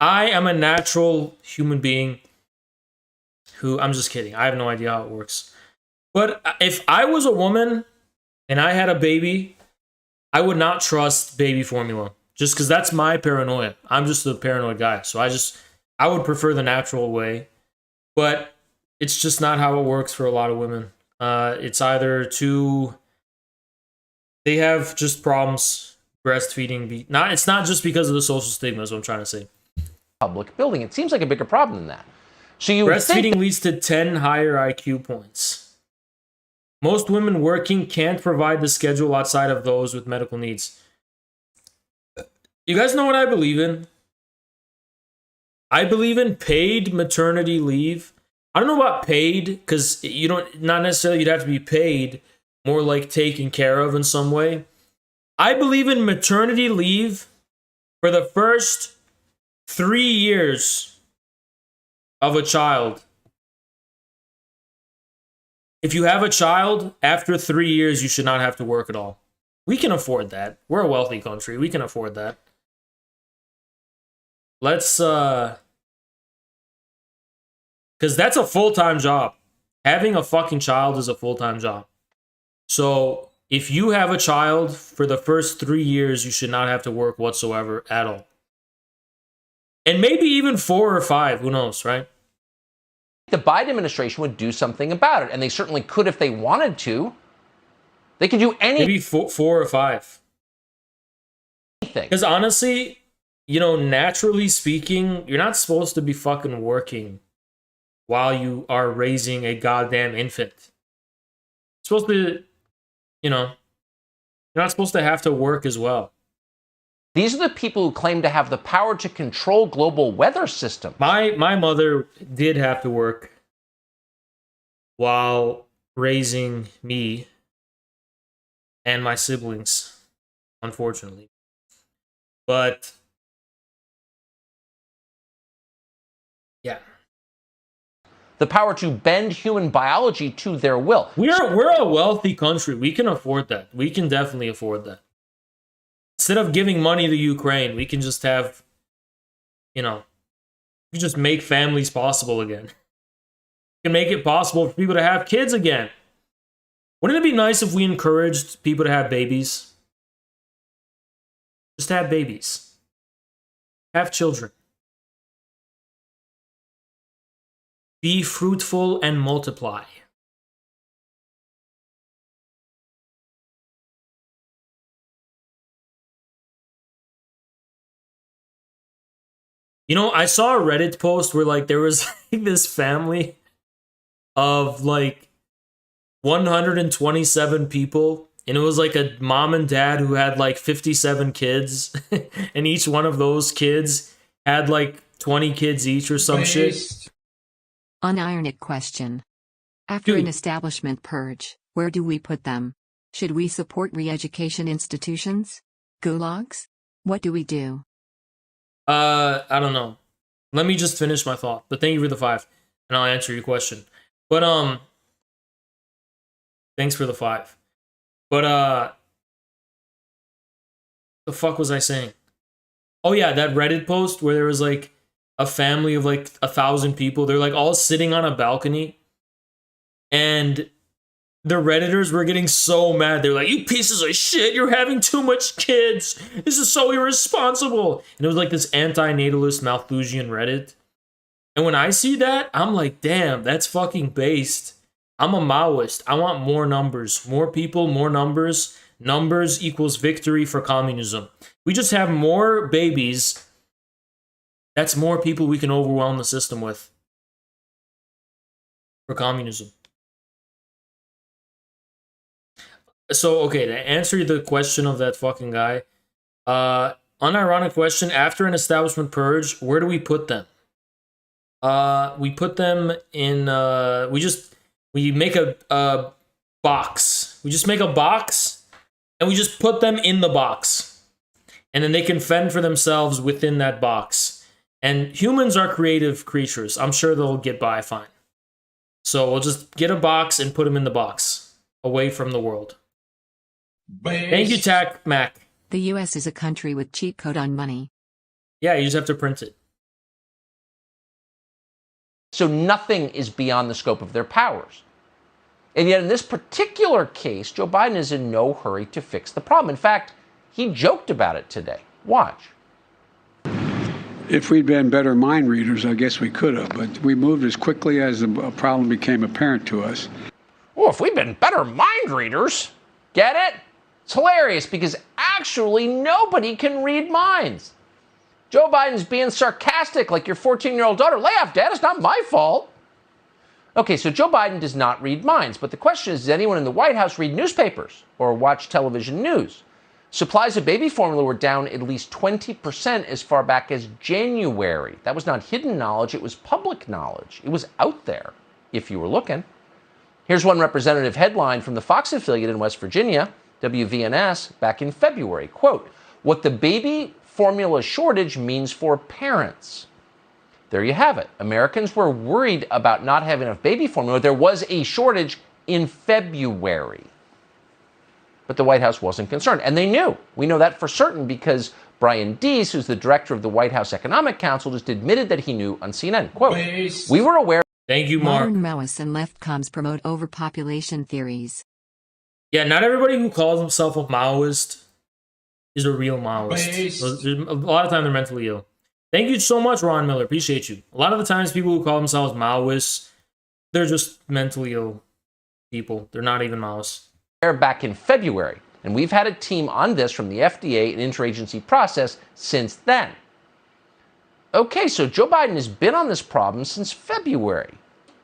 I am a natural human being who, I'm just kidding. I have no idea how it works. But if I was a woman and I had a baby, I would not trust baby formula. Just because that's my paranoia. I'm just a paranoid guy. So I would prefer the natural way. But it's just not how it works for a lot of women. It's either they have just problems breastfeeding. It's not just because of the social stigma, is what I'm trying to say. Public building. It seems like a bigger problem than that. So breastfeeding leads to 10 higher IQ points. Most women working can't provide the schedule outside of those with medical needs. You guys know what I believe in? I believe in paid maternity leave. I don't know about paid, because not necessarily you'd have to be paid, more like taken care of in some way. I believe in maternity leave for the first 3 years of a child. If you have a child, after 3 years, you should not have to work at all. We can afford that. We're a wealthy country. We can afford that. Let's, because that's a full-time job. Having a fucking child is a full-time job. So if you have a child for the first 3 years, you should not have to work whatsoever at all. And maybe even 4 or 5, who knows, right? The Biden administration would do something about it, and they certainly could if they wanted to. They could do anything. Maybe 4 or 5. Because honestly, naturally speaking, you're not supposed to be fucking working while you are raising a goddamn infant. You're supposed to, you're not supposed to have to work as well. These are the people who claim to have the power to control global weather systems. My mother did have to work while raising me and my siblings, unfortunately. But yeah. The power to bend human biology to their will. We're a wealthy country. We can afford that. We can definitely afford that. Instead of giving money to Ukraine, we can just have, we just make families possible again. We can make it possible for people to have kids again. Wouldn't it be nice if we encouraged people to have babies? Just have babies. Have children. Be fruitful and multiply. I saw a Reddit post where there was this family of 127 people, and it was a mom and dad who had 57 kids, and each one of those kids had 20 kids each or some shit. Unironic question. After an establishment purge, where do we put them? Should we support re-education institutions? Gulags? What do we do? I don't know. Let me just finish my thought. But thank you for the 5, and I'll answer your question. But thanks for the 5. But the fuck was I saying? Oh yeah, that Reddit post where there was a family of 1,000 people. They're all sitting on a balcony, And the Redditors were getting so mad. They were like, you pieces of shit, you're having too much kids. This is so irresponsible. And it was like this anti-natalist Malthusian Reddit. And when I see that, I'm like, damn, that's fucking based. I'm a Maoist. I want more numbers. More people, more numbers. Numbers equals victory for communism. We just have more babies. That's more people we can overwhelm the system with. For communism. So, okay, to answer the question of that fucking guy, unironic question, after an establishment purge, where do we put them? We put them in, we make a box. We just make a box, and we just put them in the box. And then they can fend for themselves within that box. And humans are creative creatures. I'm sure they'll get by fine. So we'll just get a box and put them in the box, away from the world. Thank you, Tac Mac. The US is a country with cheat code on money. Yeah, you just have to print it. So nothing is beyond the scope of their powers. And yet in this particular case, Joe Biden is in no hurry to fix the problem. In fact, he joked about it today. Watch. If we'd been better mind readers, I guess we could have, but we moved as quickly as the problem became apparent to us. Oh, if we'd been better mind readers. Get it? It's hilarious because actually nobody can read minds. Joe Biden's being sarcastic like your 14-year-old daughter. Lay off, Dad. It's not my fault. Okay, so Joe Biden does not read minds. But the question is, does anyone in the White House read newspapers or watch television news? Supplies of baby formula were down at least 20% as far back as January. That was not hidden knowledge. It was public knowledge. It was out there if you were looking. Here's one representative headline from the Fox affiliate in West Virginia, WVNS, back in February. Quote, what the baby formula shortage means for parents. There you have it. Americans were worried about not having enough baby formula. There was a shortage in February. But the White House wasn't concerned. And they knew. We know that for certain because Brian Deese, who's the director of the White House Economic Council, just admitted that he knew on CNN. Quote, we were aware. Thank you, Mark. Modern Maoists and leftcoms promote overpopulation theories. Yeah, not everybody who calls himself a Maoist is a real Maoist. A lot of times they're mentally ill. Thank you so much, Ron Miller. Appreciate you. A lot of the times people who call themselves Maoists, they're just mentally ill people. They're not even Maoists. Back in February. And we've had a team on this from the FDA and interagency process since then. Okay, so Joe Biden has been on this problem since February.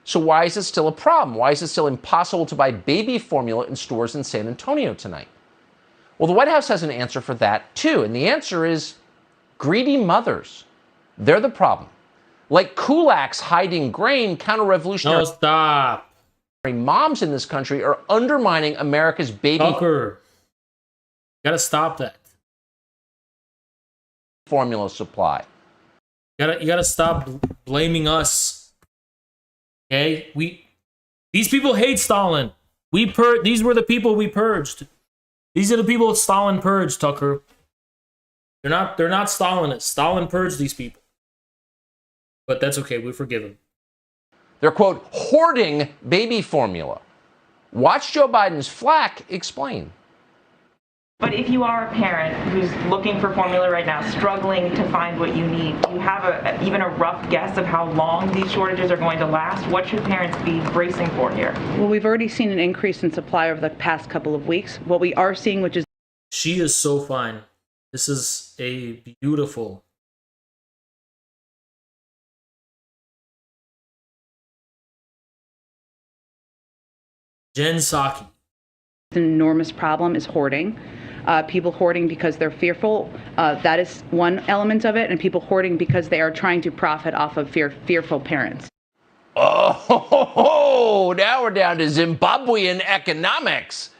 So why is it still a problem? Why is it still impossible to buy baby formula in stores in San Antonio tonight? Well, the White House has an answer for that too. And the answer is greedy mothers. They're the problem. Like kulaks hiding grain, counter-revolutionary stop. Moms in this country are undermining America's baby Tucker. Gotta stop that. Formula supply. You gotta stop blaming us. Okay? These people hate Stalin. These were the people we purged. These are the people that Stalin purged, Tucker. They're not Stalinists. Stalin purged these people. But that's okay, we forgive him. They're, quote, hoarding baby formula. Watch Joe Biden's flack explain. But if you are a parent who's looking for formula right now, struggling to find what you need, do you have even a rough guess of how long these shortages are going to last? What should parents be bracing for here? Well, we've already seen an increase in supply over the past couple of weeks. What we are seeing, which is... She is so fine. This is a beautiful... Jen Psaki. An enormous problem is hoarding. People hoarding because they're fearful. That is one element of it. And people hoarding because they are trying to profit off of fearful parents. Oh, now we're down to Zimbabwean economics.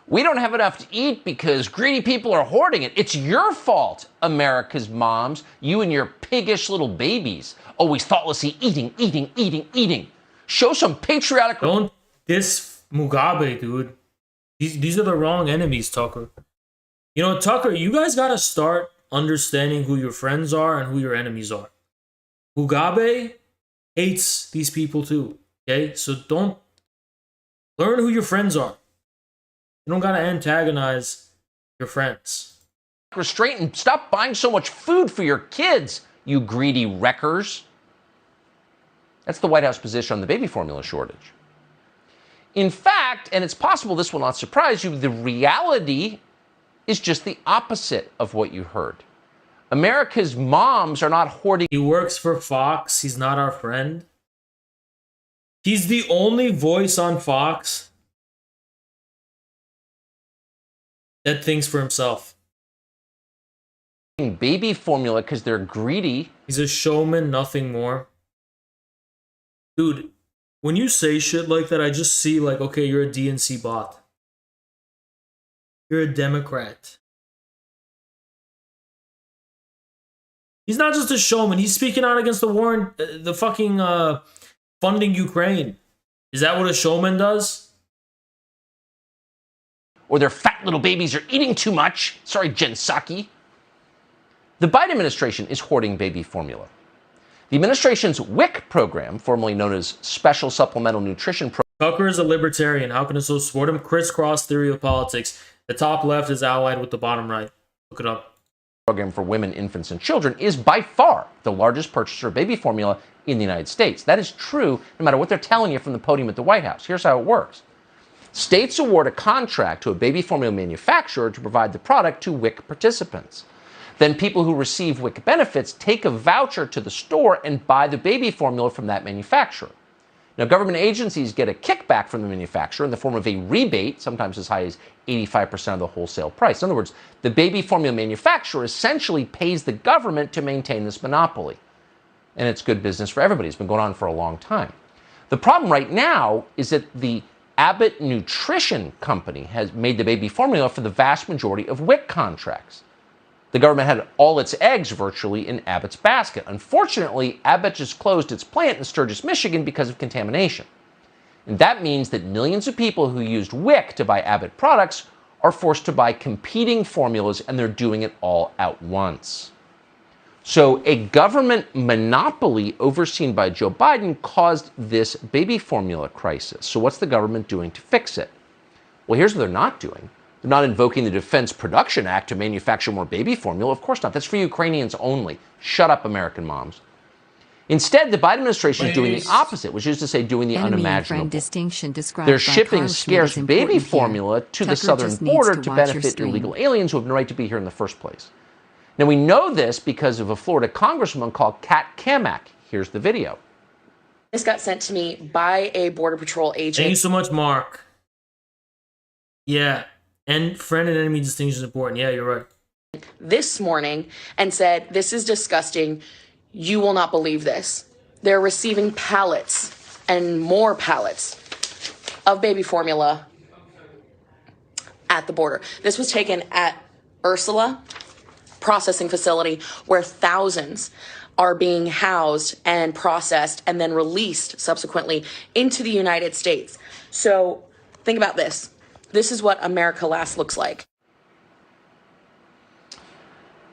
We don't have enough to eat because greedy people are hoarding it. It's your fault, America's moms. You and your piggish little babies. Always thoughtlessly eating. Show some patriotic... Don't diss Mugabe, dude. These are the wrong enemies, Tucker. You know, Tucker, you guys gotta start understanding who your friends are and who your enemies are. Mugabe hates these people too, okay? So don't Learn who your friends are. You don't gotta antagonize your friends. Restraint and stop buying so much food for your kids, you greedy wreckers. That's the White House position on the baby formula shortage. In fact, and it's possible this will not surprise you, the reality is just the opposite of what you heard. America's moms are not hoarding. He works for Fox. He's not our friend. He's the only voice on Fox that thinks for himself. Baby formula because they're greedy. He's a showman, nothing more. Dude, when you say shit like that, I just see like, okay, you're a DNC bot. You're a Democrat. He's not just a showman. He's speaking out against the war, the fucking funding Ukraine. Is that what a showman does? Or their fat little babies are eating too much. Sorry, Jen Psaki. The Biden administration is hoarding baby formula. The administration's WIC program, formerly known as Special Supplemental Nutrition Program. Tucker is a libertarian. How can a so support him? Crisscross theory of politics. The top left is allied with the bottom right. Look it up. Program for women, infants, and children is by far the largest purchaser of baby formula in the United States. That is true no matter what they're telling you from the podium at the White House. Here's how it works. States award a contract to a baby formula manufacturer to provide the product to WIC participants. Then people who receive WIC benefits take a voucher to the store and buy the baby formula from that manufacturer. Now, government agencies get a kickback from the manufacturer in the form of a rebate, sometimes as high as 85% of the wholesale price. In other words, the baby formula manufacturer essentially pays the government to maintain this monopoly. And it's good business for everybody. It's been going on for a long time. The problem right now is that the Abbott Nutrition Company has made the baby formula for the vast majority of WIC contracts. The government had all its eggs virtually in Abbott's basket. Unfortunately, Abbott just closed its plant in Sturgis, Michigan because of contamination. And that means that millions of people who used WIC to buy Abbott products are forced to buy competing formulas, and they're doing it all at once. So a government monopoly overseen by Joe Biden caused this baby formula crisis. So what's the government doing to fix it? Well, here's what they're not doing. They're not invoking the Defense Production Act to manufacture more baby formula. Of course not. That's for Ukrainians only. Shut up, American moms. Instead, the Biden administration is doing the opposite, which is to say doing the unimaginable. They're shipping scarce baby formula to the southern border to benefit illegal aliens who have no right to be here in the first place. Now, we know this because of a Florida congresswoman called Kat Kamak. Here's the video. This got sent to me by a Border Patrol agent. Thank you so much, Mark. Yeah. And friend and enemy distinction is important. Yeah, you're right. This morning and said, this is disgusting. You will not believe this. They're receiving pallets and more pallets of baby formula at the border. This was taken at Ursula processing facility where thousands are being housed and processed and then released subsequently into the United States. So think about this. This is what America Last looks like.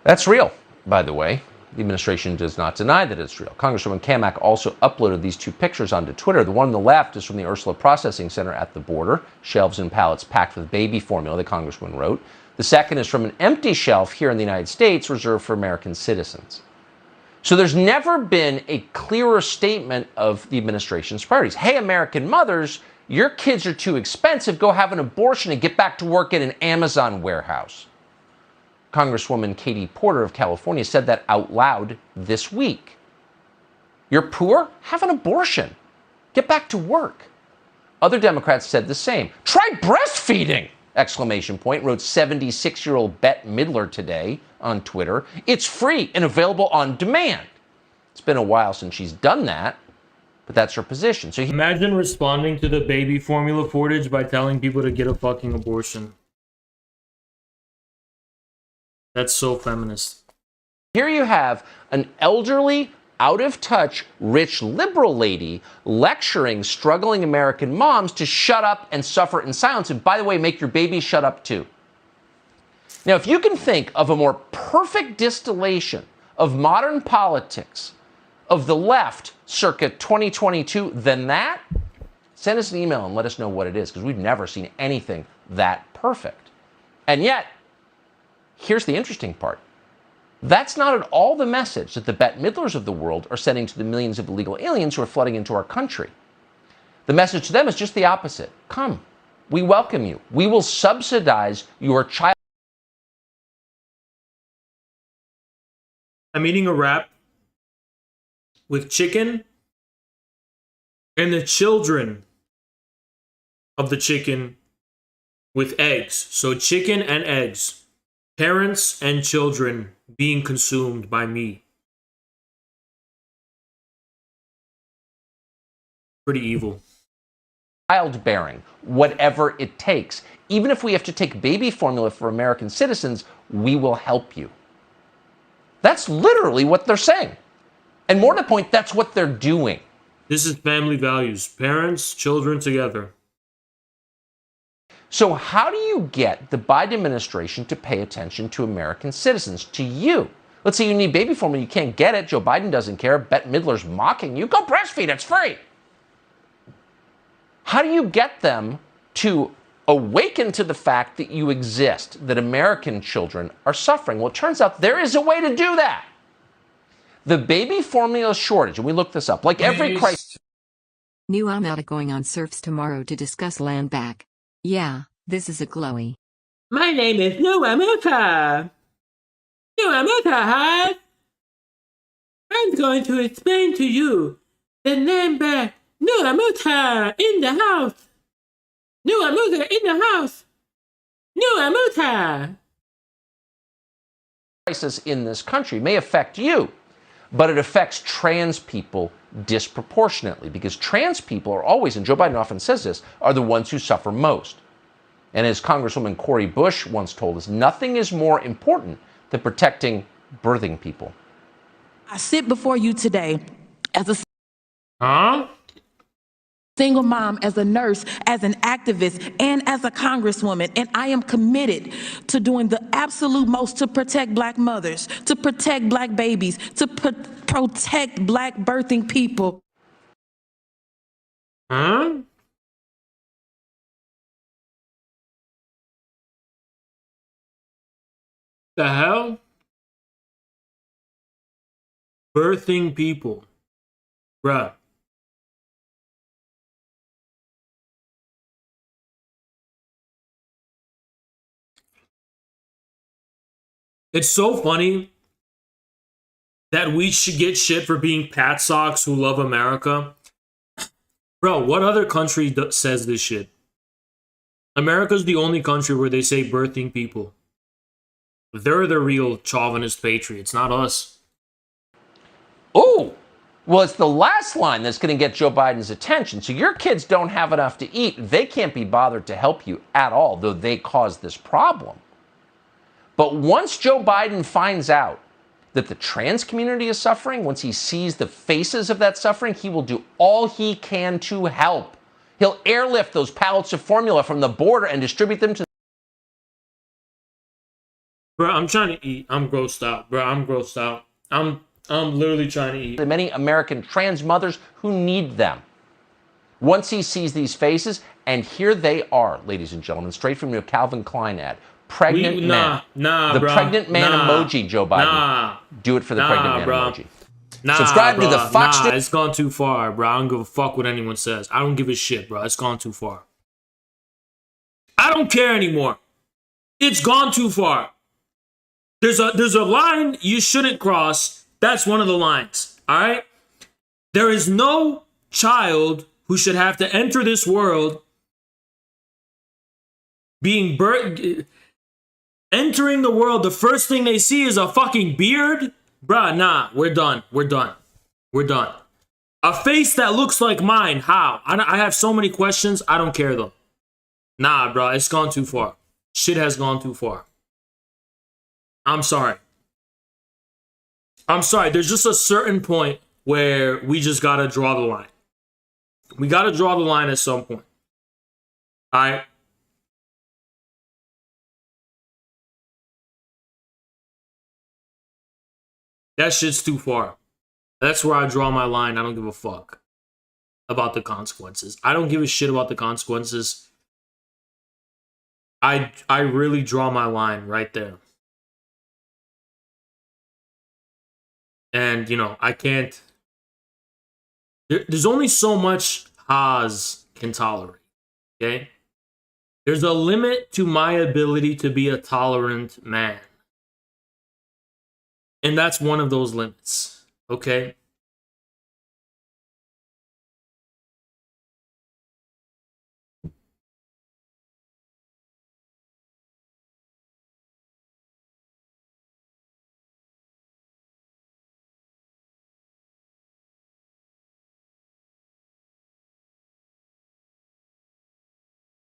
That's real, by the way. The administration does not deny that it's real. Congresswoman Kamak also uploaded these two pictures onto Twitter. The one on the left is from the Ursula Processing Center at the border, shelves and pallets packed with baby formula, the congresswoman wrote. The second is from an empty shelf here in the United States reserved for American citizens. So there's never been a clearer statement of the administration's priorities. Hey, American mothers, your kids are too expensive. Go have an abortion and get back to work in an Amazon warehouse. Congresswoman Katie Porter of California said that out loud this week. You're poor? Have an abortion. Get back to work. Other Democrats said the same. Try breastfeeding! Exclamation point, wrote 76-year-old Bette Midler today on Twitter. It's free and available on demand. It's been a while since she's done that, but that's her position. So imagine responding to the baby formula shortage by telling people to get a fucking abortion. That's so feminist. Here you have an elderly, out-of-touch, rich liberal lady lecturing struggling American moms to shut up and suffer in silence. And by the way, make your baby shut up too. Now, if you can think of a more perfect distillation of modern politics of the left circa 2022 than that, Send us an email and let us know what it is, because we've never seen anything that perfect. And yet, here's the interesting part. That's not at all the message that the Bette Midlers of the world are sending to the millions of illegal aliens who are flooding into our country. The message to them is just the opposite. Come, we welcome you. We will subsidize your child. I'm eating a wrap with chicken and the children of the chicken with eggs. So chicken and eggs. Parents and children being consumed by me. Pretty evil. Childbearing, whatever it takes. Even if we have to take baby formula for American citizens, we will help you. That's literally what they're saying. And more to the point, that's what they're doing. This is family values. Parents, children together. So how do you get the Biden administration to pay attention to American citizens, to you? Let's say you need baby formula, you can't get it. Joe Biden doesn't care. Bette Midler's mocking you. Go breastfeed, it's free. How do you get them to awaken to the fact that you exist, that American children are suffering? Well, it turns out there is a way to do that. The baby formula shortage, and we looked this up, like every crisis. New Amata going on Surfs tomorrow to discuss land back. Yeah, this is a glowy. My name is New Amata. New Amata, hi. I'm going to explain to you the land back. New Amata in the house. New Amata in the house. New Amata. Crisis in this country may affect you, but it affects trans people disproportionately, because trans people are always, and Joe Biden often says this, are the ones who suffer most. And as Congresswoman Cori Bush once told us, nothing is more important than protecting birthing people. I sit before you today as a single mom, as a nurse, as an activist, and as a congresswoman, and I am committed to doing the absolute most to protect Black mothers, to protect Black babies, to protect Black birthing people. The hell? Birthing people. Bruh. It's so funny that we should get shit for being Patsocs who love America. Bro, what other country says this shit? America's the only country where they say birthing people. They're the real chauvinist patriots, not us. Oh, well, it's the last line that's going to get Joe Biden's attention. So your kids don't have enough to eat. They can't be bothered to help you at all, though they caused this problem. But once Joe Biden finds out that the trans community is suffering, once he sees the faces of that suffering, he will do all he can to help. He'll airlift those pallets of formula from the border and distribute them to... Bro, I'm trying to eat. I'm grossed out. Bro, I'm grossed out. I'm literally trying to eat. The many American trans mothers who need them. Once he sees these faces, and here they are, ladies and gentlemen, straight from your Calvin Klein ad. Pregnant man. Nah, the bro. pregnant man emoji, Joe Biden. Do it for the pregnant man emoji. Subscribe to the Fox News. It's gone too far, bro. I don't give a fuck what anyone says. I don't give a shit, bro. It's gone too far. I don't care anymore. It's gone too far. There's a line you shouldn't cross. That's one of the lines. All right? There is no child who should have to enter this world being entering the world, the first thing they see is a fucking beard. Bruh, nah, we're done. We're done. We're done. A face that looks like mine. How? I have so many questions. I don't care though. Nah, bruh, it's gone too far. Shit has gone too far. I'm sorry. I'm sorry. There's just a certain point where we just gotta draw the line. We gotta draw the line at some point. All right? That shit's too far. That's where I draw my line. I don't give a fuck. about the consequences. I don't give a shit about the consequences. I really draw my line right there. And, you know, I can't... There's only so much Haas can tolerate, okay? There's a limit to my ability to be a tolerant man. And that's one of those limits, okay?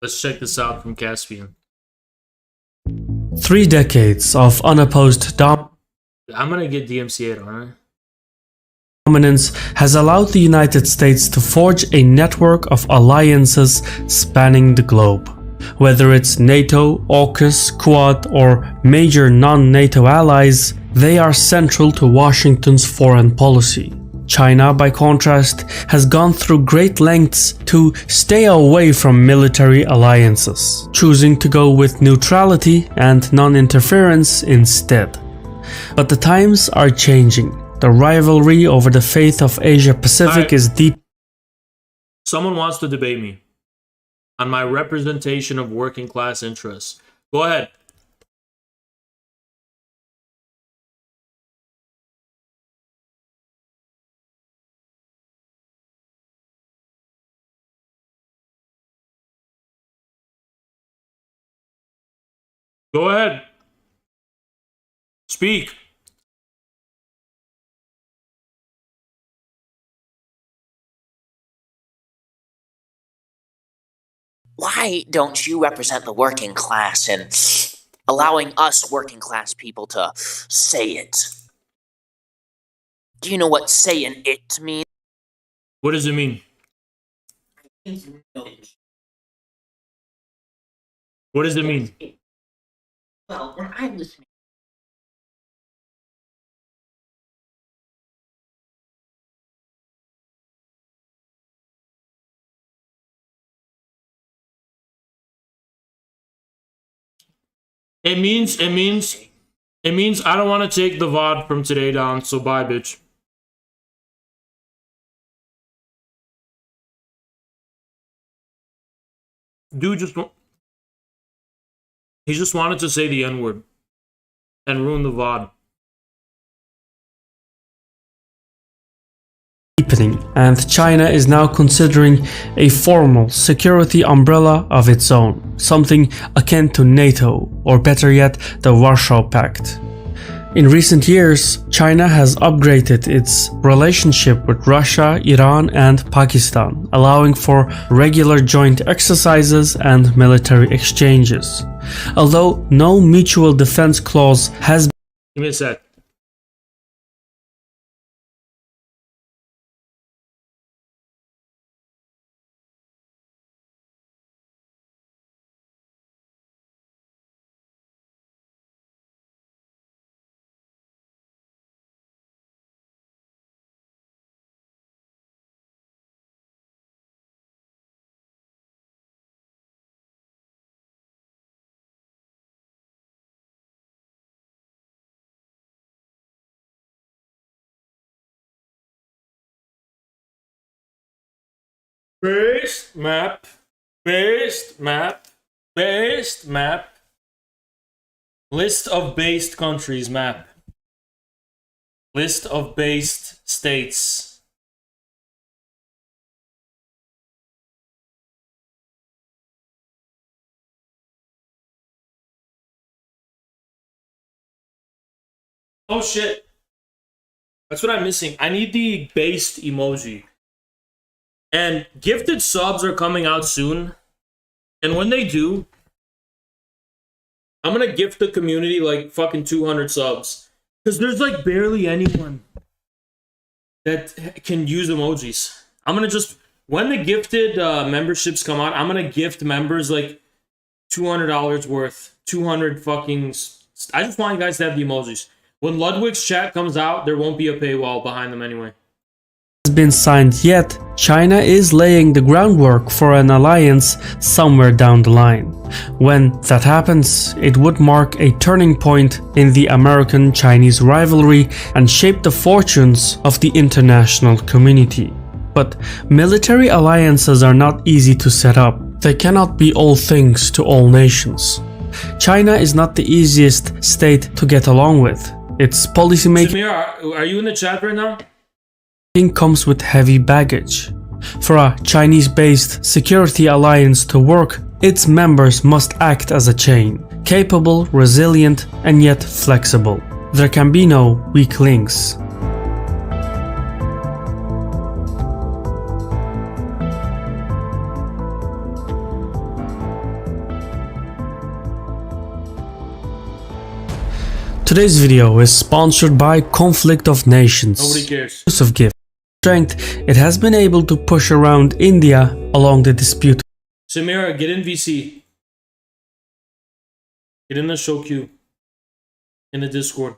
Let's check this out from Caspian. 3 decades of unopposed I'm gonna get DMCA'd, aren't I? dominance has allowed the United States to forge a network of alliances spanning the globe. Whether it's NATO, AUKUS, Quad, or major non-NATO allies, they are central to Washington's foreign policy. China, by contrast, has gone through great lengths to stay away from military alliances, choosing to go with neutrality and non-interference instead. But the times are changing. The rivalry over the fate of Asia-Pacific is deep. Someone wants to debate me on my representation of working class interests. Go ahead. Go ahead. Speak. Why don't you represent the working class and allowing us working class people to say it? Do you know what saying it means? What does it mean? What does it mean? Well, when I'm listening. It means I don't want to take the VOD from today down, so bye, bitch. Dude he just wanted to say the N-word and ruin the VOD. Deepening, and China is now considering a formal security umbrella of its own, something akin to NATO, or better yet, the Warsaw Pact. In recent years, China has upgraded its relationship with Russia, Iran, and Pakistan, allowing for regular joint exercises and military exchanges. Although no mutual defense clause has been... Give me a sec. Based map. Based map. Based map. List of based countries map. List of based states. Oh shit. That's what I'm missing. I need the based emoji. And gifted subs are coming out soon. And when they do, I'm gonna gift the community like fucking 200 subs. Because there's like barely anyone that can use emojis. I'm gonna just, when the gifted memberships come out, I'm gonna gift members like $200 worth. 200 fucking... I just want you guys to have the emojis. When Ludwig's chat comes out, there won't be a paywall behind them anyway. been signed yet, China is laying the groundwork for an alliance somewhere down the line. When that happens, it would mark a turning point in the American-Chinese rivalry and shape the fortunes of the international community. But military alliances are not easy to set up. They cannot be all things to all nations. China is not the easiest state to get along with. Its policymaking Samir, are you in the chat right now? comes with heavy baggage. For a Chinese-based security alliance to work, its members must act as a chain, capable, resilient, and yet flexible. There can be no weak links. Today's video is sponsored by Conflict of Nations. Nobody cares. Use of gift. Strength, it has been able to push around India along the dispute. Samira, get in VC. Get in the show queue. In the Discord.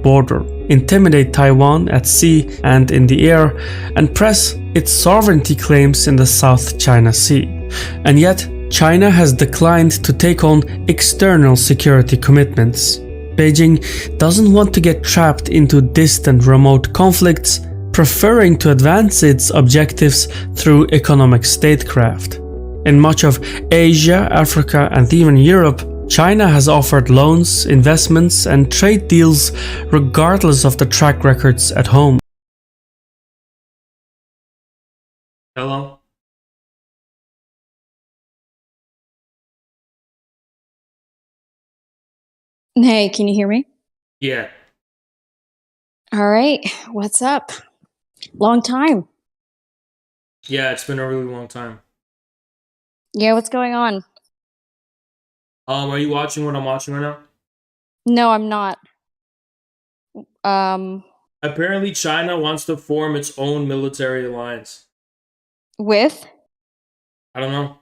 Border, intimidate Taiwan at sea and in the air, and press its sovereignty claims in the South China Sea. And yet, China has declined to take on external security commitments. Beijing doesn't want to get trapped into distant remote conflicts, preferring to advance its objectives through economic statecraft. In much of Asia, Africa, and even Europe, China has offered loans, investments, and trade deals regardless of the track records at home. Hello? Hey, can you hear me? Yeah. All right, what's up? Long time. Yeah, it's been a really long time. Yeah, what's going on? Are you watching what I'm watching right now? No, I'm not. Apparently China wants to form its own military alliance. With? I don't know.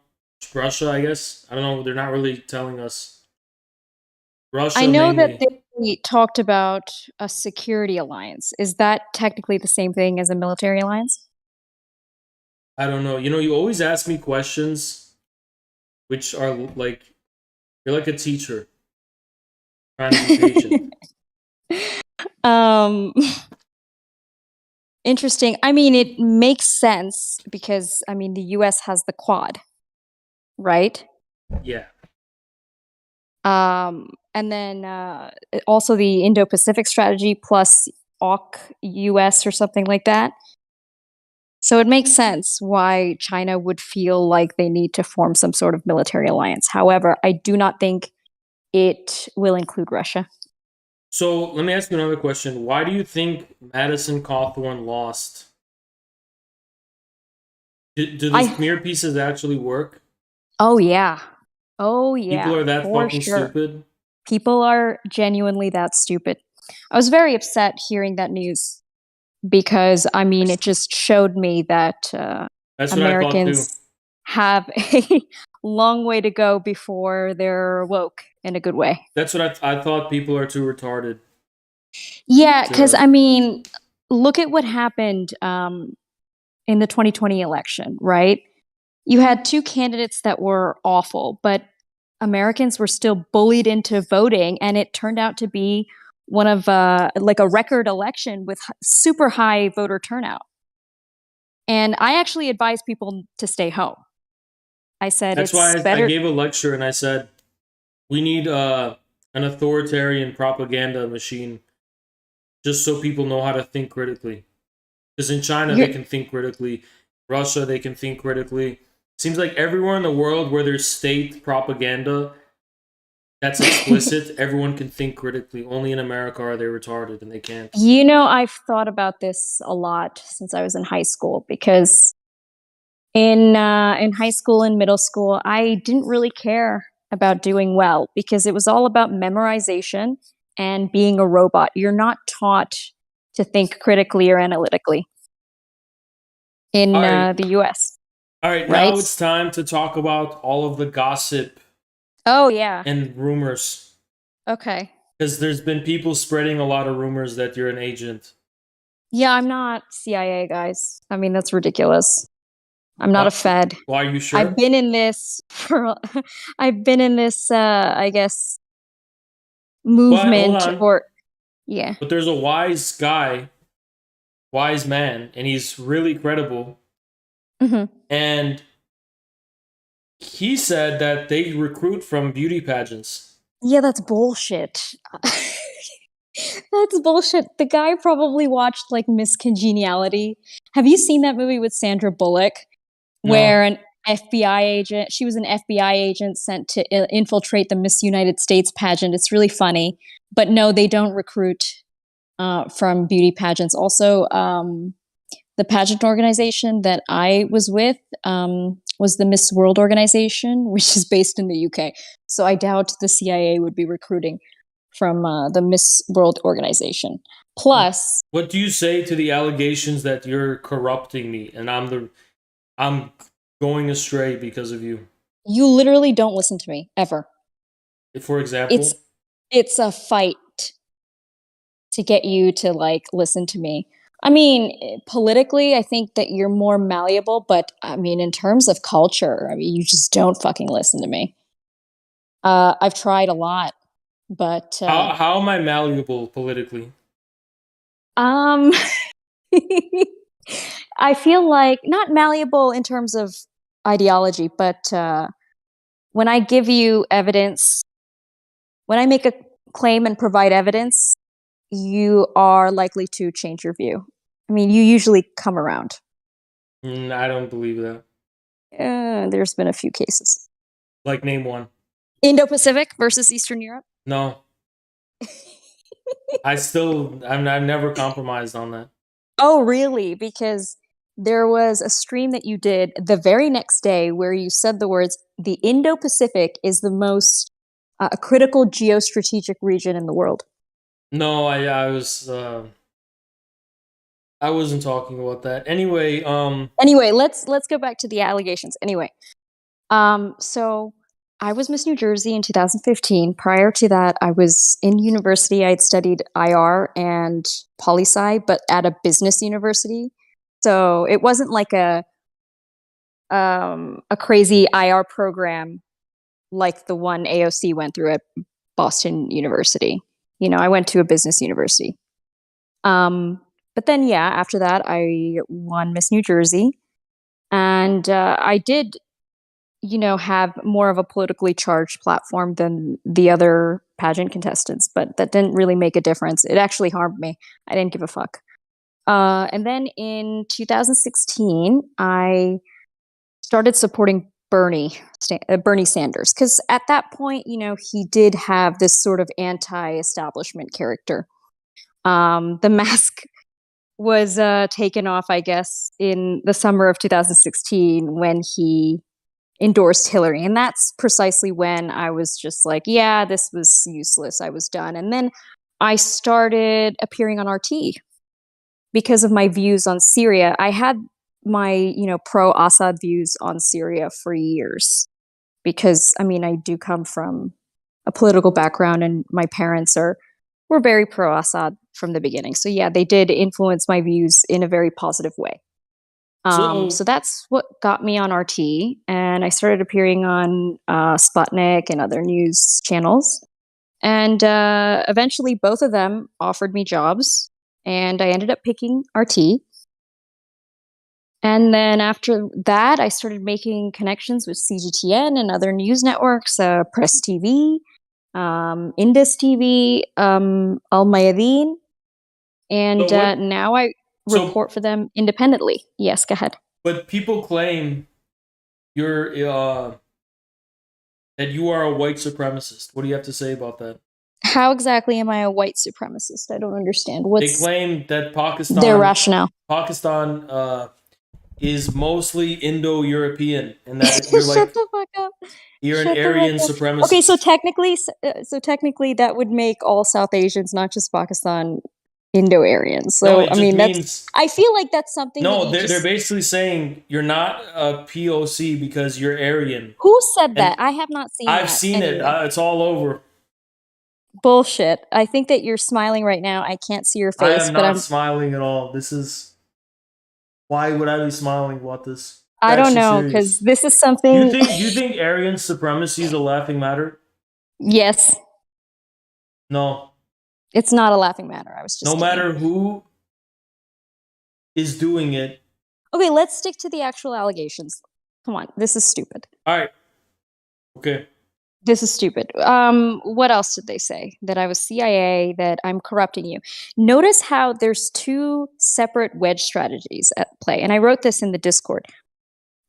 Russia, I guess. I don't know. They're not really telling us. Russia I know mainly. that they talked about a security alliance. Is that technically the same thing as a military alliance? I don't know. You know, you always ask me questions which are like, you're like a teacher trying to be patient. Interesting. I mean, it makes sense because, I mean, the US has the Quad, right? Yeah. And then also the Indo-Pacific strategy plus AUK US or something like that. So it makes sense why China would feel like they need to form some sort of military alliance. However, I do not think it will include Russia. So let me ask you another question. Why do you think Madison Cawthorn lost? Do the smear pieces actually work? Oh, yeah. Oh, yeah. People are that fucking sure. stupid? People are genuinely that stupid. I was very upset hearing that news because, I mean, it just showed me that Americans have a long way to go before they're woke in a good way. That's what I thought. People are too retarded. Yeah, because, I mean, look at what happened in the 2020 election, right? You had two candidates that were awful, but Americans were still bullied into voting, and it turned out to be one of like a record election with super high voter turnout. And I actually advise people to stay home. I said that's why I gave a lecture and I said we need an authoritarian propaganda machine just so people know how to think critically. Because in China they can think critically, Russia they can think critically. Seems like everywhere in the world where there's state propaganda that's explicit, everyone can think critically. Only in America are they retarded and they can't. You know, I've thought about this a lot since I was in high school because in high school and middle school, I didn't really care about doing well because it was all about memorization and being a robot. You're not taught to think critically or analytically in the US. All right, now it's time to talk about all of the gossip. Oh, yeah. And rumors. Okay. Because there's been people spreading a lot of rumors that you're an agent. Yeah, I'm not CIA, guys. I mean, that's ridiculous. I'm not a Fed. Well, are you sure? I've been in this for, I've been in this, I guess, movement hold on. or, yeah. But there's a wise guy, wise man, and he's really credible. Mm-hmm. And he said that they recruit from beauty pageants. Yeah, that's bullshit. That's bullshit. The guy probably watched like Miss Congeniality. Have you seen that movie with Sandra Bullock? Where an FBI agent, she was an FBI agent sent to infiltrate the Miss United States pageant. It's really funny. But no, they don't recruit from beauty pageants. Also, the pageant organization that I was with was the Miss World organization, which is based in the UK. So I doubt the CIA would be recruiting from the Miss World organization. Plus, what do you say to the allegations that you're corrupting me and I'm going astray because of you? You literally don't listen to me ever. For example, it's a fight to get you to like listen to me. I mean, politically, I think that you're more malleable, but I mean, in terms of culture, I mean, you just don't fucking listen to me. I've tried a lot, but how am I malleable politically? I feel like not malleable in terms of ideology, but when I give you evidence, when I make a claim and provide evidence, you are likely to change your view. I mean, you usually come around. I don't believe that. There's been a few cases. Like, name one. Indo-Pacific versus Eastern Europe? No. I've never compromised on that. Oh, really? Because there was a stream that you did the very next day where you said the words, the Indo-Pacific is the most critical geostrategic region in the world. No, I wasn't talking about that. Anyway, Anyway, let's go back to the allegations. Anyway, so I was Miss New Jersey in 2015. Prior to that, I was in university. I had studied IR and poli-sci, but at a business university. So it wasn't like a crazy IR program like the one AOC went through at Boston University. You know, I went to a business university. But then, yeah, after that, I won Miss New Jersey. And I did, you know, have more of a politically charged platform than the other pageant contestants, but that didn't really make a difference. It actually harmed me. I didn't give a fuck. And then in 2016, I started supporting Bernie Sanders, because at that point, you know, he did have this sort of anti-establishment character. The mask was taken off, I guess, in the summer of 2016 when he endorsed Hillary. And that's precisely when I was just like, yeah, this was useless. I was done. And then I started appearing on RT because of my views on Syria. I had my, you know, pro-Assad views on Syria for years because, I mean, I do come from a political background and my parents were very pro-Assad from the beginning. So yeah, they did influence my views in a very positive way. So that's what got me on RT, and I started appearing on Sputnik and other news channels. And eventually, both of them offered me jobs, and I ended up picking RT. And then after that, I started making connections with CGTN and other news networks, Press TV, Indus TV, Al Mayadeen, and now I report for them independently. Yes, go ahead. But people claim you're that you are a white supremacist. What do you have to say about that? How exactly am I a white supremacist? I don't understand. They claim that Pakistan, their rationale? Pakistan is mostly Indo-European, and that you're like, shut the fuck up. You're an Aryan supremacist. Okay, so technically, that would make all South Asians, not just Pakistan, Indo-Aryans. So no, I mean, I feel like that's something. No, they're basically saying you're not a POC because you're Aryan. Who said that? I have not seen. I've seen it. It's all over. Bullshit. I think that you're smiling right now. I can't see your I face, am but not smiling at all. This is why would I be smiling about this? It's I don't actually know, because serious. this is You something. think Aryan supremacy is a laughing matter? Yes, No. it's not a laughing matter. I was just No kidding. matter who is doing it. Okay, let's stick to the actual allegations. Come on, this is stupid. All right. Okay. This is stupid. What else did they say? That I was CIA, that I'm corrupting you. Notice how there's two separate wedge strategies at play. And I wrote this in the Discord.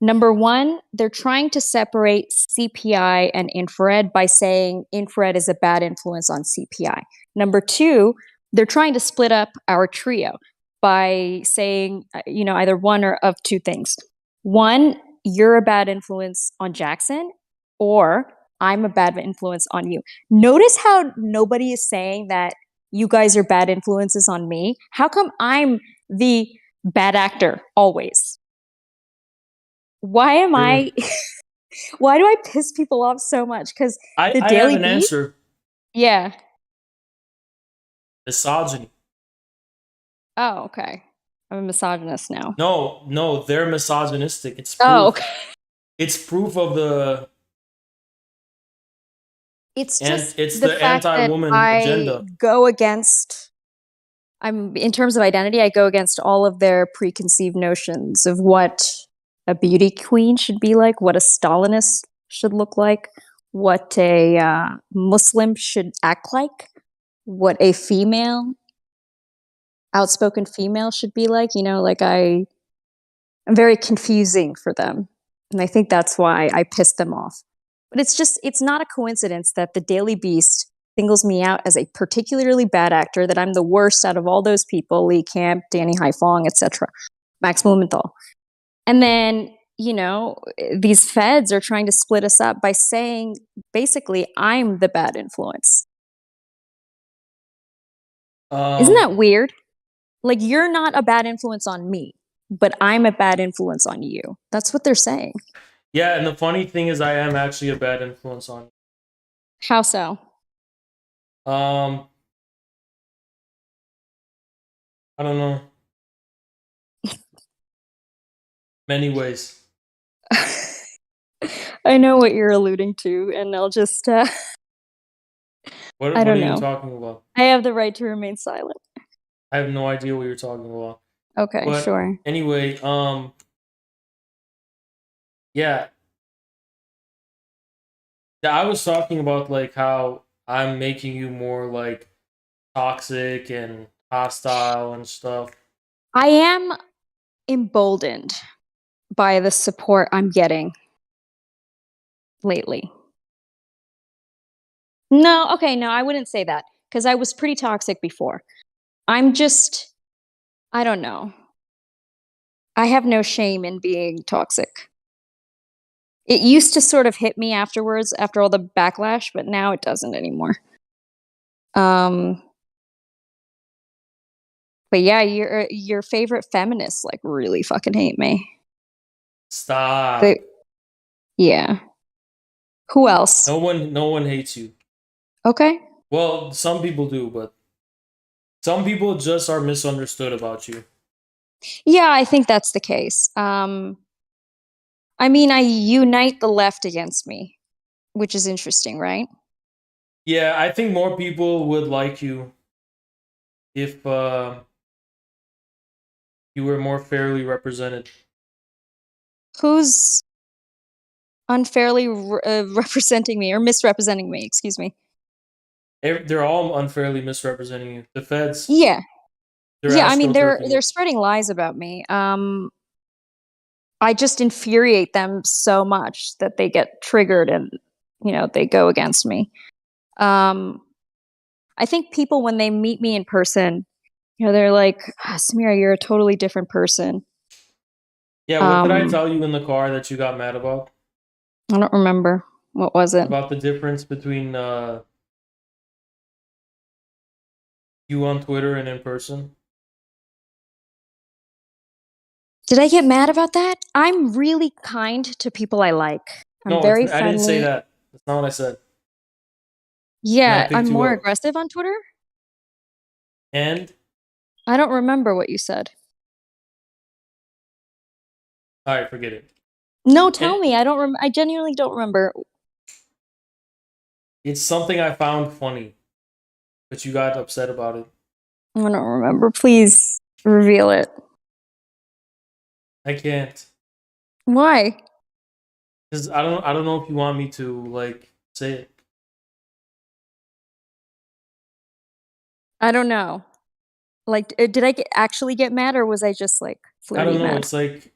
Number one, they're trying to separate CPI and infrared by saying infrared is a bad influence on CPI. Number two, they're trying to split up our trio by saying, either one or of two things. One, you're a bad influence on Jackson, or I'm a bad influence on you. Notice how nobody is saying that you guys are bad influences on me. How come I'm the bad actor always? Why am I why do I piss people off so much? Because the I have Daily an Beast? answer. Yeah. Misogyny. Oh, okay. I'm a misogynist now. No, they're misogynistic. It's proof. Oh, okay. It's proof of the It's and just it's the the fact that anti-woman I agenda. go against in terms of identity, I go against all of their preconceived notions of what a beauty queen should be like, what a Stalinist should look like, what a Muslim should act like, what a outspoken female should be like. I'm very confusing for them. And I think that's why I pissed them off. But it's not a coincidence that the Daily Beast singles me out as a particularly bad actor, that I'm the worst out of all those people, Lee Camp, Danny Haifong, etc., Max Blumenthal. And then, these feds are trying to split us up by saying, basically, I'm the bad influence. Isn't that weird? Like, you're not a bad influence on me, but I'm a bad influence on you. That's what they're saying. Yeah, and the funny thing is I am actually a bad influence on you. How so? I don't know. Many ways. I know what you're alluding to, and I'll just What I are don't you know. talking about? I have the right to remain silent. I have no idea what you're talking about. Okay, But sure. anyway, yeah. I was talking about like how I'm making you more like toxic and hostile and stuff. I am emboldened by the support I'm getting lately. No, okay, no, I wouldn't say that, because I was pretty toxic before. I don't know. I have no shame in being toxic. It used to sort of hit me afterwards, after all the backlash, but now it doesn't anymore. But yeah, your favorite feminists like really fucking hate me. Stop. Yeah. Who else? No one hates you. Okay. Well, some people do, but some people just are misunderstood about you. Yeah, I think that's the case. I mean, I unite the left against me, which is interesting, right? Yeah, I think more people would like you if you were more fairly represented. Who's unfairly representing me or misrepresenting me? Excuse me. They're all unfairly misrepresenting you. The feds. Yeah. Yeah, I mean, they're astroturfing you. spreading lies about me. I just infuriate them so much that they get triggered and they go against me. I think people, when they meet me in person, they're like, Samira, you're a totally different person. Yeah, what did I tell you in the car that you got mad about? I don't remember. What was it? About the difference between you on Twitter and in person? Did I get mad about that? I'm really kind to people I like. I'm No, very I didn't say friendly. that. That's not what I said. Yeah, I'm more aggressive on Twitter. And I don't remember what you said. all right, forget it. No, tell me. I genuinely don't remember. It's something I found funny, but you got upset about it. I don't remember. Please reveal it. I can't. Why? Because I don't know if you want me to like say it. I don't know. Like, did I actually get mad, or was I just like flirty I don't know. mad? It's like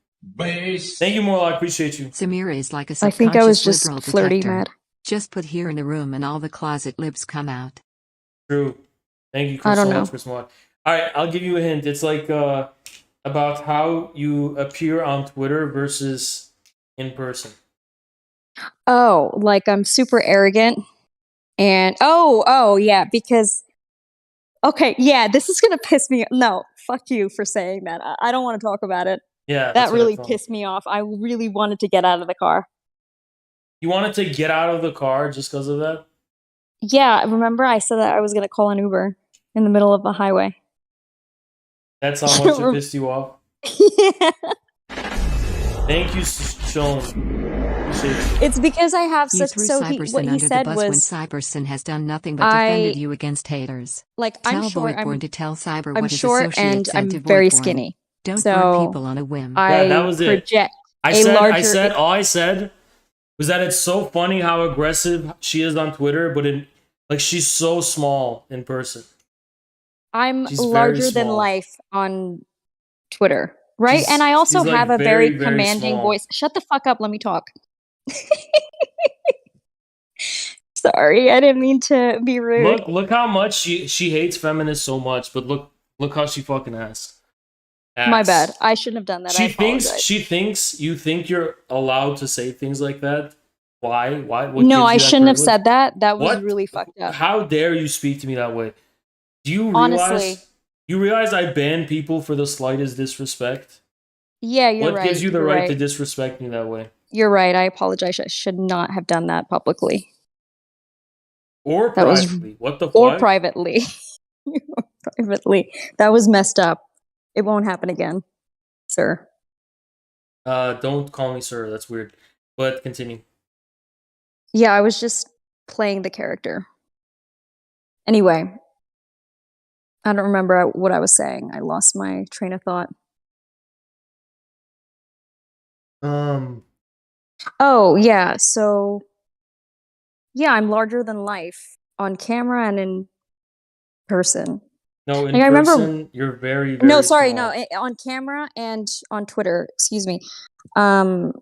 thank you, Moral. I appreciate you. Samira is like a I think I was subconscious just liberal flirty detector. mad. Just put here in a room and all the closet libs come out. True. Thank you I don't so know. much, Chris Moore. All right, I'll give you a hint. It's like about how you appear on Twitter versus in person. Oh, like I'm super arrogant. And oh yeah, because okay, yeah, this is gonna piss me. No, fuck you for saying that. I don't want to talk about it. Yeah, That that's what I really thought. pissed me off. I really wanted to get out of the car. You wanted to get out of the car just because of that? Yeah, remember I said that I was gonna call an Uber in the middle of the highway. That's how much it pissed you off. Yeah. Thank you, Sean. Appreciate you. It's because I have You such. threw So Cyberson what he under said the bus when was, Cyberson has done nothing but defended you against haters. like, Tell I'm short. Voidborn to tell Cyber I'm what his short associate and said I'm to very Voidborn. skinny. Don't So burn people on a whim. Yeah, that I was it. project I a said larger. all I said was that it's so funny how aggressive she is on Twitter, but like she's so small in person. I'm She's very larger than small. life on Twitter, right? And I also she's, like, have a very, very very commanding small. voice. Shut the fuck up. Let me talk. Sorry, I didn't mean to be rude. Look how much she hates feminists so much, but look how she fucking acts. My bad. I shouldn't have done that. I apologize. She thinks you think you're allowed to say things like that. Why? What No, gives I you that shouldn't have privilege? said that. That was What? really fucked up. How dare you speak to me that way? Do you Honestly. realize I ban people for the slightest disrespect? Yeah, you're What right. gives you the You're right to right. disrespect me that way? You're right. I apologize. I should not have done that publicly. Or That was privately. What the or fuck? privately. Privately. That was messed up. It won't happen again, sir. Don't call me sir. That's weird. But continue. Yeah, I was just playing the character. Anyway, I don't remember what I was saying. I lost my train of thought. Oh, yeah. So, yeah, I'm larger than life on camera and in person. No, in Like, I remember. person, you're very, very No, sorry, small. no, on camera and on Twitter. Excuse me. I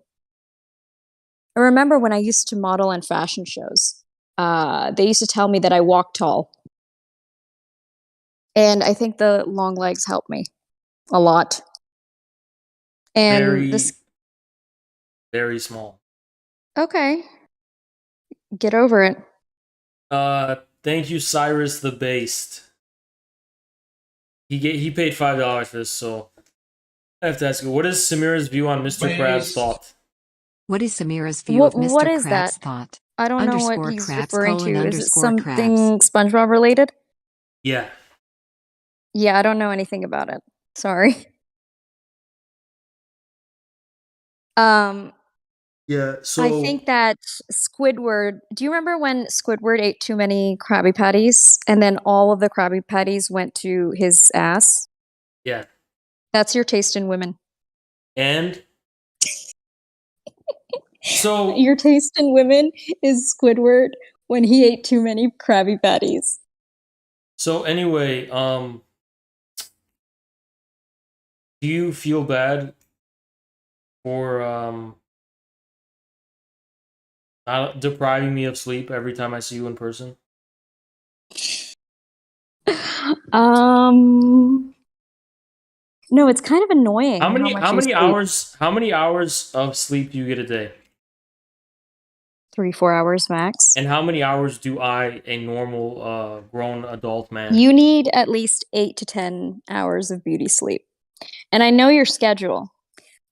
remember when I used to model in fashion shows. They used to tell me that I walk tall, and I think the long legs helped me a lot. And Very, this. very small. Okay. Get over it. Thank you, Cyrus the Based. He paid $5 for this, so I have to ask you, what is Samira's view on Mr. Krabs' thought? What is Samira's view of Mr. What is Krabs' that? thought? I don't know what Underscore he's Krabs referring colon to. Is it underscore something Krabs. SpongeBob related? Yeah. Yeah, I don't know anything about it. Sorry. Yeah, so I think that Squidward. Do you remember when Squidward ate too many Krabby Patties and then all of the Krabby Patties went to his ass? yeah. That's your taste in women. And so Your taste in women is Squidward when he ate too many Krabby Patties. So anyway, do you feel bad for not depriving me of sleep every time I see you in person? No, it's kind of annoying How many much you sleep. how many hours of sleep do you get a day? 3-4 hours max. And how many hours do I, a normal grown adult man? You need at least 8 to 10 hours of beauty sleep. And I know your schedule,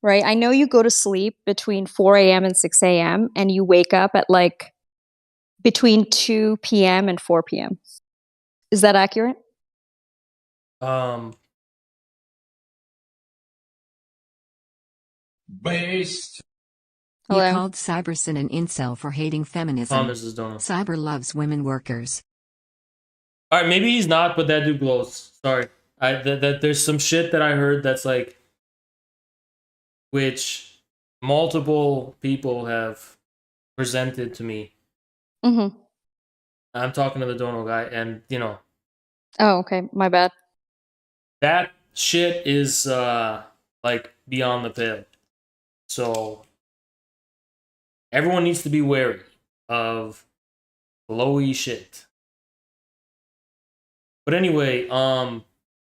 right? I know you go to sleep between 4 a.m. and 6 a.m. and you wake up at like between 2 p.m. and 4 p.m. Is that accurate? Based. You Hello? called Cyberson an incel for hating feminism. Mrs. Donald. Cyber loves women workers. All right, maybe he's not, but that dude glows. Sorry, that there's some shit that I heard that's like, which multiple people have presented to me. Mm-hmm. I'm talking to the Dono guy, and Oh, okay. My bad. that shit is like beyond the pale. So everyone needs to be wary of glowy shit. But anyway,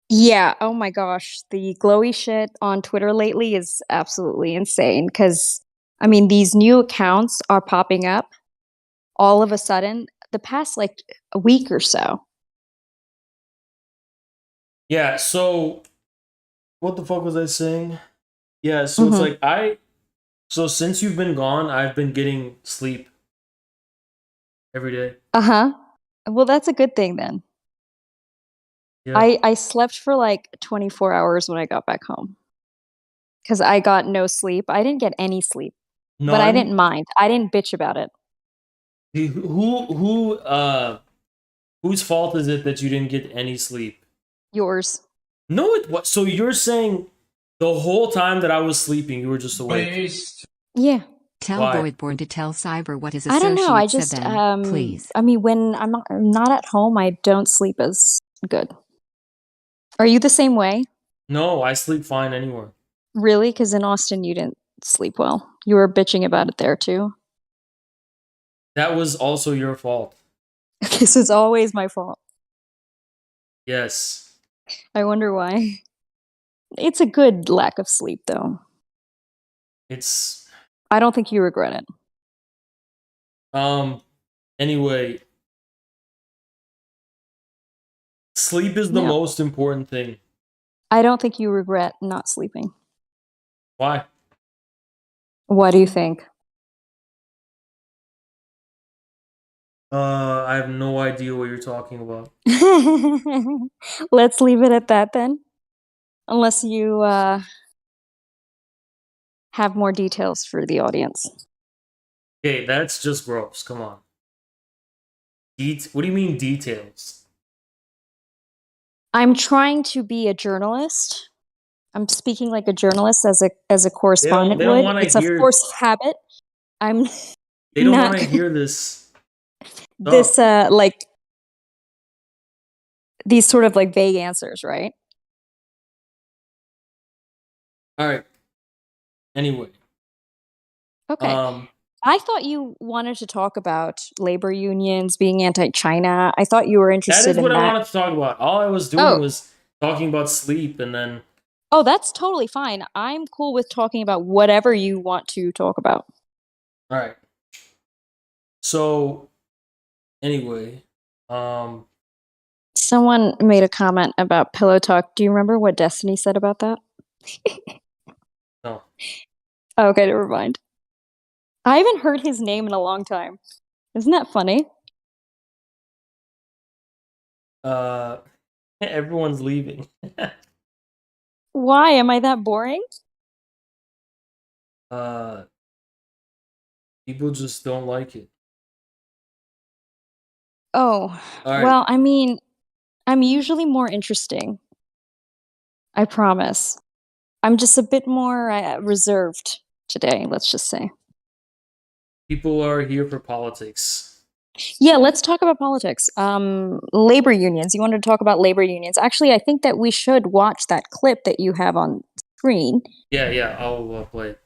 Yeah. Oh my gosh. The glowy shit on Twitter lately is absolutely insane because, I mean, these new accounts are popping up all of a sudden the past like a week or so. yeah, so what the fuck was I saying? Yeah, so it's Mm-hmm. like so since you've been gone, I've been getting sleep every day. Uh-huh. Well, that's a good thing then. Yeah. I slept for like 24 hours when I got back home because I got no sleep. I didn't get any sleep, but I didn't None? mind. I didn't bitch about it. Whose fault is it that you didn't get any sleep? Yours. No, it was. So you're saying the whole time that I was sleeping, you were just awake? Based. Yeah. Tell Why? Voidborn to tell Cyber what his I don't know. I associate said just then, please. I mean when I'm not at home, I don't sleep as good. Are you the same way? No, I sleep fine anywhere. Really? Because in Austin you didn't sleep well. You were bitching about it there too. That was also your fault. This is always my fault. Yes. I wonder why. It's a good lack of sleep though. It's I don't think you regret it. anyway, sleep is the No. most important thing. I don't think you regret not sleeping. Why? What do you think? I have no idea what you're talking about. Let's leave it at that then. Unless you have more details for the audience. Okay, that's just gross. Come on. What do you mean details? I'm trying to be a journalist. I'm speaking like a journalist as a correspondent They don't would. want to It's a hear. force of habit. I'm They don't not want to hear this this stuff. like these sort of like vague answers, right? All right. Anyway. Okay. I thought you wanted to talk about labor unions being anti-China. I thought you were That interested is in what I that. wanted to talk about. All I was doing Oh. was talking about sleep, and then. Oh, that's totally fine. I'm cool with talking about whatever you want to talk about. All right. So, anyway, someone made a comment about Pillow Talk. Do you remember what Destiny said about that? No. Oh, okay, never mind. I haven't heard his name in a long time. Isn't that funny? Everyone's leaving. Why? Am I that boring? People just don't like it. Oh, right. Well, I mean, I'm usually more interesting. I promise. I'm just a bit more reserved today, let's just say. People are here for politics. Yeah, let's talk about politics. Labor unions. You wanted to talk about labor unions. Actually, I think that we should watch that clip that you have on screen. Yeah, I'll play it.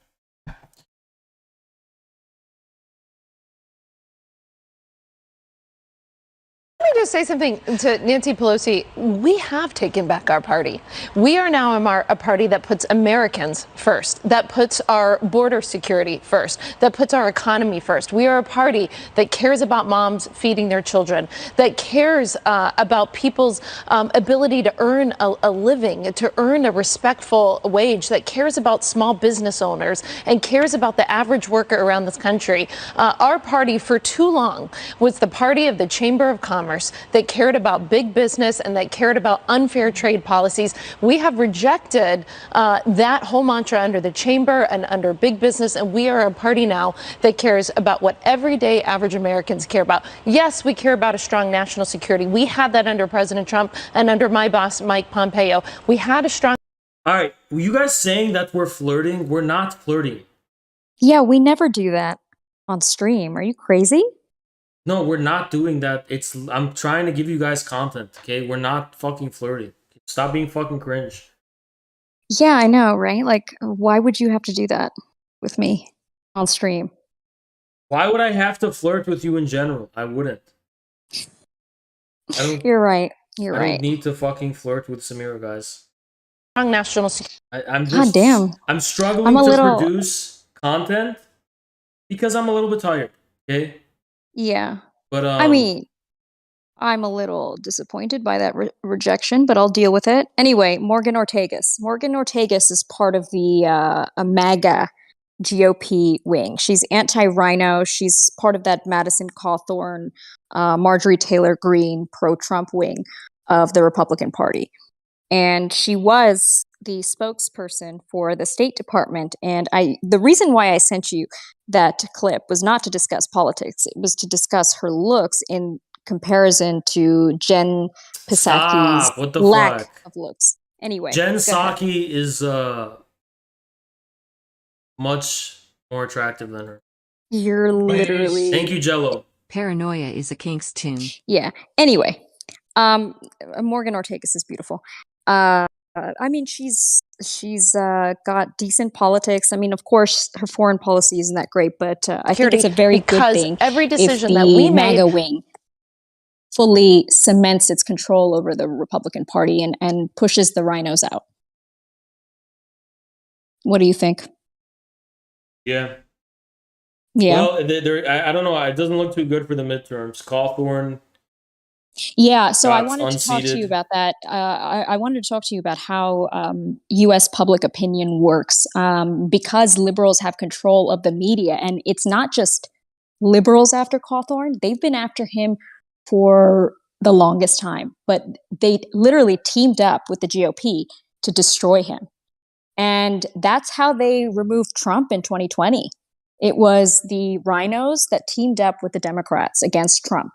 Let me to say something to Nancy Pelosi. We have taken back our party. We are now a party that puts Americans first, that puts our border security first, that puts our economy first. We are a party that cares about moms feeding their children, that cares about people's ability to earn a living, to earn a respectful wage, that cares about small business owners and cares about the average worker around this country. Our party for too long was the party of the Chamber of Commerce that cared about big business and that cared about unfair trade policies. We have rejected that whole mantra under the Chamber and under big business, and we are a party now that cares about what everyday average Americans care about. Yes, we care about a strong national security. We had that under President Trump and under my boss, Mike Pompeo. We had a strong... All right, were you guys saying that we're flirting? We're not flirting. Yeah, we never do that on stream. Are you crazy? No, we're not doing that. I'm trying to give you guys content, okay? We're not fucking flirting. Stop being fucking cringe. Yeah, I know, right? Like, why would you have to do that with me on stream? Why would I have to flirt with you in general? I wouldn't. You're right. You're I right. don't need to fucking flirt with Samira, guys. Strong national security. I'm God damn. I'm struggling to produce content because I'm a little bit tired, okay? Yeah. But I mean, I'm a little disappointed by that rejection, but I'll deal with it. Anyway, Morgan Ortagus. Morgan Ortagus is part of the MAGA GOP wing. She's anti-rhino. She's part of that Madison Cawthorn, Marjorie Taylor Greene pro-Trump wing of the Republican Party. And she was the spokesperson for the State Department. And the reason why I sent you that clip was not to discuss politics. It was to discuss her looks in comparison to Jen Psaki's lack of looks. Anyway, Jen Psaki is much more attractive than her. You're literally... Thank you, Jello. Paranoia is a Kink's tune. Yeah. Anyway, Morgan Ortagus is beautiful. I mean, she's got decent politics. I mean, of course, her foreign policy isn't that great, but I think it's a very good thing every decision if that we the MAGA wing fully cements its control over the Republican Party and pushes the rhinos out. What do you think? Yeah. Yeah. Well, I don't know. It doesn't look too good for the midterms. Cawthorn. Yeah, so I wanted to talk to you about that. I wanted to talk to you about how U.S. public opinion works because liberals have control of the media. And it's not just liberals after Cawthorn. They've been after him for the longest time. But they literally teamed up with the GOP to destroy him. And that's how they removed Trump in 2020. It was the rhinos that teamed up with the Democrats against Trump.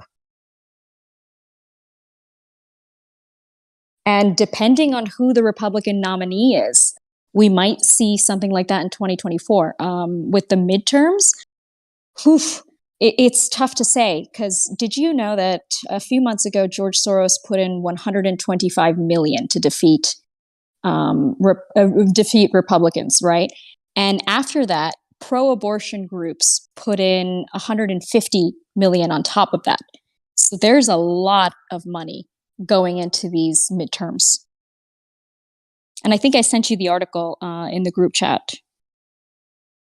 And depending on who the Republican nominee is, we might see something like that in 2024. With the midterms, it's tough to say, because did you know that a few months ago, George Soros put in $125 million to defeat Republicans, right? And after that, pro-abortion groups put in $150 million on top of that. So there's a lot of money going into these midterms. And I think I sent you the article in the group chat.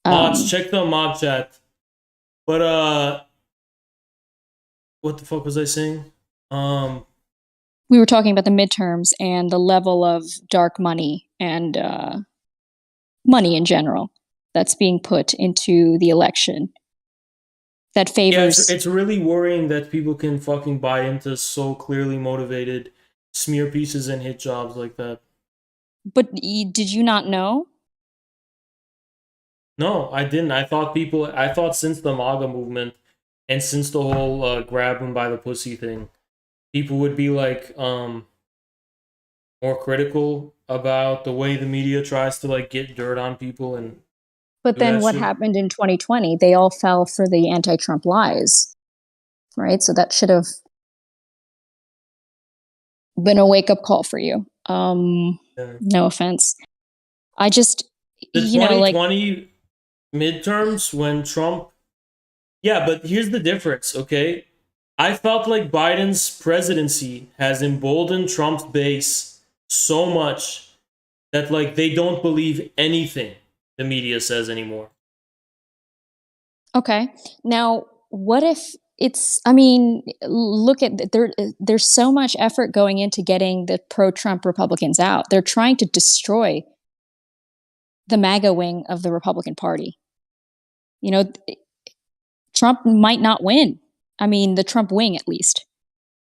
Mods, check the mob chat. But what the fuck was I saying? We were talking about the midterms and the level of dark money and money in general that's being put into the election that favors... Yeah, it's really worrying that people can fucking buy into so clearly motivated smear pieces and hit jobs like that. But did you not know? No, I didn't. I thought since the MAGA movement and since the whole grab them by the pussy thing, people would be like more critical about the way the media tries to like get dirt on people. And but then what happened in 2020? They all fell for the anti-Trump lies, right? So that should have been a wake-up call for you. No offense. I just, the 2020 midterms when Trump... Yeah, but here's the difference, okay? I felt like Biden's presidency has emboldened Trump's base so much that like they don't believe anything the media says anymore. Okay. Now, what if it's, I mean, look at there's so much effort going into getting the pro-Trump Republicans out. They're trying to destroy the MAGA wing of the Republican Party. You know, Trump might not win. I mean, the Trump wing at least.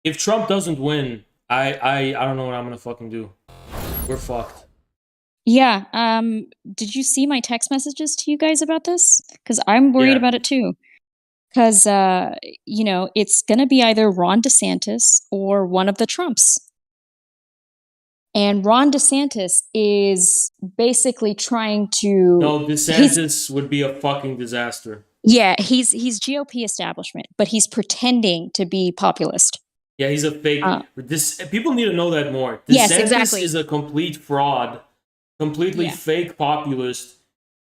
If Trump doesn't win, I don't know what I'm gonna fucking do. We're fucked. Yeah. Did you see my text messages to you guys about this? Because I'm worried about it too. Because you know, it's gonna be either Ron DeSantis or one of the Trumps. And Ron DeSantis is basically trying to. No, DeSantis would be a fucking disaster. Yeah, he's GOP establishment, but he's pretending to be populist. Yeah, he's a fake. People need to know that more. DeSantis Yes, exactly. is a complete fraud, completely fake populist,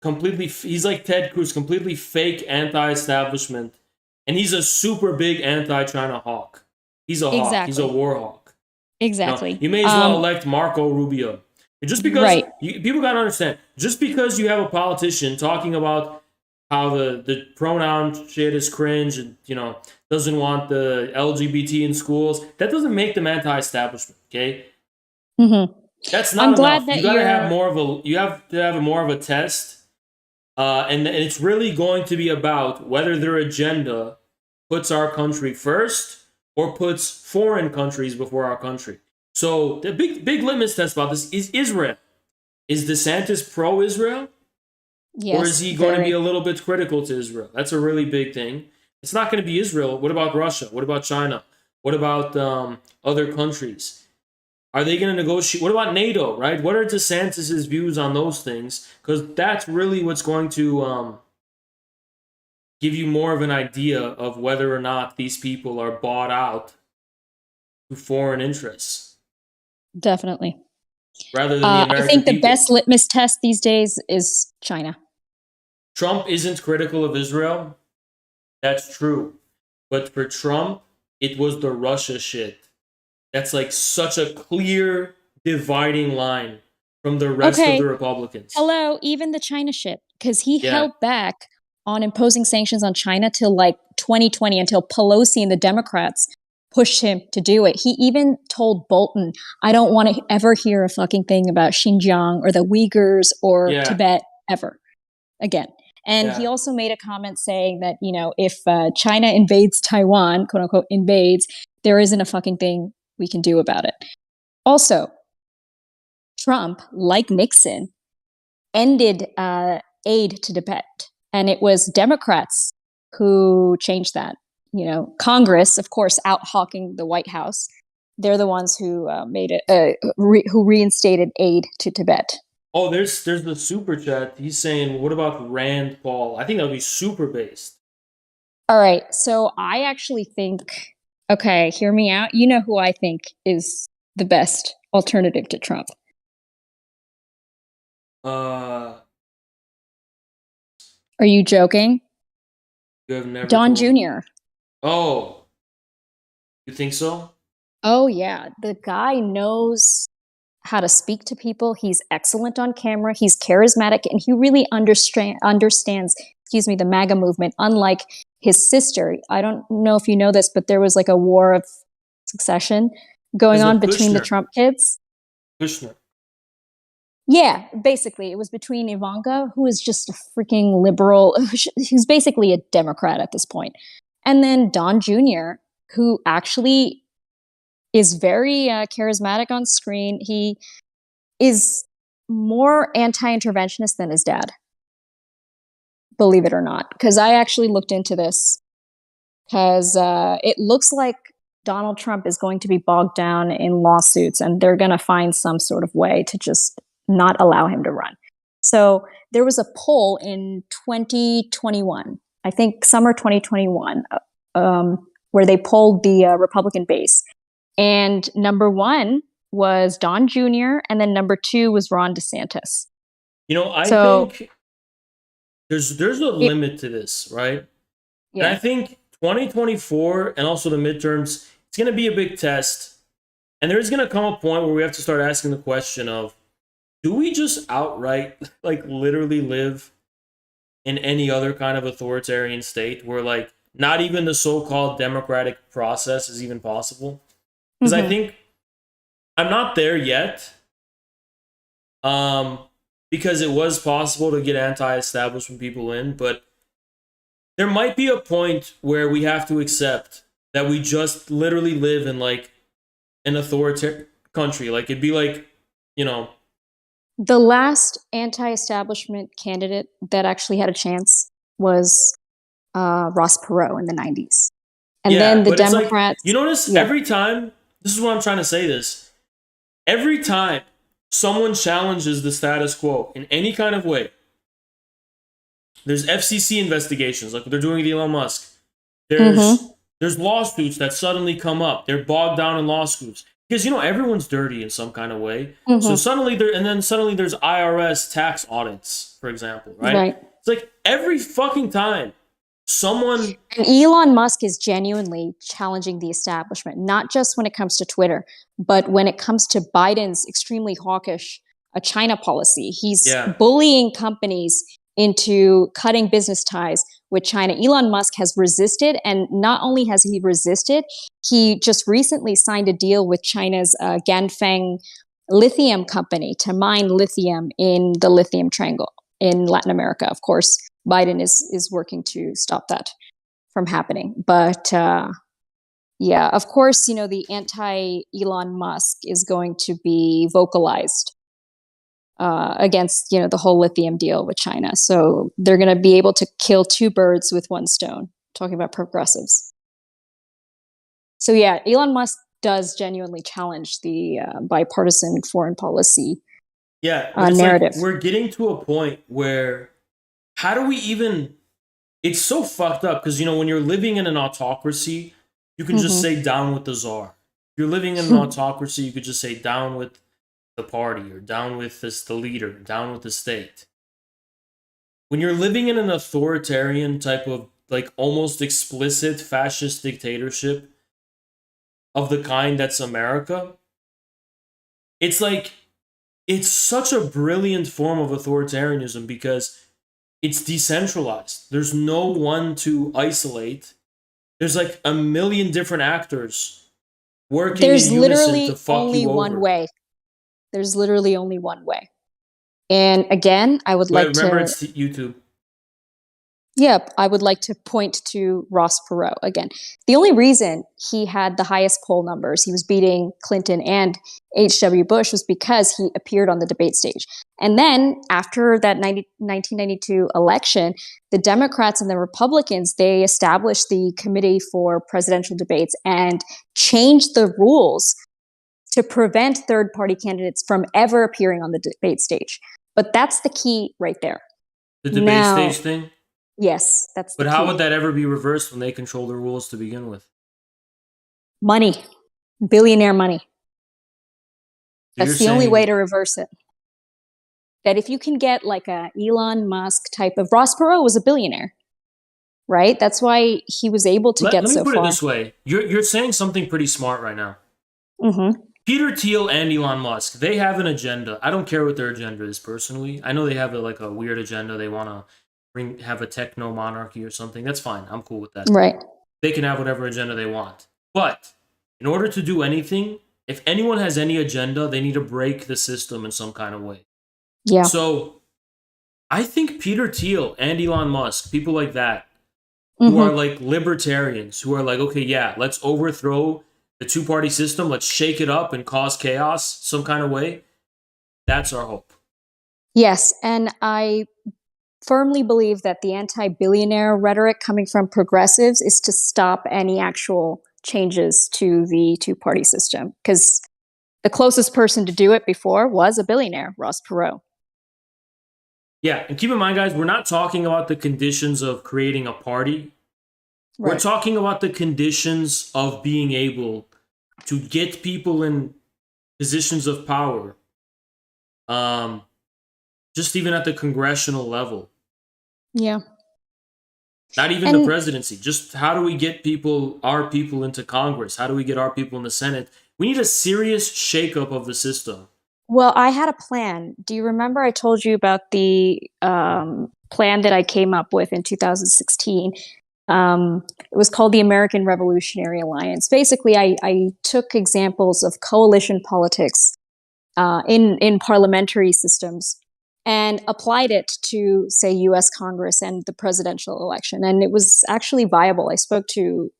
he's like Ted Cruz, completely fake anti-establishment, and he's a super big anti-China hawk. He's a hawk. He's a war hawk. Exactly. You may as well elect Marco Rubio. Just because people gotta understand, just because you have a politician talking about how the pronoun shit is cringe and doesn't want the LGBT in schools, that doesn't make them anti-establishment. Okay, that's not enough. You gotta have more of a. You have to have more of a test, and it's really going to be about whether their agenda puts our country first or puts foreign countries before our country. So the big litmus test about this is Israel. Is DeSantis pro-Israel? Yes, or is he going to be a little bit critical to Israel? That's a really big thing. It's not going to be Israel. What about Russia? What about China? What about other countries? Are they going to negotiate? What about NATO, right? What are DeSantis' views on those things? Because that's really what's going to give you more of an idea of whether or not these people are bought out to foreign interests. Definitely. Rather than the American I think the people. best litmus test these days is China. Trump isn't critical of Israel. That's true. But for Trump, it was the Russia shit. That's like such a clear dividing line from the rest of the Republicans. Hello, even the China shit. Because he held back on imposing sanctions on China till like 2020 until Pelosi and the Democrats pushed him to do it. He even told Bolton, I don't want to ever hear a fucking thing about Xinjiang or the Uyghurs or Tibet ever again. And he also made a comment saying that, if China invades Taiwan, quote unquote, invades, there isn't a fucking thing we can do about it. Also, Trump, like Nixon, ended aid to Tibet. And it was Democrats who changed that. Congress, of course, out hawking the White House. They're the ones who made it, who reinstated aid to Tibet. Oh, there's the super chat. He's saying, what about Rand Paul? I think that would be super based. All right. So I actually think, okay, hear me out. You know who I think is the best alternative to Trump? Are you joking? You have never Don told me. Jr. Oh, you think so? Oh, yeah. The guy knows how to speak to people. He's excellent on camera. He's charismatic, and he really understands, the MAGA movement, unlike his sister. I don't know if you know this, but there was like a war of succession going on between the Trump kids. Kushner. Yeah, basically. It was between Ivanka, who is just a freaking liberal, who's basically a Democrat at this point, and then Don Jr., who actually is very charismatic on screen. He is more anti-interventionist than his dad, believe it or not. Because I actually looked into this, because it looks like Donald Trump is going to be bogged down in lawsuits, and they're going to find some sort of way to just not allow him to run. So there was a poll in 2021, I think summer 2021, where they polled the Republican base. And number one was Don Jr., and then number two was Ron DeSantis. I think there's a limit to this, right? Yeah. And I think 2024 and also the midterms, it's going to be a big test. And there's going to come a point where we have to start asking the question of, do we just outright, like, literally live in any other kind of authoritarian state where, like, not even the so-called democratic process is even possible? Because I think I'm not there yet. Because it was possible to get anti-establishment people in, but there might be a point where we have to accept that we just literally live in, like, an authoritarian country. Like, it'd be like, you know, The last anti-establishment candidate that actually had a chance was Ross Perot in the 90s. And then the but it's like, Democrats. you notice every time, this is what I'm trying to say this, every time someone challenges the status quo in any kind of way, there's FCC investigations, like what they're doing with Elon Musk. There's lawsuits that suddenly come up. They're bogged down in lawsuits. Because, you know, everyone's dirty in some kind of way. So suddenly there's IRS tax audits, for example, right? It's like every fucking time someone... And Elon Musk is genuinely challenging the establishment, not just when it comes to Twitter, but when it comes to Biden's extremely hawkish China policy. He's bullying companies into cutting business ties with China. Elon Musk has resisted, and not only has he resisted, he just recently signed a deal with China's Ganfeng lithium company to mine lithium in the lithium triangle in Latin America. Of course, Biden is working to stop that from happening. But yeah, of course, you know, the anti-Elon Musk is going to be vocalized against, you know, the whole lithium deal with China. So they're going to be able to kill two birds with one stone, talking about progressives. So yeah, Elon Musk does genuinely challenge the bipartisan foreign policy narrative. Like we're getting to a point where, how do we even, it's so fucked up because, you know, when you're living in an autocracy, you can just say down with the czar. If you're living in an autocracy, you could just say down with the party, or down with the leader, down with the state. When you're living in an authoritarian type of, like, almost explicit fascist dictatorship of the kind that's America, it's like, it's such a brilliant form of authoritarianism because it's decentralized. There's no one to isolate. There's like a million different actors working in unison to fuck you over. One way. There's literally only one way. And again, I would like to... Remember, it's YouTube. Yep, I would like to point to Ross Perot again. The only reason he had the highest poll numbers, he was beating Clinton and H.W. Bush, was because he appeared on the debate stage. And then after that 1992 election, the Democrats and the Republicans, they established the Committee for Presidential Debates and changed the rules to prevent third-party candidates from ever appearing on the debate stage. But that's the key right there. The debate stage thing? Yes, that's the But how key. would that ever be reversed when they control the rules to begin with? Money. Billionaire money. So that's the only way to reverse it. That if you can get like a Elon Musk type of... Ross Perot was a billionaire, right? That's why he was able to get so far. Let me put it this way. You're saying something pretty smart right now. Peter Thiel and Elon Musk, they have an agenda. I don't care what their agenda is personally. I know they have a weird agenda. They want to have a techno monarchy or something. That's fine. I'm cool with that. Right. They can have whatever agenda they want. But in order to do anything, if anyone has any agenda, they need to break the system in some kind of way. Yeah. So I think Peter Thiel and Elon Musk, people like that, who are like libertarians, who are like, okay, yeah, let's overthrow the two-party system, let's shake it up and cause chaos some kind of way. That's our hope. Yes, and I firmly believe that the anti-billionaire rhetoric coming from progressives is to stop any actual changes to the two-party system, because the closest person to do it before was a billionaire, Ross Perot. Yeah, and keep in mind, guys, we're not talking about the conditions of creating a party. Right. We're talking about the conditions of being able to get people in positions of power, just even at the congressional level. Yeah. Not even the presidency. Just how do we get our people into Congress? How do we get our people in the Senate? We need a serious shakeup of the system. Well, I had a plan. Do you remember I told you about the plan that I came up with in 2016? It was called the American Revolutionary Alliance. Basically, I took examples of coalition politics in parliamentary systems and applied it to, say, U.S. Congress and the presidential election. And it was actually viable. I spoke to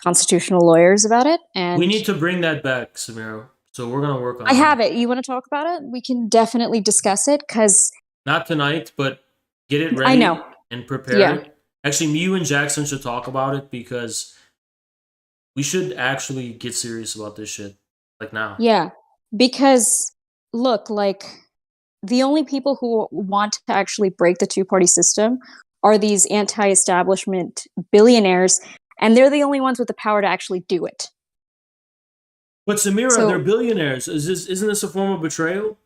constitutional lawyers about it. And we need to bring that back, Samira. So we're going to work on it. I have it. You want to talk about it? We can definitely discuss it because... Not tonight, but get it ready I know. And prepare it. Actually, you and Jackson should talk about it because we should actually get serious about this shit. Like now. Yeah. Because, look, like, the only people who want to actually break the two-party system are these anti-establishment billionaires, and they're the only ones with the power to actually do it. But Samira, they're billionaires. Isn't this a form of betrayal?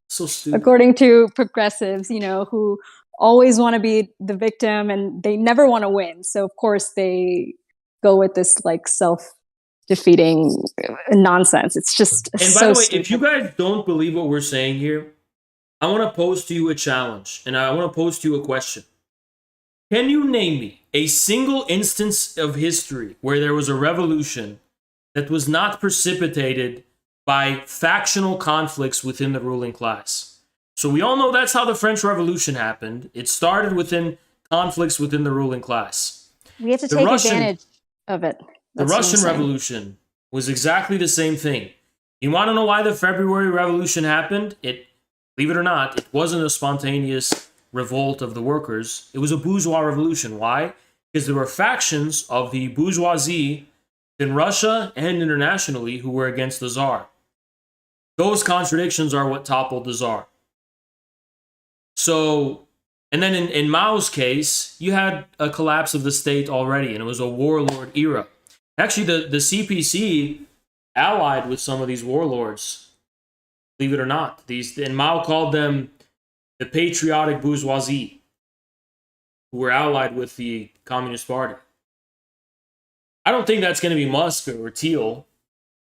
So stupid. According to progressives, who always want to be the victim and they never want to win. So, of course, they go with this, like, self-defeating nonsense. It's just And by the way, if you guys don't believe what we're saying here, I want to pose to you a challenge, and I want to pose to you a question. Can you name me a single instance of history where there was a revolution that was not precipitated by factional conflicts within the ruling class? So we all know that's how the French Revolution happened. It started within conflicts within the ruling class. We have to take advantage of it. The Russian Revolution was exactly the same thing. You want to know why the February Revolution happened? Believe it or not, it wasn't a spontaneous revolt of the workers. It was a bourgeois revolution. Why? Because there were factions of the bourgeoisie in Russia and internationally who were against the Tsar. Those contradictions are what toppled the Tsar. So, and then in Mao's case, you had a collapse of the state already, and it was a warlord era. Actually, the CPC allied with some of these warlords, believe it or not. And Mao called them the patriotic bourgeoisie, who were allied with the Communist Party. I don't think that's going to be Musk or Thiel,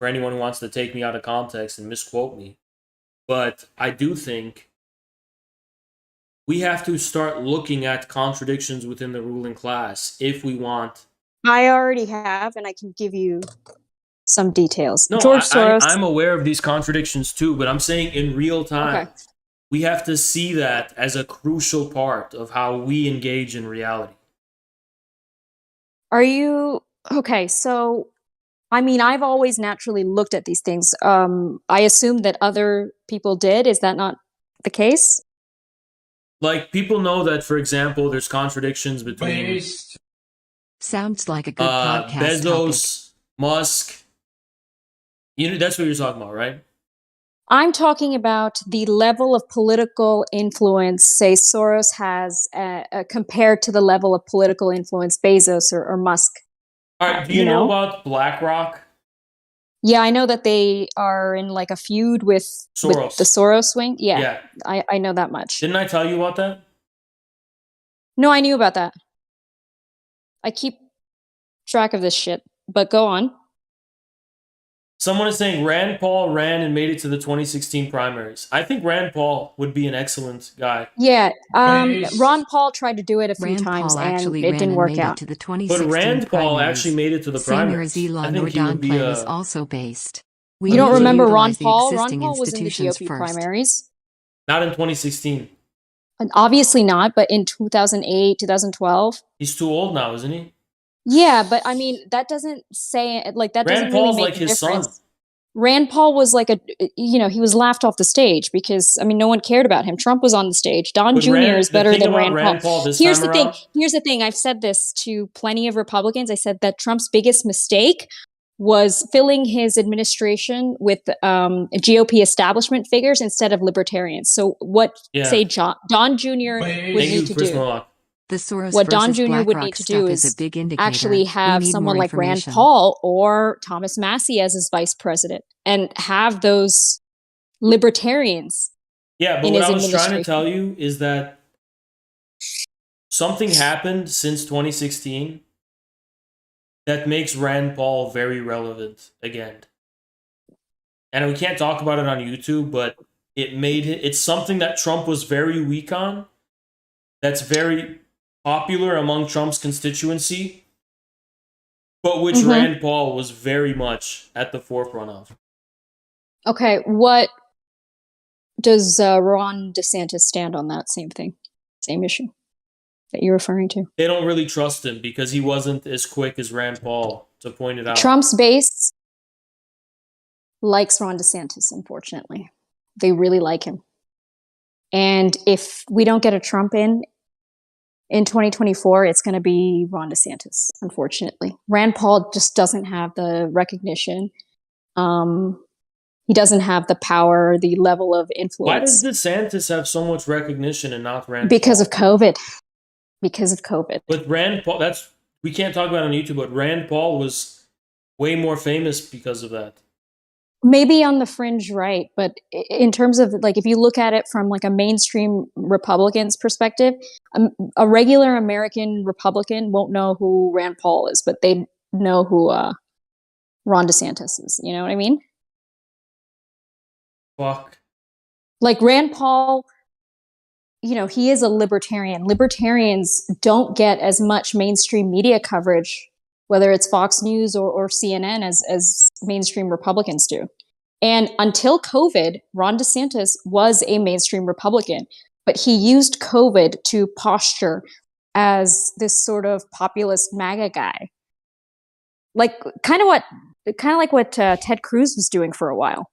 for anyone who wants to take me out of context and misquote me. But I do think we have to start looking at contradictions within the ruling class if we want. I already have, and I can give you some details. No, George Soros. I'm aware of these contradictions too, but I'm saying in real time, we have to see that as a crucial part of how we engage in reality. Are you... Okay, so, I mean, I've always naturally looked at these things. I assume that other people did. Is that not the case? Like, people know that, for example, there's contradictions between... Sounds like a good podcast Bezos, topic. Musk. That's what you're talking about, right? I'm talking about the level of political influence, say, Soros has compared to the level of political influence Bezos or Musk. All right, do you know about BlackRock? Yeah, I know that they are in like a feud with the Soros wing. Yeah. I know that much. Didn't I tell you about that? No, I knew about that. I keep track of this shit, but go on. Someone is saying Rand Paul ran and made it to the 2016 primaries. I think Rand Paul would be an excellent guy. Yeah, Ron Paul tried to do it a few times, and it didn't work out. To the 2016 but Rand Paul primaries. actually made it to the primaries. Same I think he would be plan is also based. You don't remember Ron Paul? Ron Paul was in the GOP primaries. Not in 2016. And obviously not, but in 2008, 2012. He's too old now, isn't he? Yeah, but I mean, that doesn't say, like, that doesn't really make a difference. Son. Rand Paul was like he was laughed off the stage because, I mean, no one cared about him. Trump was on the stage. Don Jr. is better than Rand Paul. Here's the thing. I've said this to plenty of Republicans. I said that Trump's biggest mistake was filling his administration with GOP establishment figures instead of libertarians. So what, say, Don Jr. would need to do. The Soros what Don Jr. would need to do is actually have someone like Rand Paul or Thomas Massie as his vice president and have those libertarians. Yeah, but what I was trying to tell you is that something happened since 2016 that makes Rand Paul very relevant again. And we can't talk about it on YouTube, but it's something that Trump was very weak on. That's very popular among Trump's constituency, but which Rand Paul was very much at the forefront of. Okay, what does Ron DeSantis stand on that same thing, same issue that you're referring to? They don't really trust him because he wasn't as quick as Rand Paul to point it out. Trump's base likes Ron DeSantis, unfortunately. They really like him. And if we don't get a Trump in 2024, it's going to be Ron DeSantis, unfortunately. Rand Paul just doesn't have the recognition. He doesn't have the power, the level of influence. Why does DeSantis have so much recognition and not Rand because Paul? of COVID. Because of COVID. But Rand Paul, we can't talk about it on YouTube, but Rand Paul was way more famous because of that. Maybe on the fringe, right? But in terms of like, if you look at it from like a mainstream Republican's perspective, a regular American Republican won't know who Rand Paul is, but they know who Ron DeSantis is. You know what I mean? Fuck. Like Rand Paul, you know, he is a libertarian. Libertarians don't get as much mainstream media coverage, whether it's Fox News or CNN, as mainstream Republicans do. And until COVID, Ron DeSantis was a mainstream Republican, but he used COVID to posture as this sort of populist MAGA guy. Like kind of like what Ted Cruz was doing for a while.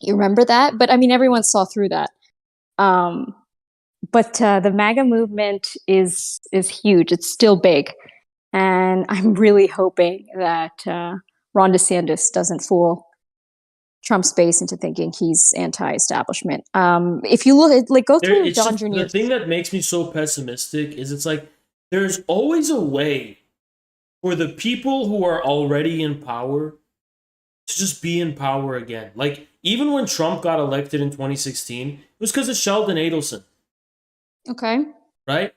You remember that? But I mean, everyone saw through that. But the MAGA movement is huge. It's still big. And I'm really hoping that Ron DeSantis doesn't fool Trump's base into thinking he's anti-establishment. If you look at, like, go through Don Jr. The thing that makes me so pessimistic is it's like there's always a way for the people who are already in power to just be in power again. Like, even when Trump got elected in 2016, it was because of Sheldon Adelson. Okay. Right?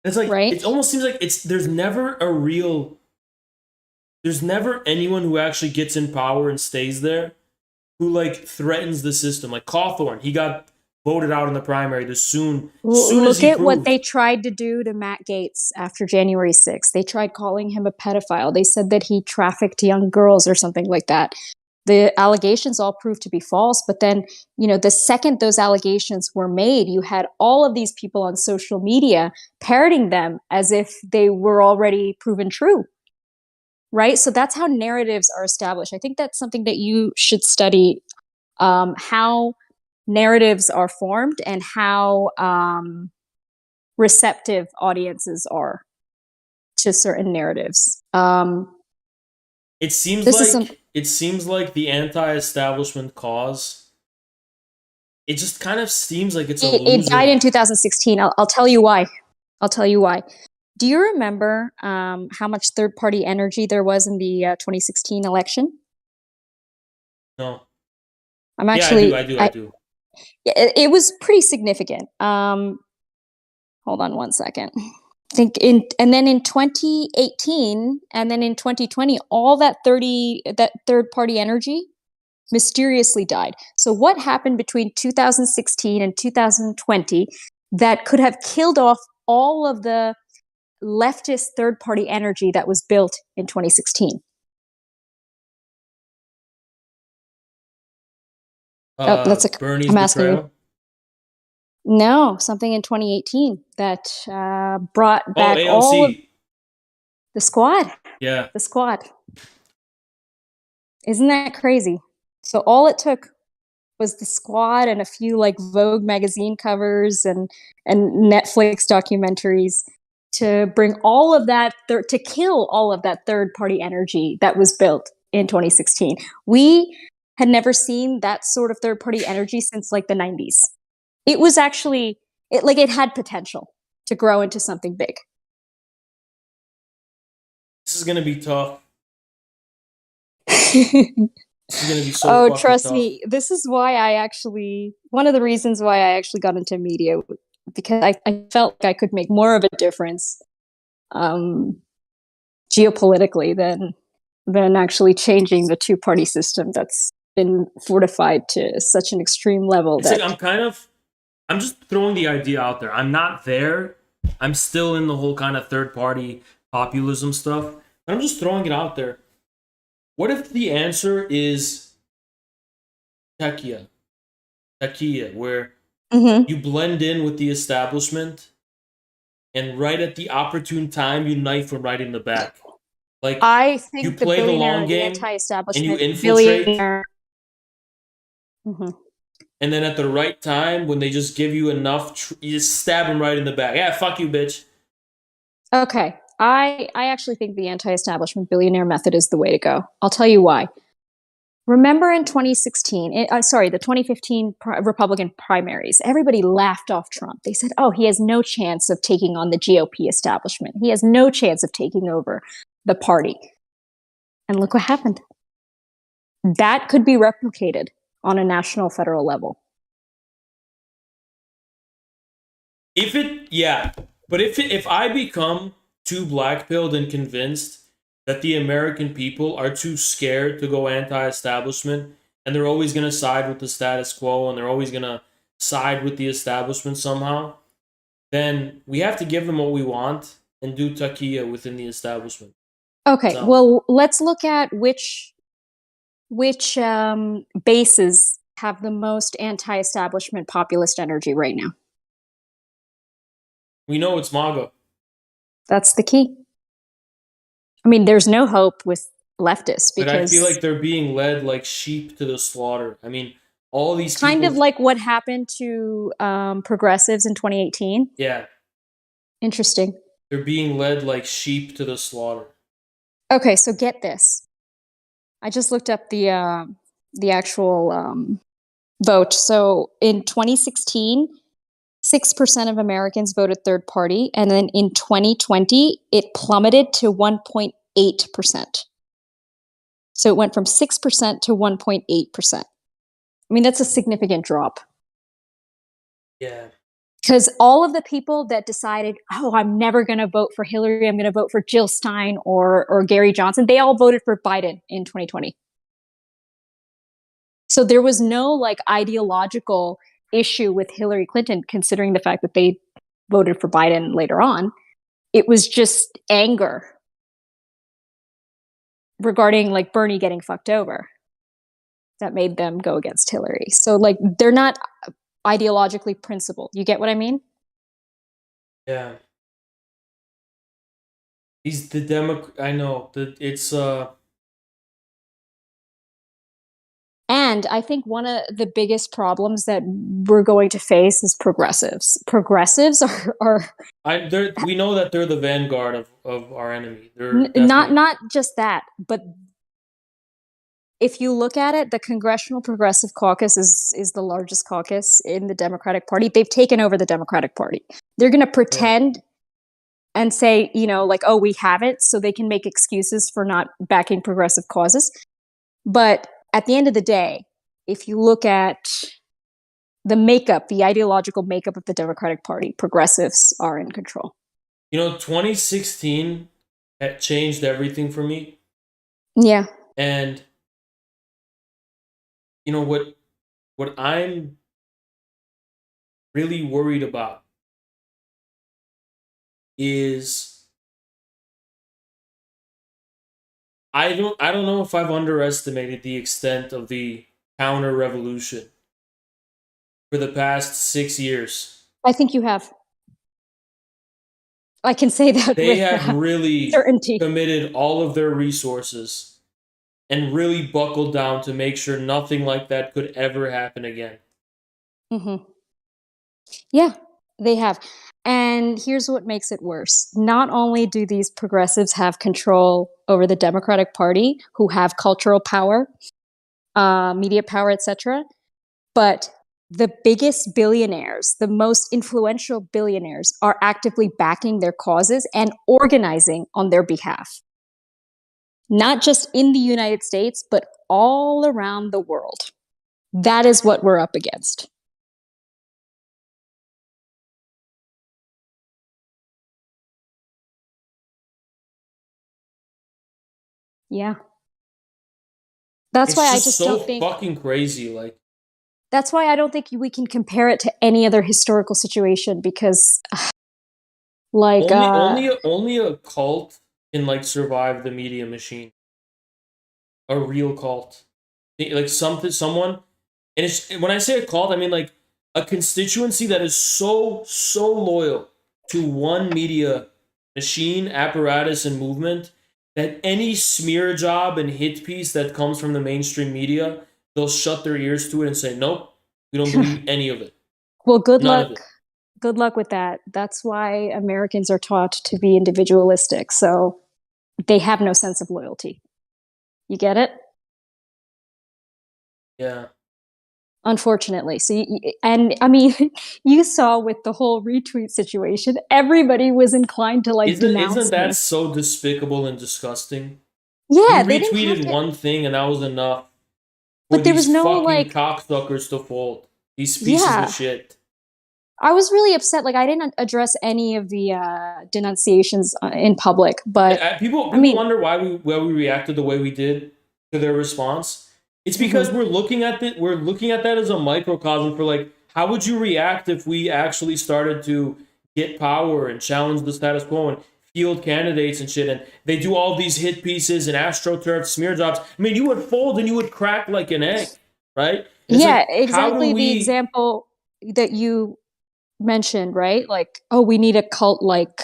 It's like, it almost seems like there's never anyone who actually gets in power and stays there who, like, threatens the system. Like Cawthorn, he got voted out in the primary Look at what they tried to do to Matt Gaetz after January 6th. They tried calling him a pedophile. They said that he trafficked young girls or something like that. The allegations all proved to be false. But then, you know, the second those allegations were made, you had all of these people on social media parroting them as if they were already proven true. Right? So that's how narratives are established. I think that's something that you should study, how narratives are formed and how receptive audiences are to certain narratives. It seems like the anti-establishment cause. It just kind of seems like it's a loser. It died in 2016. I'll tell you why. Do you remember how much third-party energy there was in the 2016 election? No. I do. It was pretty significant. Hold on one second. And then in 2018 and then in 2020, all that third-party energy mysteriously died. So what happened between 2016 and 2020 that could have killed off all of the leftist third-party energy that was built in 2016? Bernie's I'm asking betrayal? you. No, something in 2018 that brought back all of the squad. Yeah. The squad. Isn't that crazy? So all it took was the squad and a few like Vogue magazine covers and Netflix documentaries to bring all of that, to kill all of that third-party energy that was built in 2016. We had never seen that sort of third-party energy since like the 90s. It was actually, it had potential to grow into something big. This is going to be tough. This is going to be so fucking trust tough. me. This is why one of the reasons why I actually got into media because I felt like I could make more of a difference geopolitically than actually changing the two-party system that's been fortified to such an extreme level It's that like I'm just throwing the idea out there. I'm not there. I'm still in the whole kind of third party populism stuff. But I'm just throwing it out there. What if the answer is Tekia? Tekia, where you blend in with the establishment and right at the opportune time you knife them right in the back. Like I you think the play the billionaire, long the game and you anti-establishment infiltrate. billionaire. And then at the right time, when they just give you enough, you just stab them right in the back. Yeah, fuck you, bitch. Okay. I actually think the anti-establishment billionaire method is the way to go. I'll tell you why. Remember in 2016, the 2015 Republican primaries, everybody laughed off Trump. They said, oh, he has no chance of taking on the GOP establishment. He has no chance of taking over the party. And look what happened. That could be replicated on a national federal level. But if I become too black-pilled and convinced that the American people are too scared to go anti-establishment and they're always going to side with the status quo and they're always going to side with the establishment somehow, then we have to give them what we want and do takia within the establishment. Okay, So, well, let's look at which bases have the most anti-establishment populist energy right now. we know it's MAGA. That's the key. I mean, there's no hope with leftists because... But I feel like they're being led like sheep to the slaughter. I mean, all these kind people... of like what happened to progressives in 2018. Yeah. Interesting. They're being led like sheep to the slaughter. Okay, so get this. I just looked up the actual vote. So in 2016, 6% of Americans voted third party, and then in 2020, it plummeted to 1.8%. So it went from 6% to 1.8%. I mean, that's a significant drop. Yeah. Because all of the people that decided, oh, I'm never going to vote for Hillary, I'm going to vote for Jill Stein or Gary Johnson, they all voted for Biden in 2020. So there was no like ideological issue with Hillary Clinton, considering the fact that they voted for Biden later on. It was just anger regarding like Bernie getting fucked over that made them go against Hillary. So like they're not ideologically principled. You get what I mean? Yeah. He's the I know that it's And I think one of the biggest problems that we're going to face is progressives. Progressives are we know that they're the vanguard of our enemy. They're not just that, but if you look at it, the Congressional Progressive Caucus is the largest caucus in the Democratic Party. They've taken over the Democratic Party. They're going to pretend and say, you know, like, oh, we have it, so they can make excuses for not backing progressive causes. But at the end of the day, if you look at the makeup, the ideological makeup of the Democratic Party, progressives are in control. You know, 2016 had changed everything for me. Yeah. And you know what I'm really worried about is I don't know if I've underestimated the extent of the counter revolution for the past 6 years. I think you have. I can say that they with have really certainty. Committed all of their resources and really buckled down to make sure nothing like that could ever happen again. Mm-hmm. Yeah, they have. And here's what makes it worse. Not only do these progressives have control over the Democratic Party, who have cultural power, media power, etc., but the biggest billionaires, the most influential billionaires, are actively backing their causes and organizing on their behalf. Not just in the United States, but all around the world. That is what we're up against. Yeah. That's It's why I just just so don't think fucking crazy. Like, that's why I don't think we can compare it to any other historical situation because like only a cult can like survive the media machine. A real cult, like someone, and it's when I say a cult, I mean like a constituency that is so loyal to one media machine, apparatus, and movement that any smear job and hit piece that comes from the mainstream media, they'll shut their ears to it and say, nope, we don't believe any of it. well, good None luck. of it. Good luck with that. That's why Americans are taught to be individualistic. So they have no sense of loyalty. You get it? Yeah. Unfortunately. So, and I mean, you saw with the whole retweet situation, everybody was inclined to like Isn't denounce that me. so despicable and disgusting? Yeah, You they didn't have retweeted to. one thing and that was enough for But there these was no fucking like, cocksuckers to fold. These pieces of yeah. shit. I was really upset. Like, I didn't address any of the denunciations in public, but People I mean, wonder why we reacted the way we did to their response. It's because mhm. we're looking at that as a microcosm for like how would you react if we actually started to get power and challenge the status quo and field candidates and shit, and they do all these hit pieces and astroturf smear jobs. I mean, you would fold and you would crack like an egg, right? And it's Yeah, like, how do exactly the we? example that you mentioned, right? Like, oh, we need a cult like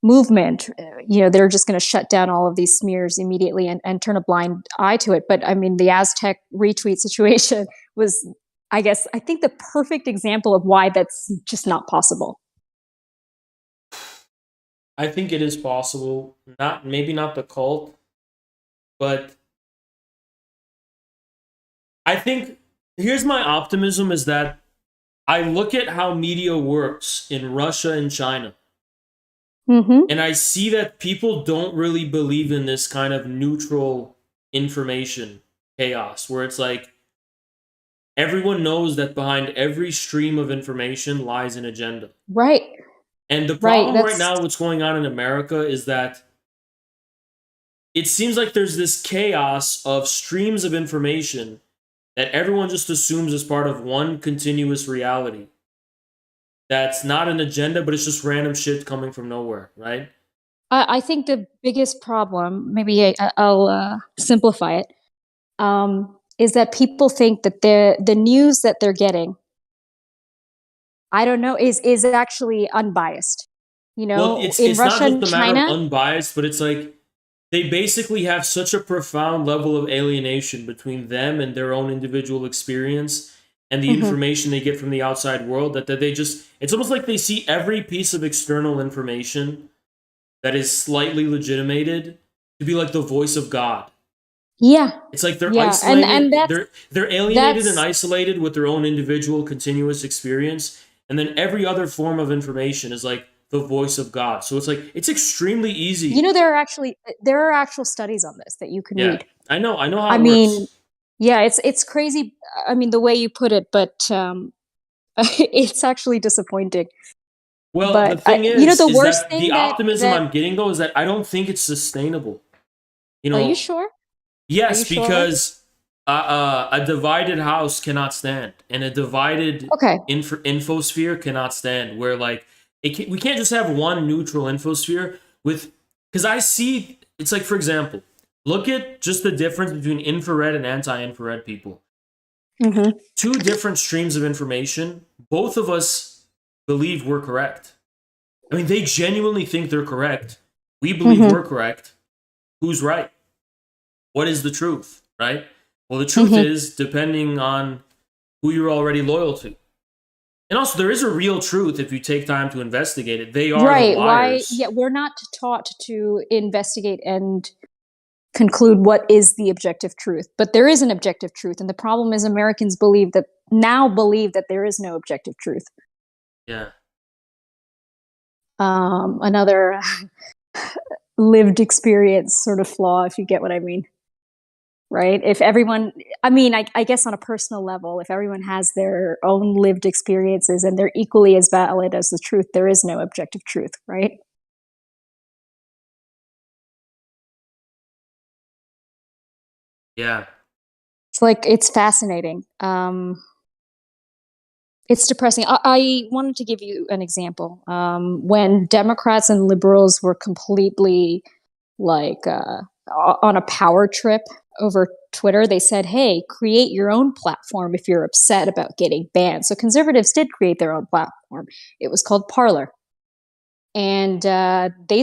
movement. They're just going to shut down all of these smears immediately and turn a blind eye to it. But I mean, the Aztec retweet situation was, I think the perfect example of why that's just not possible. I think it is possible. Maybe not the cult, but I think here's my optimism is that I look at how media works in Russia and China, Mm-hmm. and I see that people don't really believe in this kind of neutral information chaos where it's like everyone knows that behind every stream of information lies an agenda. Right. And the Right. problem right now, what's going on in America is that it seems like there's this chaos of streams of information that everyone just assumes is part of one continuous reality. That's not an agenda, but it's just random shit coming from nowhere, right? I think the biggest problem, maybe I'll simplify it, is that people think that the news that they're getting, I don't know, is actually unbiased. Well, In it's not Russia just and a matter of China, unbiased, but it's like they basically have such a profound level of alienation between them and their own individual experience and the mhm. information they get from the outside world that they just it's almost like they see every piece of external information that is slightly legitimated to be like the voice of God. Yeah, It's like they're yeah, and isolated, they're alienated and that's isolated with their own individual continuous experience, and then every other form of information is like the voice of God. So it's like it's extremely easy. there are actual studies on this that you can Yeah, read. I know how I it mean, works. yeah, it's crazy. I mean, the way you put it, but it's actually disappointing. Well, the But thing the is worst that the thing that optimism that I'm getting though is that I don't think it's sustainable. You are you know, sure? Are you yes, sure? because a divided house cannot stand, and a divided Okay. infosphere cannot stand. Where like we can't just have one neutral infosphere with because I see it's like for example, look at just the difference between infrared and anti-infrared people. Mm-hmm. Two different streams of information. Both of us believe we're correct. I mean, they genuinely think they're correct. We believe Mm-hmm. we're correct. Who's right? What is the truth, right? Well, the truth Mm-hmm. is, depending on who you're already loyal to. And also, there is a real truth if you take time to investigate it. They are the Right. Why? Yeah, liars. we're not taught to investigate and conclude what is the objective truth, but there is an objective truth, and the problem is Americans believe that there is no objective truth. Yeah. Another lived experience sort of flaw, if you get what I mean. Right? If everyone, I mean, I guess on a personal level, if everyone has their own lived experiences and they're equally as valid as the truth, there is no objective truth, right? Yeah. It's like, it's fascinating. It's depressing. I wanted to give you an example. When Democrats and liberals were completely like on a power trip over Twitter, they said, hey, create your own platform if you're upset about getting banned. So conservatives did create their own platform. It was called Parler. And they,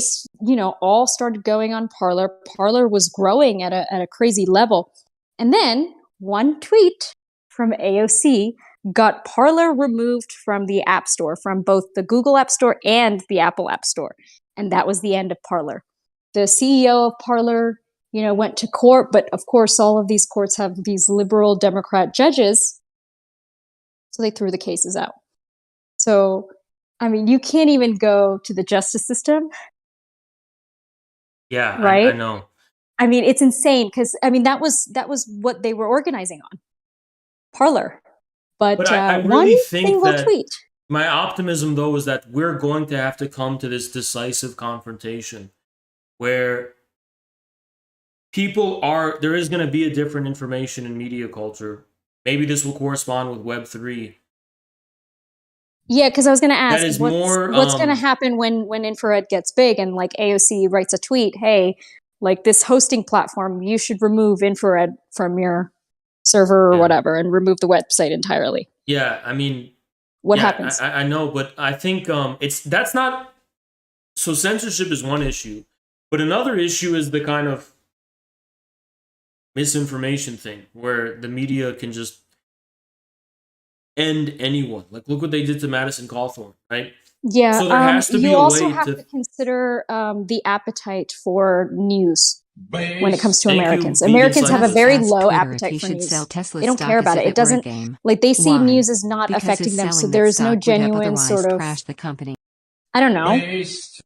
all started going on Parler. Parler was growing at a crazy level. And then one tweet from AOC got Parler removed from the App Store, from both the Google App Store and the Apple App Store. And that was the end of Parler. The CEO of Parler, went to court, but of course, all of these courts have these liberal Democrat judges. So they threw the cases out. So, I mean, you can't even go to the justice system. Yeah, right? I know. I mean, it's insane because that was what they were organizing on, Parler. But I one really think single that tweet. my optimism, though, is that we're going to have to come to this decisive confrontation where there is going to be a different information and media culture. Maybe this will correspond with Web3. Yeah, because I was going to ask, That is what's going to happen when infrared gets big and like AOC writes a tweet, hey, like this hosting platform, you should remove infrared from your server or whatever and remove the website entirely. Yeah, I mean, what happens? I know, but I think that's not. So censorship is one issue, but another issue is the kind of misinformation thing where the media can just end anyone. Like, look what they did to Madison Cawthorn, right? Yeah. So there has to be you a also way have to consider the appetite for news when it comes to Thank you, Americans. vegan Americans have a cyclist. very Asked low Twitter if appetite he for should news. sell Tesla They don't stock care as about if it. it It were a doesn't game. like they see Why? news as not Because affecting his them. So selling that there's no stock would have genuine otherwise sort of crashed the company. I don't know It's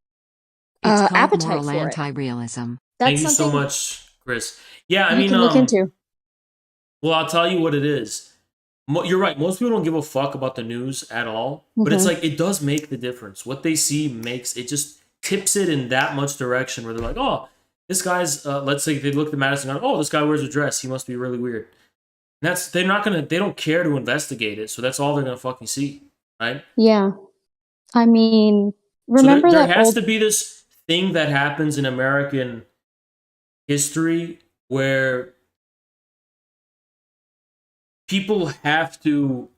called appetite moral for it. anti-realism. That's Thank you so something much, Chris. Yeah, I you mean, can look into. well, I'll tell you what it is. You're right. Most people don't give a fuck about the news at all, but it's Mhm. like it does make the difference. What they see makes it just tips it in that much direction where they're like, oh, this guy's. Let's say they look at Madison and go, oh, this guy wears a dress. He must be really weird. And they're not gonna. They don't care to investigate it, so that's all they're gonna fucking see, right? Yeah. I mean, So remember there that has old to be this thing that happens in American history where people have to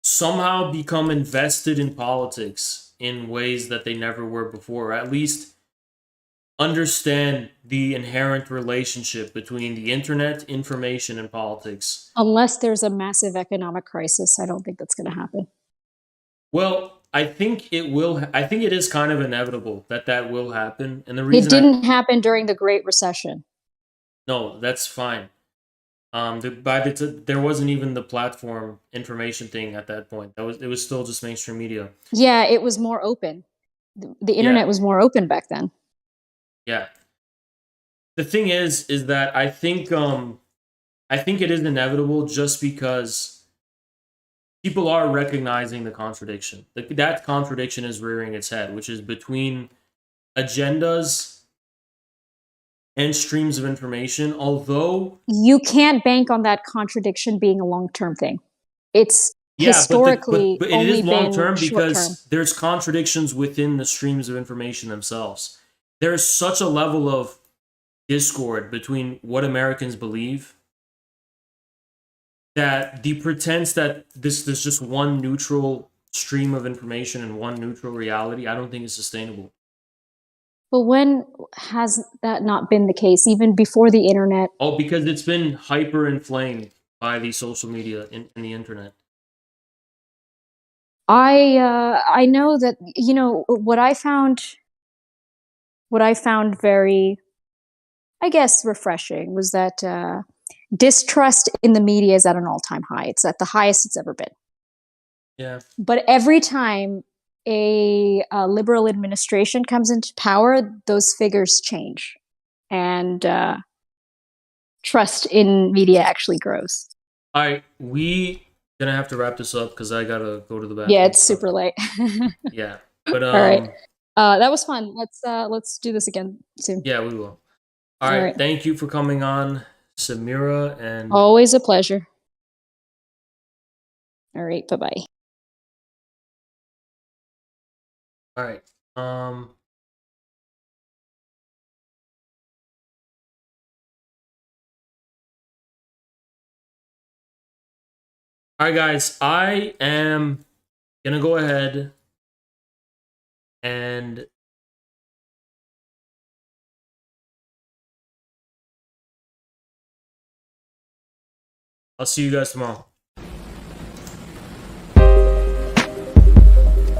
somehow become invested in politics in ways that they never were before, or at least understand the inherent relationship between the internet, information, and politics. unless there's a massive economic crisis, I don't think that's going to happen. Well, I think it will. I think it is kind of inevitable that will happen, and the It reason didn't happen during the Great Recession. no, that's fine. There wasn't even the platform information thing at that point. It was still just mainstream media. Yeah, it was more open. The internet was more open back then. Yeah. The thing is that I think it is inevitable just because people are recognizing the contradiction. That contradiction is rearing its head, which is between agendas and streams of information. Although you can't bank on that contradiction being a long-term thing. It's historically but it only is long been term short-term. because there's contradictions within the streams of information themselves. There's such a level of discord between what Americans believe that the pretense that there's just one neutral stream of information and one neutral reality, I don't think is sustainable. But when has that not been the case, even before the internet? Oh, because it's been hyper inflamed by the social media and the internet. I know that what I found very, I guess, refreshing was that distrust in the media is at an all-time high. It's at the highest it's ever been. Yeah. But every time a liberal administration comes into power, those figures change, and trust in media actually grows. All right, we gonna have to wrap this up because I gotta go to the bathroom. Yeah, it's super late. Yeah, but all right, that was fun. Let's do this again soon. Yeah, we will. All right. right. Thank you for coming on, Samira. And Always a pleasure. All right. Bye-bye. all right. All right, guys. I am gonna go ahead and I'll see you guys tomorrow.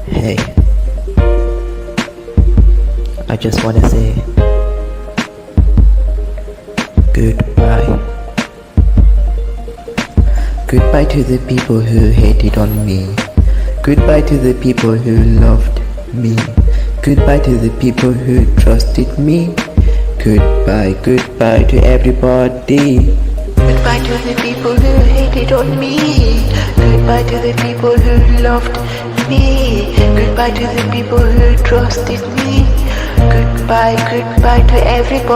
Hey, I just want to say goodbye. Goodbye to the people who hated on me. Goodbye to the people who loved me. Goodbye to the people who trusted me. Goodbye, goodbye to everybody. Goodbye to the people who hated on me. Goodbye to the people who loved me. Goodbye to the people who trusted me. Goodbye, goodbye to everybody.